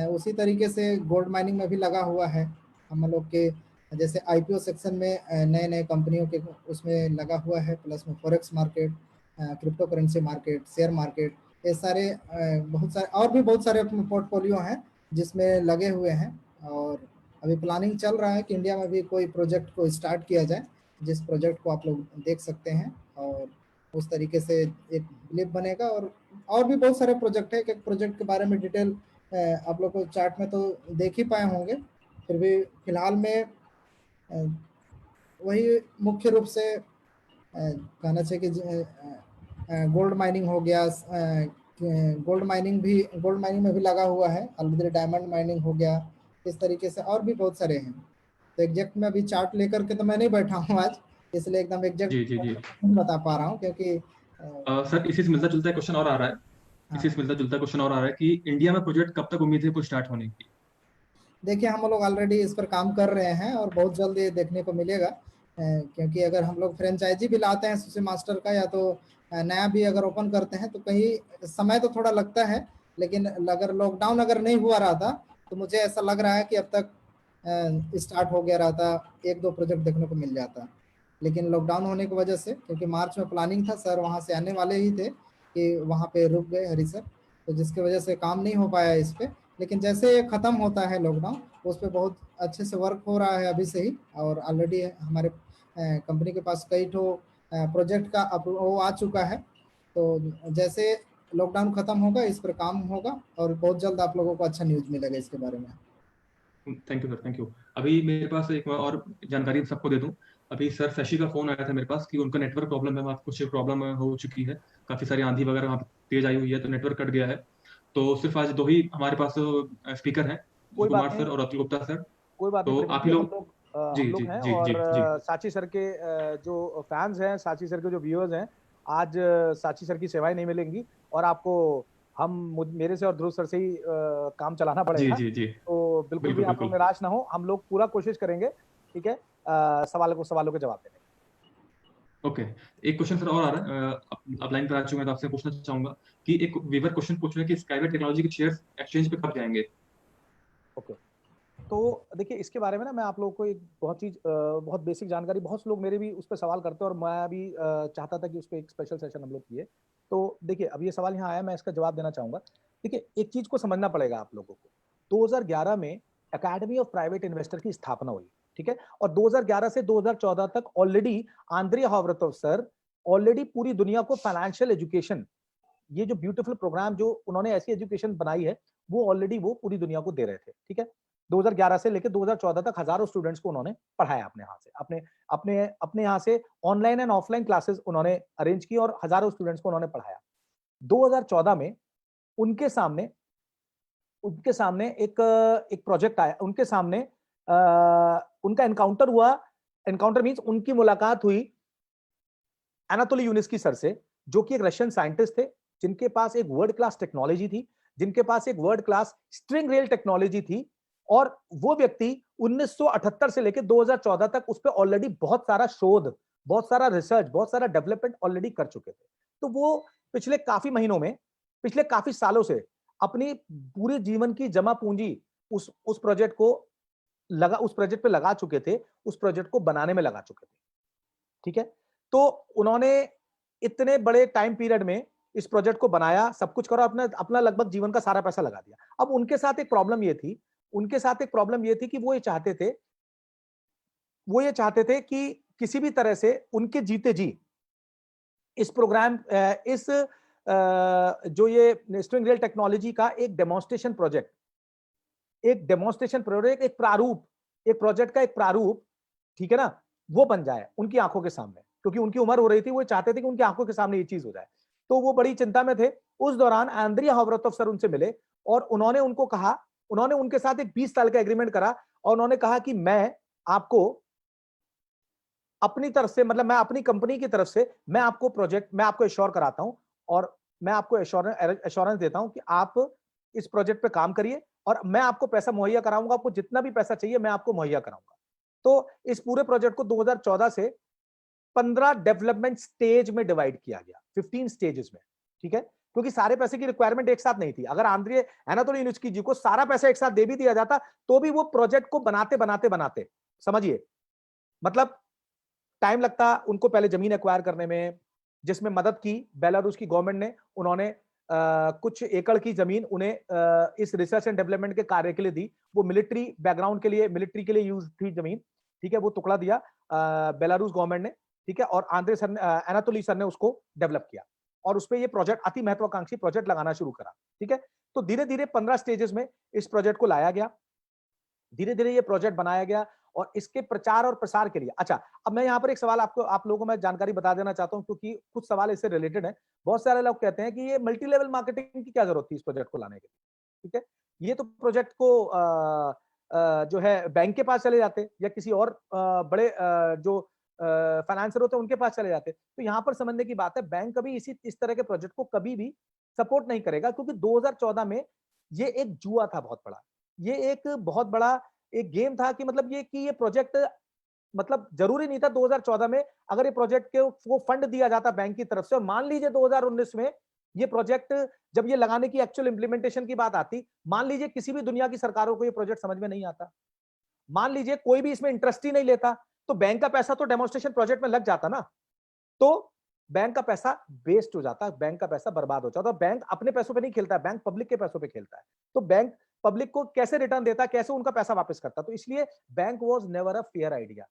उसी तरीके से गोल्ड माइनिंग में भी लगा हुआ है। हम लोग के जैसे आईपीओ सेक्शन में नए नए कंपनियों के उसमें लगा हुआ है, प्लस में forex market, crypto currency market, share market, ये सारे बहुत सारे और भी बहुत सारे पोर्टफोलियो हैं जिसमें लगे हुए हैं। और अभी प्लानिंग चल रहा है कि इंडिया में भी कोई प्रोजेक्ट को स्टार्ट किया जाए, जिस प्रोजेक्ट को आप लोग देख सकते हैं, और उस तरीके से एक ब्लिप बनेगा। और भी बहुत सारे प्रोजेक्ट है, एक प्रोजेक्ट के बारे में डिटेल आप लोग को चार्ट में तो देख ही पाए होंगे, फिर भी फिलहाल में वही मुख्य रूप से कहना चाहिए कि गोल्ड माइनिंग हो गया, गोल्ड माइनिंग में भी लगा हुआ है ऑलरेडी, डायमंड माइनिंग हो गया, इस तरीके से और भी बहुत सारे हैं। तो एग्जैक्ट में अभी चार्ट लेकर के तो मैं नहीं बैठा हूँ आज, इसलिए एकदम एग्जैक्ट जी। नहीं बता पा रहा हूँ, क्योंकि सर इसी से मिलता जुलता क्वेश्चन और आ रहा है, कि इंडिया में प्रोजेक्ट कब तक उम्मीद है कुछ स्टार्ट होने की? देखिए हम लोग ऑलरेडी इस पर काम कर रहे हैं और बहुत जल्द ये देखने को मिलेगा, क्योंकि अगर हम लोग फ्रेंचाइजी भी लाते हैं सुशी मास्टर का, या तो नया भी अगर ओपन करते हैं तो कहीं समय तो थोड़ा लगता है, लेकिन अगर लॉकडाउन अगर नहीं हुआ रहा था तो मुझे ऐसा लग रहा है कि अब तक स्टार्ट हो गया रहा था, 1-2 प्रोजेक्ट देखने को मिल जाता। लेकिन लॉकडाउन होने की वजह से, क्योंकि मार्च में प्लानिंग था, सर वहाँ से आने वाले ही थे कि वहाँ पे रुक गए हरी सर, तो जिसकी वजह से काम नहीं हो पाया इस पर। लेकिन जैसे ये ख़त्म होता है लॉकडाउन, उस पर बहुत अच्छे से वर्क हो रहा है अभी से ही, और ऑलरेडी हमारे कंपनी के पास कई ठो प्रोजेक्ट का वो आ चुका है। तो जैसे लॉकडाउन ख़त्म होगा इस पर काम होगा, और बहुत जल्द आप लोगों को अच्छा न्यूज़ मिलेगा इसके बारे में। Thank you sir, thank you. अभी मेरे पास एक और जानकारी सबको दे दूं। अभी सर शशि का फोन आया था मेरे पास कि उनका नेटवर्क प्रॉब्लम है, वहाँ कुछ प्रॉब्लम हो चुकी है, काफी सारी आंधी वगैरह वहाँ तेज आई हुई है, तो नेटवर्क कट गया है। तो सिर्फ आज 2 ही हमारे पास स्पीकर हैं, कोई बात कुमार नहीं, सर और अतुल गुप्ता सर। कोई बात नहीं तो प्रवीण आप जी, ही हम लोग लोग जी हम लोग जी हैं, जी और जी जी साची सर के जो फैंस हैं, साची सर के जो व्यूअर्स हैं, आज साची सर की सेवाएं नहीं मिलेंगी, और आपको मेरे से और ध्रुव सर से ही काम चलाना जी पड़ेगा। जी जी तो बिल्कुल भी बिल्कुल आप लोग बिल्कुल। निराश ना हो, हम लोग पूरा कोशिश करेंगे, ठीक है, सवालों के जवाब देने। ओके, एक क्वेश्चन सर और आ रहा है, आप लाइन पर आ चुके हैं, तो आपसे पूछना चाहूंगा कि एक व्यूअर क्वेश्चन पूछ रहे हैं कि स्काईवेट टेक्नोलॉजी के शेयर्स एक्सचेंज पे कब जाएंगे? ओके, तो देखिए इसके बारे में ना मैं आप लोगों को एक बहुत बेसिक जानकारी, बहुत से लोग मेरे भी उस पर सवाल करते हैं, और मैं भी चाहता था कि उस पर एक स्पेशल सेशन हम लोग किए। तो देखिए अब ये सवाल यहाँ आया, मैं इसका जवाब देना चाहूंगा। देखिए एक चीज को समझना पड़ेगा आप लोगों को, 2011 में एकेडमी ऑफ प्राइवेट इन्वेस्टर की स्थापना हुई, ठीक है, और 2011 से 2014 तक ऑलरेडी आंद्रिया हॉवरतोव सर ऑलरेडी पूरी दुनिया को फाइनेंशियल एजुकेशन, ये जो ब्यूटीफुल प्रोग्राम जो उन्होंने ऐसी एजुकेशन बनाई है, वो ऑलरेडी वो पूरी दुनिया को दे रहे थे, ठीक है। 2011 से लेकर 2014 तक हजारों स्टूडेंट्स को उन्होंने पढ़ाया अपने यहाँ से, अपने अपने अपने यहाँ से ऑनलाइन एंड ऑफलाइन क्लासेस उन्होंने अरेंज की, और हजारों स्टूडेंट्स को उन्होंने पढ़ाया। 2014 में उनके सामने उनके सामने एक प्रोजेक्ट आया, उनके सामने उनका एनकाउंटर हुआ। एनकाउंटर मींस उनकी मुलाकात हुई एनातोली यूनिस्की सर से, जो कि एक रशियन साइंटिस्ट थे, जिनके पास एक वर्ल्ड क्लास टेक्नोलॉजी थी, जिनके पास एक world class string rail technology थी, और वो व्यक्ति 1978 से लेकर 2014 तक उस पर ऑलरेडी बहुत सारा शोध, बहुत सारा रिसर्च, बहुत सारा डेवलपमेंट ऑलरेडी कर चुके थे। तो वो पिछले काफी महीनों में, पिछले काफी सालों से अपनी पूरे जीवन की जमा पूंजी उस प्रोजेक्ट पे लगा चुके थे, उस प्रोजेक्ट को बनाने में लगा चुके थे, ठीक है। तो उन्होंने इतने बड़े टाइम पीरियड में इस प्रोजेक्ट को बनाया, सब कुछ करा, अपना अपना लगभग जीवन का सारा पैसा लगा दिया। अब उनके साथ एक प्रॉब्लम ये थी, कि वो ये चाहते थे कि किसी भी तरह से उनके जीते जी इस प्रोग्राम इस जो ये स्ट्रिंग रेल टेक्नोलॉजी का एक डेमोन्स्ट्रेशन प्रोजेक्ट, एक प्रोजेक्ट का एक प्रारूप, ठीक है ना, वो बन जाए उनकी आंखों के सामने, क्योंकि उनकी उम्र हो रही थी, वो चाहते थे कि उनकी आंखों के सामने ये चीज हो जाए। तो वो बड़ी चिंता में थे। उस दौरान आंद्रिया हॉवरतोव सर उनसे मिले, और उन्होंने उनके साथ एक 20 साल का एग्रीमेंट करा, और उन्होंने कहा कि मैं आपको अपनी तरफ से, मतलब मैं अपनी कंपनी की तरफ से, मैं आपको एश्योर कराता हूं, और मैं आपको एश्योरेंस देता हूं कि आप इस प्रोजेक्ट पे काम करिए, और मैं आपको पैसा मुहैया कराऊंगा, आपको जितना भी पैसा चाहिए मैं आपको मुहैया कराऊंगा। तो इस पूरे प्रोजेक्ट को 2014 से 15 डेवलपमेंट स्टेज में डिवाइड किया गया, 15 स्टेजेस में, ठीक है, क्योंकि सारे पैसे की रिक्वायरमेंट एक साथ नहीं थी। अगर एनातोली यूनिस्की जी को सारा पैसा एक साथ दे भी दिया जाता, तो भी वो प्रोजेक्ट को बनाते समझिए, मतलब टाइम लगता उनको पहले जमीन एक्वायर करने में, जिसमें मदद की बेलारूस की गवर्नमेंट ने। उन्होंने कुछ एकड़ की जमीन उन्हें इस रिसर्च एंड डेवलपमेंट के कार्य के लिए दी। वो मिलिट्री बैकग्राउंड के लिए, मिलिट्री के लिए यूज थी जमीन, ठीक है, वो टुकड़ा दिया बेलारूस गवर्नमेंट ने, ठीक है, और एनातोली सर ने उसको डेवलप किया, और उस पर ये प्रोजेक्ट, अति महत्वाकांक्षी प्रोजेक्ट लगाना शुरू करा, ठीक है। तो धीरे धीरे 15 स्टेजेस में इस प्रोजेक्ट को लाया गया, धीरे धीरे ये प्रोजेक्ट बनाया गया, और इसके प्रचार और प्रसार के लिए, अच्छा, अब मैं यहाँ पर एक सवाल आप लोगों को मैं जानकारी बता देना चाहता हूँ, क्योंकि कुछ सवाल इससे रिलेटेड है। बहुत सारे लोग कहते हैं कि ये मल्टी लेवल मार्केटिंग की क्या जरूरत थी इस प्रोजेक्ट को लाने के लिए, ठीक है। ये तो प्रोजेक्ट को जो है बैंक के पास चले जाते, या किसी और बड़े जो फाइनेंसर होते हैं उनके पास चले जाते। तो यहाँ पर समझने की बात है, बैंक कभी इस तरह के प्रोजेक्ट को कभी भी सपोर्ट नहीं करेगा, क्योंकि 2014 में ये एक जुआ था बहुत बड़ा, ये एक बहुत बड़ा एक गेम था, कि मतलब ये प्रोजेक्ट मतलब जरूरी नहीं था 2014 में अगर ये प्रोजेक्ट के वो फंड दिया जाता बैंक की तरफ से, और मान लीजिए 2019 में ये प्रोजेक्ट जब ये लगाने की एक्चुअल इंप्लीमेंटेशन की बात आती, मान लीजिए किसी भी दुनिया की सरकारों को ये प्रोजेक्ट समझ में नहीं आता, मान लीजिए कोई भी इसमें इंटरेस्ट ही नहीं लेता, तो बैंक का पैसा तो डेमोन्स्ट्रेशन प्रोजेक्ट में लग जाता ना, तो बैंक का पैसा वेस्ट हो जाता है, बैंक का पैसा बर्बाद हो जाता है। बैंक अपने पैसों पे नहीं खेलता है, बैंक पब्लिक के पैसों पे खेलता है। तो बैंक पब्लिक को कैसे रिटर्न देता है, कैसे उनका पैसा वापस करता है? तो इसलिए bank was never a fair idea,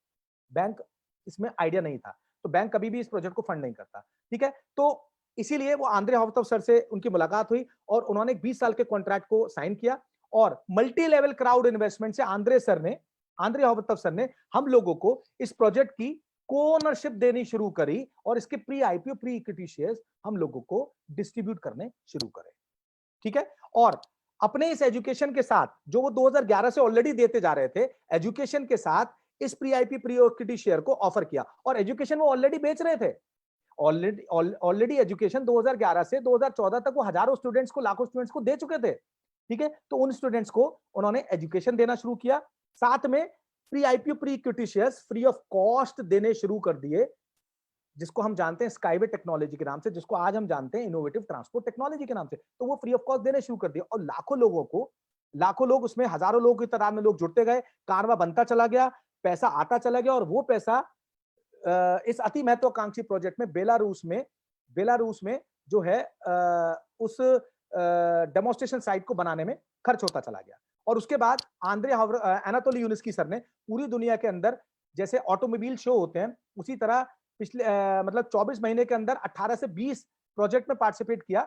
bank इसमें आइडिया नहीं था, तो बैंक कभी भी इस प्रोजेक्ट को फंड नहीं करता। ठीक है, तो इसीलिए वो आंद्रे हॉवतव सर से उनकी मुलाकात हुई और उन्होंने 20 साल के कॉन्ट्रैक्ट को साइन किया, और मल्टी लेवल क्राउड इन्वेस्टमेंट से आंद्रे हॉवतव सर ने हम लोगों को इस प्रोजेक्ट की को-ओनरशिप देनी शुरू करी, और इसके pre IPO pre equity shares हम लोगों को डिस्ट्रीब्यूट करने शुरू करे। ठीक है, और अपने इस एजुकेशन के साथ जो वो 2011 से ऑलरेडी देते जा रहे थे, एजुकेशन के साथ इस pre IP pre equity share को ऑफर किया, और एजुकेशन वो ऑलरेडी बेच रहे थे। ऑलरेडी एजुकेशन 2011 से 2014 तक वो हजारों स्टूडेंट्स को, लाखों स्टूडेंट्स को दे चुके थे। ठीक है, तो उन स्टूडेंट्स को उन्होंने एजुकेशन देना शुरू किया, साथ में pre IPO pre equity shares free of cost देने शुरू कर दिए, जिसको हम जानते हैं स्काईवे टेक्नोलॉजी के नाम से, जिसको आज हम जानते हैं इनोवेटिव ट्रांसपोर्ट टेक्नोलॉजी के नाम से। तो वो फ्री ऑफ कॉस्ट देने शुरू कर दिया, और लाखों लोग उसमें, हजारों लोगों की तादाद में लोग जुड़ते गए, कारवा बनता चला गया, पैसा आता चला गया, और वो पैसा इस अति महत्वाकांक्षी प्रोजेक्ट में बेलारूस में जो है उस डेमोन्स्ट्रेशन साइट को बनाने में खर्च होता चला गया। और उसके बाद एनाटोली यूनिस्की सर ने पूरी दुनिया के अंदर जैसे ऑटोमोबाइल शो होते हैं, उसी तरह पिछले मतलब 24 महीने के अंदर 18 से 20 प्रोजेक्ट में पार्टिसिपेट किया,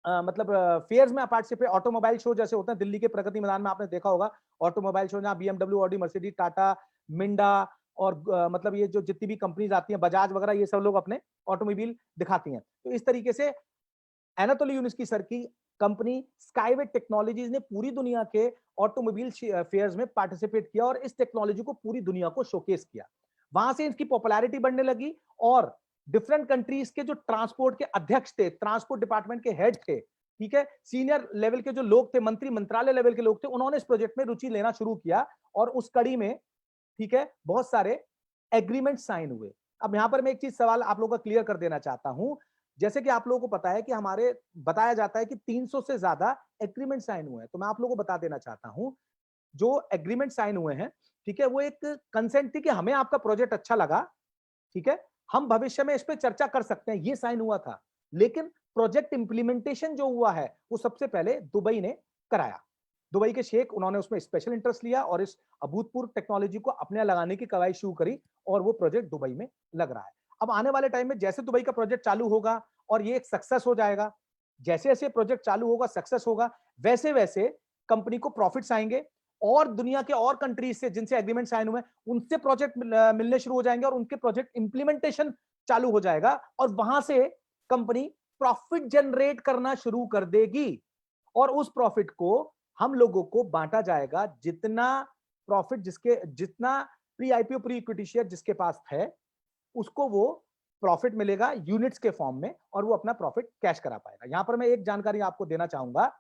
मतलब फेयर्स में पार्टिसिपेट, ऑटोमोबाइल शो जैसे होते हैं दिल्ली के प्रगति मैदान में आपने देखा होगा ऑटोमोबाइल शो, जहां BMW, Audi, Mercedes, Tata, Minda और मतलब ये जो जितनी भी कंपनीज आती हैं, बजाज वगैरह, ये सब लोग अपने ऑटोमोबाइल दिखाती हैं। तो इस तरीके से एनाटोली यूनिस्की सर की कंपनी स्काईवे टेक्नोलॉजीज ने पूरी दुनिया के ऑटोमोबाइल फेयर्स में पार्टिसिपेट किया, और इस टेक्नोलॉजी को पूरी दुनिया को शोकेस किया। वहां से इसकी पॉपुलैरिटी बढ़ने लगी, और डिफरेंट कंट्रीज के जो ट्रांसपोर्ट के अध्यक्ष थे, ट्रांसपोर्ट डिपार्टमेंट के हेड थे, ठीक है, सीनियर लेवल के जो लोग थे, मंत्रालय लेवल के लोग थे, उन्होंने इस प्रोजेक्ट में रुचि लेना शुरू किया, और उस कड़ी में, ठीक है, बहुत सारे एग्रीमेंट साइन हुए। अब यहां पर मैं एक चीज सवाल आप लोगों का क्लियर कर देना चाहता हूं, जैसे कि आप लोगों को पता है कि हमारे बताया जाता है कि 300 से ज्यादा एग्रीमेंट साइन हुए हैं, तो मैं आप लोगों को बता देना चाहता हूं, जो एग्रीमेंट साइन हुए हैं, ठीक है, वो एक कंसेंट थी कि हमें आपका प्रोजेक्ट अच्छा लगा, ठीक है, हम भविष्य में इस पे चर्चा कर सकते हैं, ये साइन हुआ था। लेकिन प्रोजेक्ट इंप्लीमेंटेशन जो हुआ है वो सबसे पहले दुबई ने कराया। दुबई के शेख, उन्होंने उसमें स्पेशल इंटरेस्ट लिया और इस अभूतपूर्व टेक्नोलॉजी को अपने लगाने की कवायद शुरू करी, और वो प्रोजेक्ट दुबई में लग रहा है। अब आने वाले टाइम में जैसे दुबई का प्रोजेक्ट चालू होगा और ये एक सक्सेस हो जाएगा, जैसे जैसे प्रोजेक्ट चालू होगा, सक्सेस होगा, वैसे वैसे कंपनी को प्रॉफिट्स आएंगे, और दुनिया के और कंट्रीज से जिनसे एग्रीमेंट साइन हुए उनसे प्रोजेक्ट मिलने शुरू हो जाएंगे, और उनके प्रोजेक्ट इंप्लीमेंटेशन चालू हो जाएगा, और वहां से कंपनी प्रॉफिट जनरेट करना शुरू कर देगी, और उस प्रॉफिट को हम लोगों को बांटा जाएगा। जितना प्रॉफिट जितना pre IPO pre equity share जिसके पास है, उसको वो प्रॉफिट मिलेगा यूनिट्स के फॉर्म में, और वो अपना प्रॉफिट कैश करा पाएगा। यहां पर मैं एक जानकारी आपको देना चाहूंगा,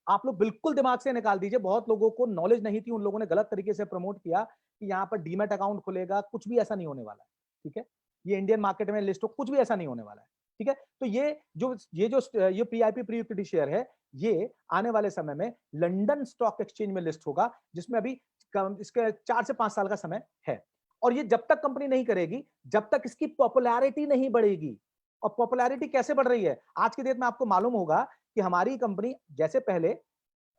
आप लोग बिल्कुल दिमाग से निकाल दीजिए, बहुत लोगों को नॉलेज नहीं थी, उन लोगों ने गलत तरीके से प्रमोट किया कि यहाँ पर डीमैट अकाउंट खुलेगा, कुछ भी ऐसा नहीं होने वाला है, ठीक है, ये इंडियन मार्केट में लिस्ट हो, कुछ भी ऐसा नहीं होने वाला है, ठीक है। तो ये pre IP pre equity share है, ये आने वाले समय में लंदन स्टॉक एक्सचेंज में लिस्ट होगा, जिसमें अभी इसके 4 से 5 साल का समय है, और ये जब तक कंपनी नहीं करेगी, जब तक इसकी पॉपुलैरिटी नहीं बढ़ेगी। और पॉपुलैरिटी कैसे बढ़ रही है आज की डेट में, आपको मालूम होगा कि हमारी कंपनी जैसे पहले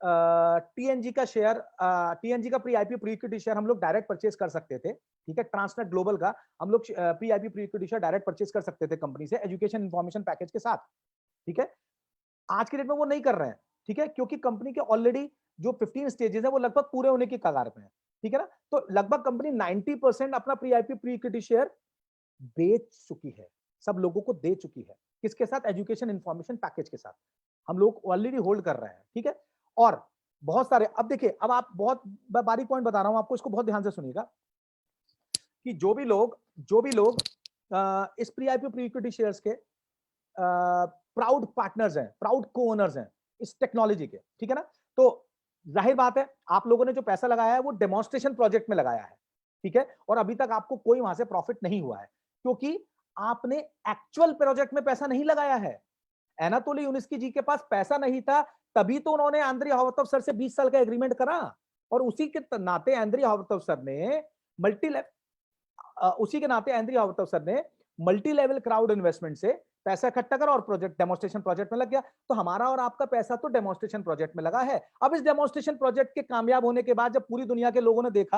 टीएनजी का pre IP pre equity share हम लोग डायरेक्ट परचेज कर सकते थे, ठीक है, ट्रांसनेट ग्लोबल का हम लोग pre IP pre equity share direct purchase कर सकते थे कंपनी से, एजुकेशन इंफॉर्मेशन पैकेज के साथ, ठीक है। आज के डेट में वो नहीं कर रहे हैं, ठीक है, क्योंकि कंपनी के ऑलरेडी जो 15 स्टेजेस है वो लगभग पूरे होने की कगार पे है, ठीक है ना। तो लगभग कंपनी 90% अपना pre IP pre equity share बेच चुकी है, सब लोगों को दे चुकी है, किसके साथ, एजुकेशन इंफॉर्मेशन पैकेज के साथ हम लोग ऑलरेडी होल्ड कर रहे हैं, ठीक है। और बहुत सारे, अब देखिए, अब आप बहुत बारीक पॉइंट बता रहा हूं आपको, इसको बहुत ध्यान से सुनिएगा, कि जो भी लोग इस pre IP pre equity shares के प्राउड पार्टनर्स हैं, प्राउड को ओनर्स हैं इस टेक्नोलॉजी के, ठीक है ना। तो जाहिर बात है, आप लोगों ने जो पैसा लगाया है वो डेमोन्स्ट्रेशन प्रोजेक्ट में लगाया है, ठीक है, और अभी तक आपको कोई वहां से प्रॉफिट नहीं हुआ है क्योंकि आपने एक्चुअल प्रोजेक्ट में पैसा नहीं लगाया है। एनातोली यूनिस्की जी के पास पैसा नहीं था, तभी तो उन्होंने आंद्री हावर्तव सर से 20 साल का एग्रीमेंट करा, और उसी के नाते आंद्री हावर्तव सर ने मल्टी लेवल क्राउड इन्वेस्टमेंट से पैसा इकट्ठा करा और प्रोजेक्ट डेमोन्स्ट्रेशन प्रोजेक्ट में लग गया। तो हमारा और आपका पैसा तो डेमोन्स्ट्रेशन प्रोजेक्ट में लगा है। अब इस डेमोन्स्ट्रेशन प्रोजेक्ट के कामयाब होने के बाद जब पूरी दुनिया के लोगों ने देखा,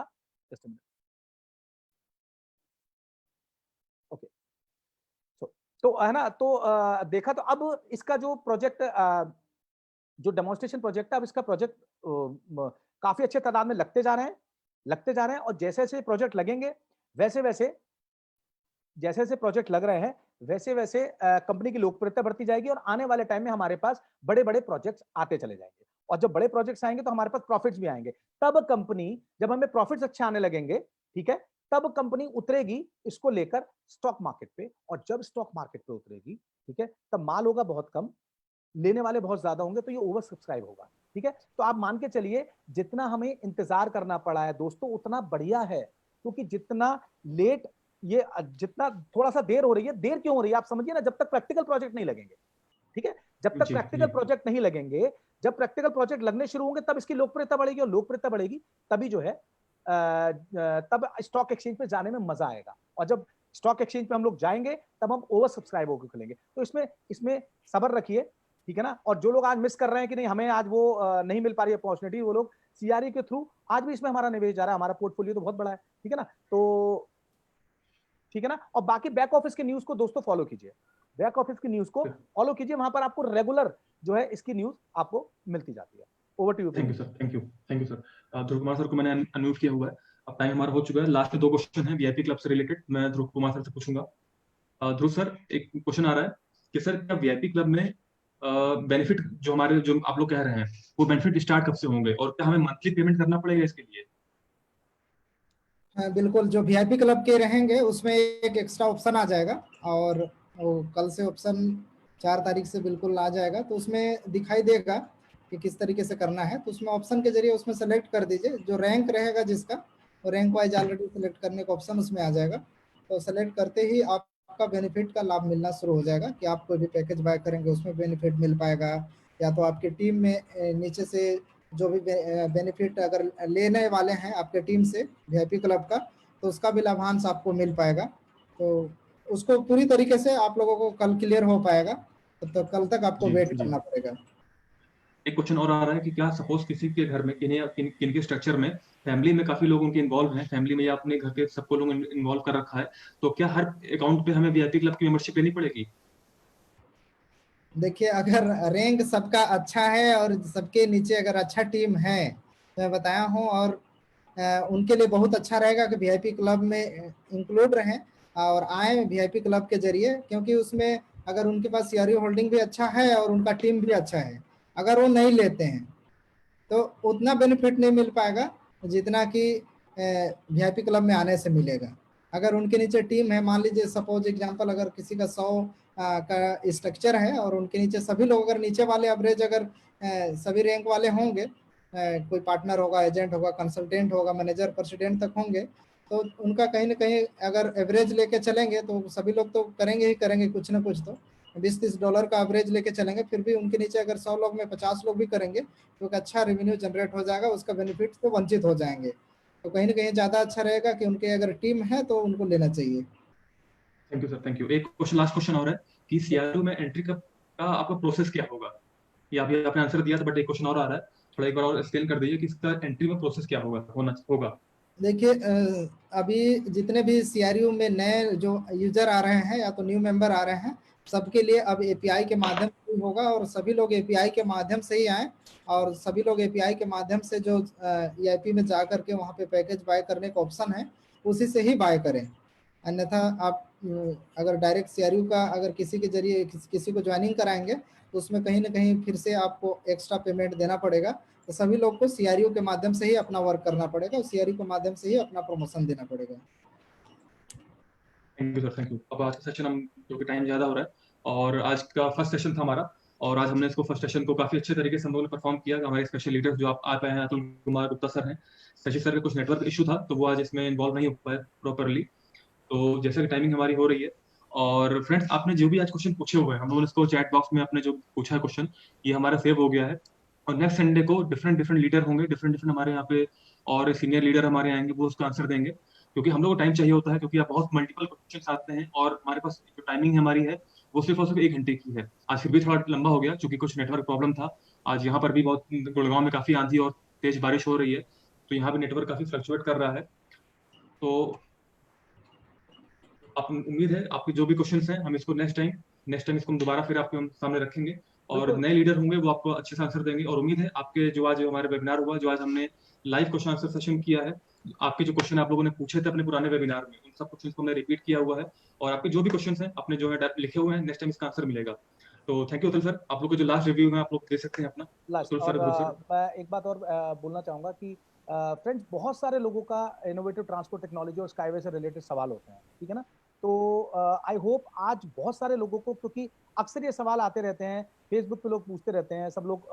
ओके, तो है ना, तो देखा, तो अब इसका जो प्रोजेक्ट, जो डेमोन्स्ट्रेशन प्रोजेक्ट है, अब इसका प्रोजेक्ट काफी अच्छे तादाद में लगते जा रहे हैं, और जैसे जैसे प्रोजेक्ट लगेंगे जैसे जैसे प्रोजेक्ट लग रहे हैं वैसे वैसे कंपनी की लोकप्रियता बढ़ती जाएगी, और आने वाले टाइम में हमारे पास बड़े बड़े प्रोजेक्ट्स आते चले जाएंगे, और जब बड़े प्रोजेक्ट्स आएंगे तो हमारे पास प्रॉफिट्स भी आएंगे। तब कंपनी, जब हमें प्रॉफिट्स अच्छे आने लगेंगे, ठीक है, तब कंपनी उतरेगी इसको लेकर स्टॉक मार्केट पे, और जब स्टॉक मार्केट पे उतरेगी, ठीक है, तब माल होगा बहुत कम, लेने वाले बहुत ज्यादा होंगे, तो ये ओवर सब्सक्राइब होगा। ठीक है, तो आप मान के चलिए जितना हमें इंतजार करना पड़ा है दोस्तों उतना बढ़िया है, क्योंकि जितना लेट, ये जितना थोड़ा सा देर हो रही है, देर क्यों हो रही है आप समझिए ना, जब तक प्रैक्टिकल प्रोजेक्ट नहीं लगेंगे, ठीक है, जब तक प्रैक्टिकल प्रोजेक्ट नहीं लगेंगे, जब प्रैक्टिकल प्रोजेक्ट लगने शुरू होंगे तब इसकी लोकप्रियता बढ़ेगी, और लोकप्रियता बढ़ेगी तभी जो है तब स्टॉक एक्सचेंज पे जाने में मजा आएगा, और जब स्टॉक एक्सचेंज पे हम लोग जाएंगे तब हम ओवर सब्सक्राइब होकर खुलेंगे। तो इसमें सब्र रखिए, ठीक है ना, और जो लोग आज मिस कर रहे हैं कि नहीं हमें आज वो नहीं मिल पा रही अपॉर्चुनिटी, वो लोग सीआरई के थ्रू आज भी इसमें हमारा निवेश जा रहा है, हमारा पोर्टफोलियो तो बहुत बड़ा है, ठीक है ना, तो ठीक है ना। और बाकी बैक ऑफिस की न्यूज को दोस्तों फॉलो कीजिए, बैक ऑफिस की न्यूज को फॉलो कीजिए, वहां पर आपको रेगुलर जो है इसकी न्यूज आपको मिलती जाती है। Over to you. Thank you sir, thank you sir. Dhruv Kumar sir को मैंने अनम्यूट किया हुआ है, अब टाइम हमारा हो चुका है। लास्ट में 2 क्वेश्चन है वीआईपी क्लब से रिलेटेड, मैं ध्रुव कुमार सर से पूछूंगा। ध्रुव सर, एक क्वेश्चन आ रहा है कि सर क्या वीआईपी क्लब में बेनिफिट जो आप लोग कह रहे हैं वो बेनिफिट स्टार्ट कब से होंगे, और क्या हमें मंथली पेमेंट करना पड़ेगा इसके लिए? बिल्कुल, जो वीआईपी क्लब के रहेंगे उसमें एक एक्स्ट्रा ऑप्शन आ जाएगा, और वो कल से ऑप्शन 4 तारीख से बिल्कुल आ जाएगा, तो उसमें दिखाई देगा कि किस तरीके से करना है। तो उसमें ऑप्शन के जरिए उसमें सेलेक्ट कर दीजिए, जो रैंक रहेगा जिसका, तो रैंक वाइज ऑलरेडी सेलेक्ट करने का ऑप्शन उसमें आ जाएगा। तो सेलेक्ट करते ही आपका बेनिफिट का लाभ मिलना शुरू हो जाएगा, कि आप कोई भी पैकेज बाय करेंगे उसमें बेनिफिट मिल पाएगा, या तो आपकी टीम में नीचे से जो भी बेनिफिट अगर लेने वाले हैं आपके टीम से वीआईपी क्लब का, तो उसका भी लाभांश आपको मिल पाएगा। तो उसको पूरी तरीके से आप लोगों को कल क्लियर हो पाएगा, तो कल तक आपको वेट करना पड़ेगा। एक क्वेश्चन और आ रहा है कि क्या सपोज किसी के घर में किन के स्ट्रक्चर में फैमिली में काफी लोग उनके इन्वॉल्व हैं, फैमिली में या अपने घर के सबको लोग इन्वॉल्व कर रखा है, तो क्या हर अकाउंट पे हमें वीआईपी क्लब की मेंबरशिप लेनी पड़ेगी? देखिए, अगर रैंक सबका अच्छा है और सबके नीचे अगर अच्छा टीम है, तो मैं बताया हूँ, और उनके लिए बहुत अच्छा रहेगा कि वीआईपी क्लब में इंक्लूड रहें और आए वीआईपी क्लब के जरिए, क्योंकि उसमें अगर उनके पास सीआरयू होल्डिंग भी अच्छा है और उनका टीम भी अच्छा है, अगर वो नहीं लेते हैं तो उतना बेनिफिट नहीं मिल पाएगा जितना कि वीआईपी क्लब में आने से मिलेगा। अगर उनके नीचे टीम है, मान लीजिए सपोज एग्जांपल, अगर किसी का 100 का स्ट्रक्चर है और उनके नीचे सभी लोग, अगर नीचे वाले एवरेज अगर सभी रैंक वाले होंगे, कोई पार्टनर होगा, एजेंट होगा, कंसल्टेंट होगा, मैनेजर, प्रेसिडेंट तक होंगे, तो उनका कहीं ना कहीं अगर एवरेज लेके चलेंगे तो सभी लोग तो करेंगे ही करेंगे कुछ ना कुछ, तो $20-30 का एवरेज लेके चलेंगे, फिर भी उनके नीचे अगर 100 लोग में 50 लोग भी करेंगे तो एक अच्छा रेवेन्यू जनरेट हो जाएगा, उसका बेनिफिट से वंचित हो जाएंगे। तो कहीं ना कहीं ज़्यादा अच्छा रहेगा कि उनके अगर टीम है तो उनको लेना चाहिए। Thank you sir, thank you. एक क्वेश्चन, लास्ट क्वेश्चन और है कि सीआरयू में एंट्री का आपका प्रोसेस क्या होगा? ये अभी आपने आंसर दिया था, बट एक क्वेश्चन और आ रहा है, थोड़ा एक बार और एक्सप्लेन कर दीजिए कि इसका एंट्री में प्रोसेस क्या होगा। देखिए, अभी जितने भी सीआरयू में नए जो यूजर आ रहे हैं या तो न्यू मेंबर आ रहे हैं, सबके लिए अब एपीआई के माध्यम से होगा, और सभी लोग एपीआई के माध्यम से ही आए, और सभी लोग एपीआई के माध्यम से जो ईआईपी में जा करके वहाँ पे पैकेज बाय करने का ऑप्शन है उसी से ही बाय करें। अन्यथा आप अगर डायरेक्ट सीआरयू का अगर किसी के जरिए किसी को ज्वाइनिंग कराएंगे तो उसमें कहीं ना कहीं फिर से आपको एक्स्ट्रा पेमेंट देना पड़ेगा। तो सभी लोग को सीआरयू के माध्यम से ही अपना वर्क करना पड़ेगा, और सीआरयू के माध्यम से ही अपना प्रमोशन देना पड़ेगा। Thank you sir, thank you. अब आज का सेशन हम, क्योंकि टाइम ज्यादा हो रहा है और आज का फर्स्ट सेशन था हमारा, और आज हमने इसको फर्स्ट सेशन को काफी अच्छे तरीके से हम लोगों ने परफॉर्म किया। हमारे स्पेशल लीडर्स जो आप आ पाए हैं, अतुल कुमार गुप्ता सर हैं, शशि सर का कुछ नेटवर्क इशू था तो वो आज इसमें इन्वॉल्व नहीं हो पाए प्रॉपरली। तो जैसे कि टाइमिंग हमारी हो रही है, और फ्रेंड्स आपने जो भी आज क्वेश्चन पूछे हुए हैं, हम लोगों ने इसको चैट बॉक्स में आपने जो पूछा है क्वेश्चन, ये हमारा सेव हो गया है। और नेक्स्ट संडे को डिफरेंट लीडर होंगे, डिफरेंट हमारे यहाँ पे और सीनियर लीडर हमारे आएंगे, वो उसका आंसर देंगे, क्योंकि हम लोग को टाइम चाहिए होता है, क्योंकि आप बहुत मल्टीपल क्वेश्चन आते हैं और हमारे पास जो टाइमिंग हमारी है वो सिर्फ और सिर्फ 1 घंटे की है। आज फिर भी थोड़ा लंबा हो गया क्योंकि कुछ नेटवर्क प्रॉब्लम था। आज यहाँ पर भी बहुत, गुड़गांव में काफी आंधी और तेज बारिश हो रही है, तो यहाँ भी नेटवर्क काफी फ्लक्चुएट कर रहा है। तो आप, उम्मीद है आपके जो भी क्वेश्चंस हैं, हम इसको नेक्स्ट टाइम इसको हम दोबारा फिर आपके सामने रखेंगे, और नए लीडर होंगे वो आपको अच्छे से आंसर देंगे। और उम्मीद है आपके जो आज हमारे वेबिनार हुआ, जो आज हमने लाइव क्वेश्चन आंसर सेशन किया है, आपके जो क्वेश्चन आप लोगों ने पूछे थे अपने पुराने वेबिनार में, उन सब क्वेश्चन को हमने रिपीट किया हुआ है, और आपके जो भी क्वेश्चन हैं अपने जो है लिखे हुए हैं, नेक्स्ट टाइम इसका आंसर मिलेगा। तो थैंक यू अतुल सर, आप लोग को जो लास्ट रिव्यू है आप लोग दे सकते हैं अपना। लास्ट। अतुल और सर, मैं एक बात और बोलना चाहूंगा कि फ्रेंड्स, बहुत सारे लोगों का इनोवेटिव ट्रांसपोर्ट टेक्नोलॉजी और स्काईवे से रिलेटेड सवाल होते हैं, ठीक है ना। तो आई होप आज बहुत सारे लोगों को, क्योंकि अक्सर ये सवाल आते रहते हैं, फेसबुक पे लोग पूछते रहते हैं, सब लोग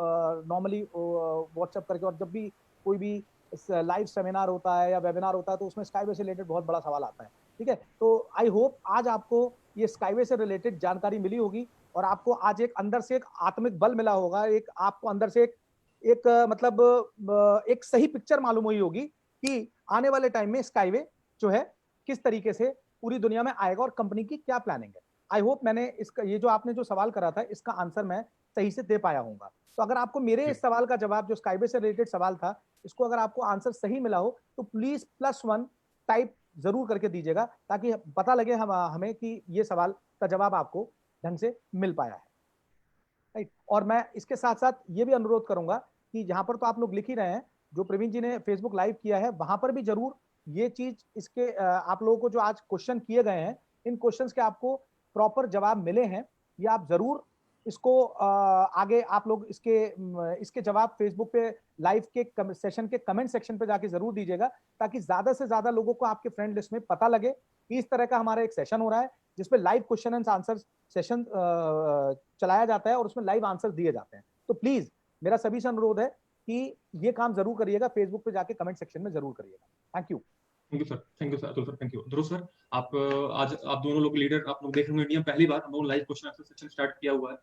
नॉर्मली व्हाट्सएप करके, और जब भी कोई भी लाइव सेमिनार होता है या वेबिनार होता है तो उसमें स्काईवे से रिलेटेड बहुत बड़ा सवाल आता है, ठीक है। तो आई होप आज आपको ये स्काईवे से रिलेटेड जानकारी मिली होगी, और आपको आज एक अंदर से एक आत्मिक बल मिला होगा, एक आपको अंदर से एक मतलब एक सही पिक्चर मालूम हुई होगी कि आने वाले टाइम में स्काईवे जो है किस तरीके से पूरी दुनिया में आएगा और कंपनी की क्या प्लानिंग है। आई होप मैंने इसका, ये जो आपने जो सवाल करा था, इसका आंसर मैं सही से दे पाया हूंगा। तो अगर आपको मेरे इस सवाल का जवाब, जो स्काईवे से रिलेटेड सवाल था, इसको अगर आपको आंसर सही मिला हो तो प्लीज +1 टाइप जरूर करके दीजिएगा, ताकि पता लगे हमें कि ये सवाल का जवाब आपको ढंग से मिल पाया है, राइट। और मैं इसके साथ साथ ये भी अनुरोध करूंगा कि यहाँ पर तो आप लोग लिख ही रहे हैं, जो प्रवीण जी ने फेसबुक लाइव किया है वहां पर भी जरूर ये चीज, इसके आप लोगों को जो आज क्वेश्चन किए गए हैं, इन क्वेश्चंस के आपको प्रॉपर जवाब मिले हैं, ये आप जरूर इसको आगे आप लोग इसके जवाब फेसबुक पे लाइव के सेशन के कमेंट सेक्शन पे जाके जरूर दीजिएगा, ताकि ज्यादा से ज्यादा लोगों को आपके फ्रेंड लिस्ट में पता लगे कि इस तरह का हमारा एक सेशन हो रहा है जिसमें live question and answer session चलाया जाता है और उसमें लाइव आंसर दिए जाते हैं। तो प्लीज मेरा सभी से अनुरोध है कि ये काम जरूर करिएगा, फेसबुक पे जाके कमेंट सेक्शन में जरूर करिएगा। Thank you sir, Atul sir, thank you. Dhruv sir, आप आज आप दोनों लोग लीडर, आप लोग देख रहे होंगे इंडिया में पहली बार हम लोग live question answer session start किया हुआ है।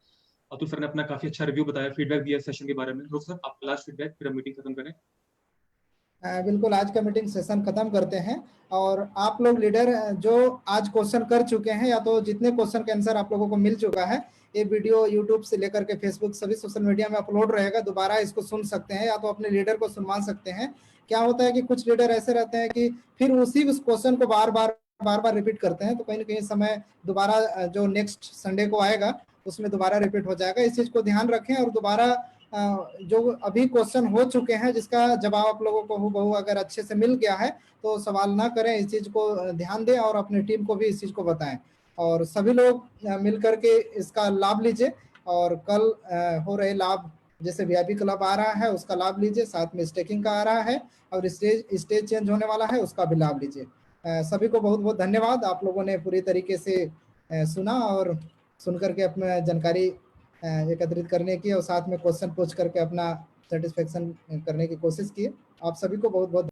अतुल सर ने अपना काफी अच्छा रिव्यू बताया, फीडबैक दिया सेशन के बारे में। ध्रुव सर, आप लास्ट फीडबैक, फिर हम मीटिंग खत्म करें। बिल्कुल, आज का मीटिंग सेशन खत्म करते हैं। और आप लोग लीडर जो आज क्वेश्चन कर चुके हैं, या तो जितने क्वेश्चन के आंसर आप लोगों को मिल चुका है, ये वीडियो यूट्यूब से लेकर के फेसबुक सभी सोशल मीडिया में अपलोड रहेगा, दोबारा इसको सुन सकते हैं या तो अपने लीडर को सुनवा सकते हैं। क्या होता है कि कुछ लीडर ऐसे रहते हैं कि फिर उसी उस क्वेश्चन को बार बार रिपीट करते हैं, तो कहीं ना कहीं समय दोबारा जो नेक्स्ट संडे को आएगा उसमें दोबारा रिपीट हो जाएगा। इस चीज को ध्यान रखें, और दोबारा जो अभी क्वेश्चन हो चुके हैं जिसका जवाब आप लोगों को हूबहू अगर अच्छे से मिल गया है तो सवाल ना करें, इस चीज को ध्यान दें और अपनी टीम को भी इस चीज को बताएं, और सभी लोग मिल करके इसका लाभ लीजिए। और कल हो रहे लाभ, जैसे वीआईपी क्लब आ रहा है उसका लाभ लीजिए, साथ में स्टेकिंग का आ रहा है, और स्टेज चेंज होने वाला है उसका भी लाभ लीजिए। सभी को बहुत बहुत धन्यवाद, आप लोगों ने पूरी तरीके से सुना और सुन करके अपना जानकारी एकत्रित करने की, और साथ में क्वेश्चन पूछ करके अपना सेटिस्फेक्शन करने की कोशिश की। आप सभी को बहुत बहुत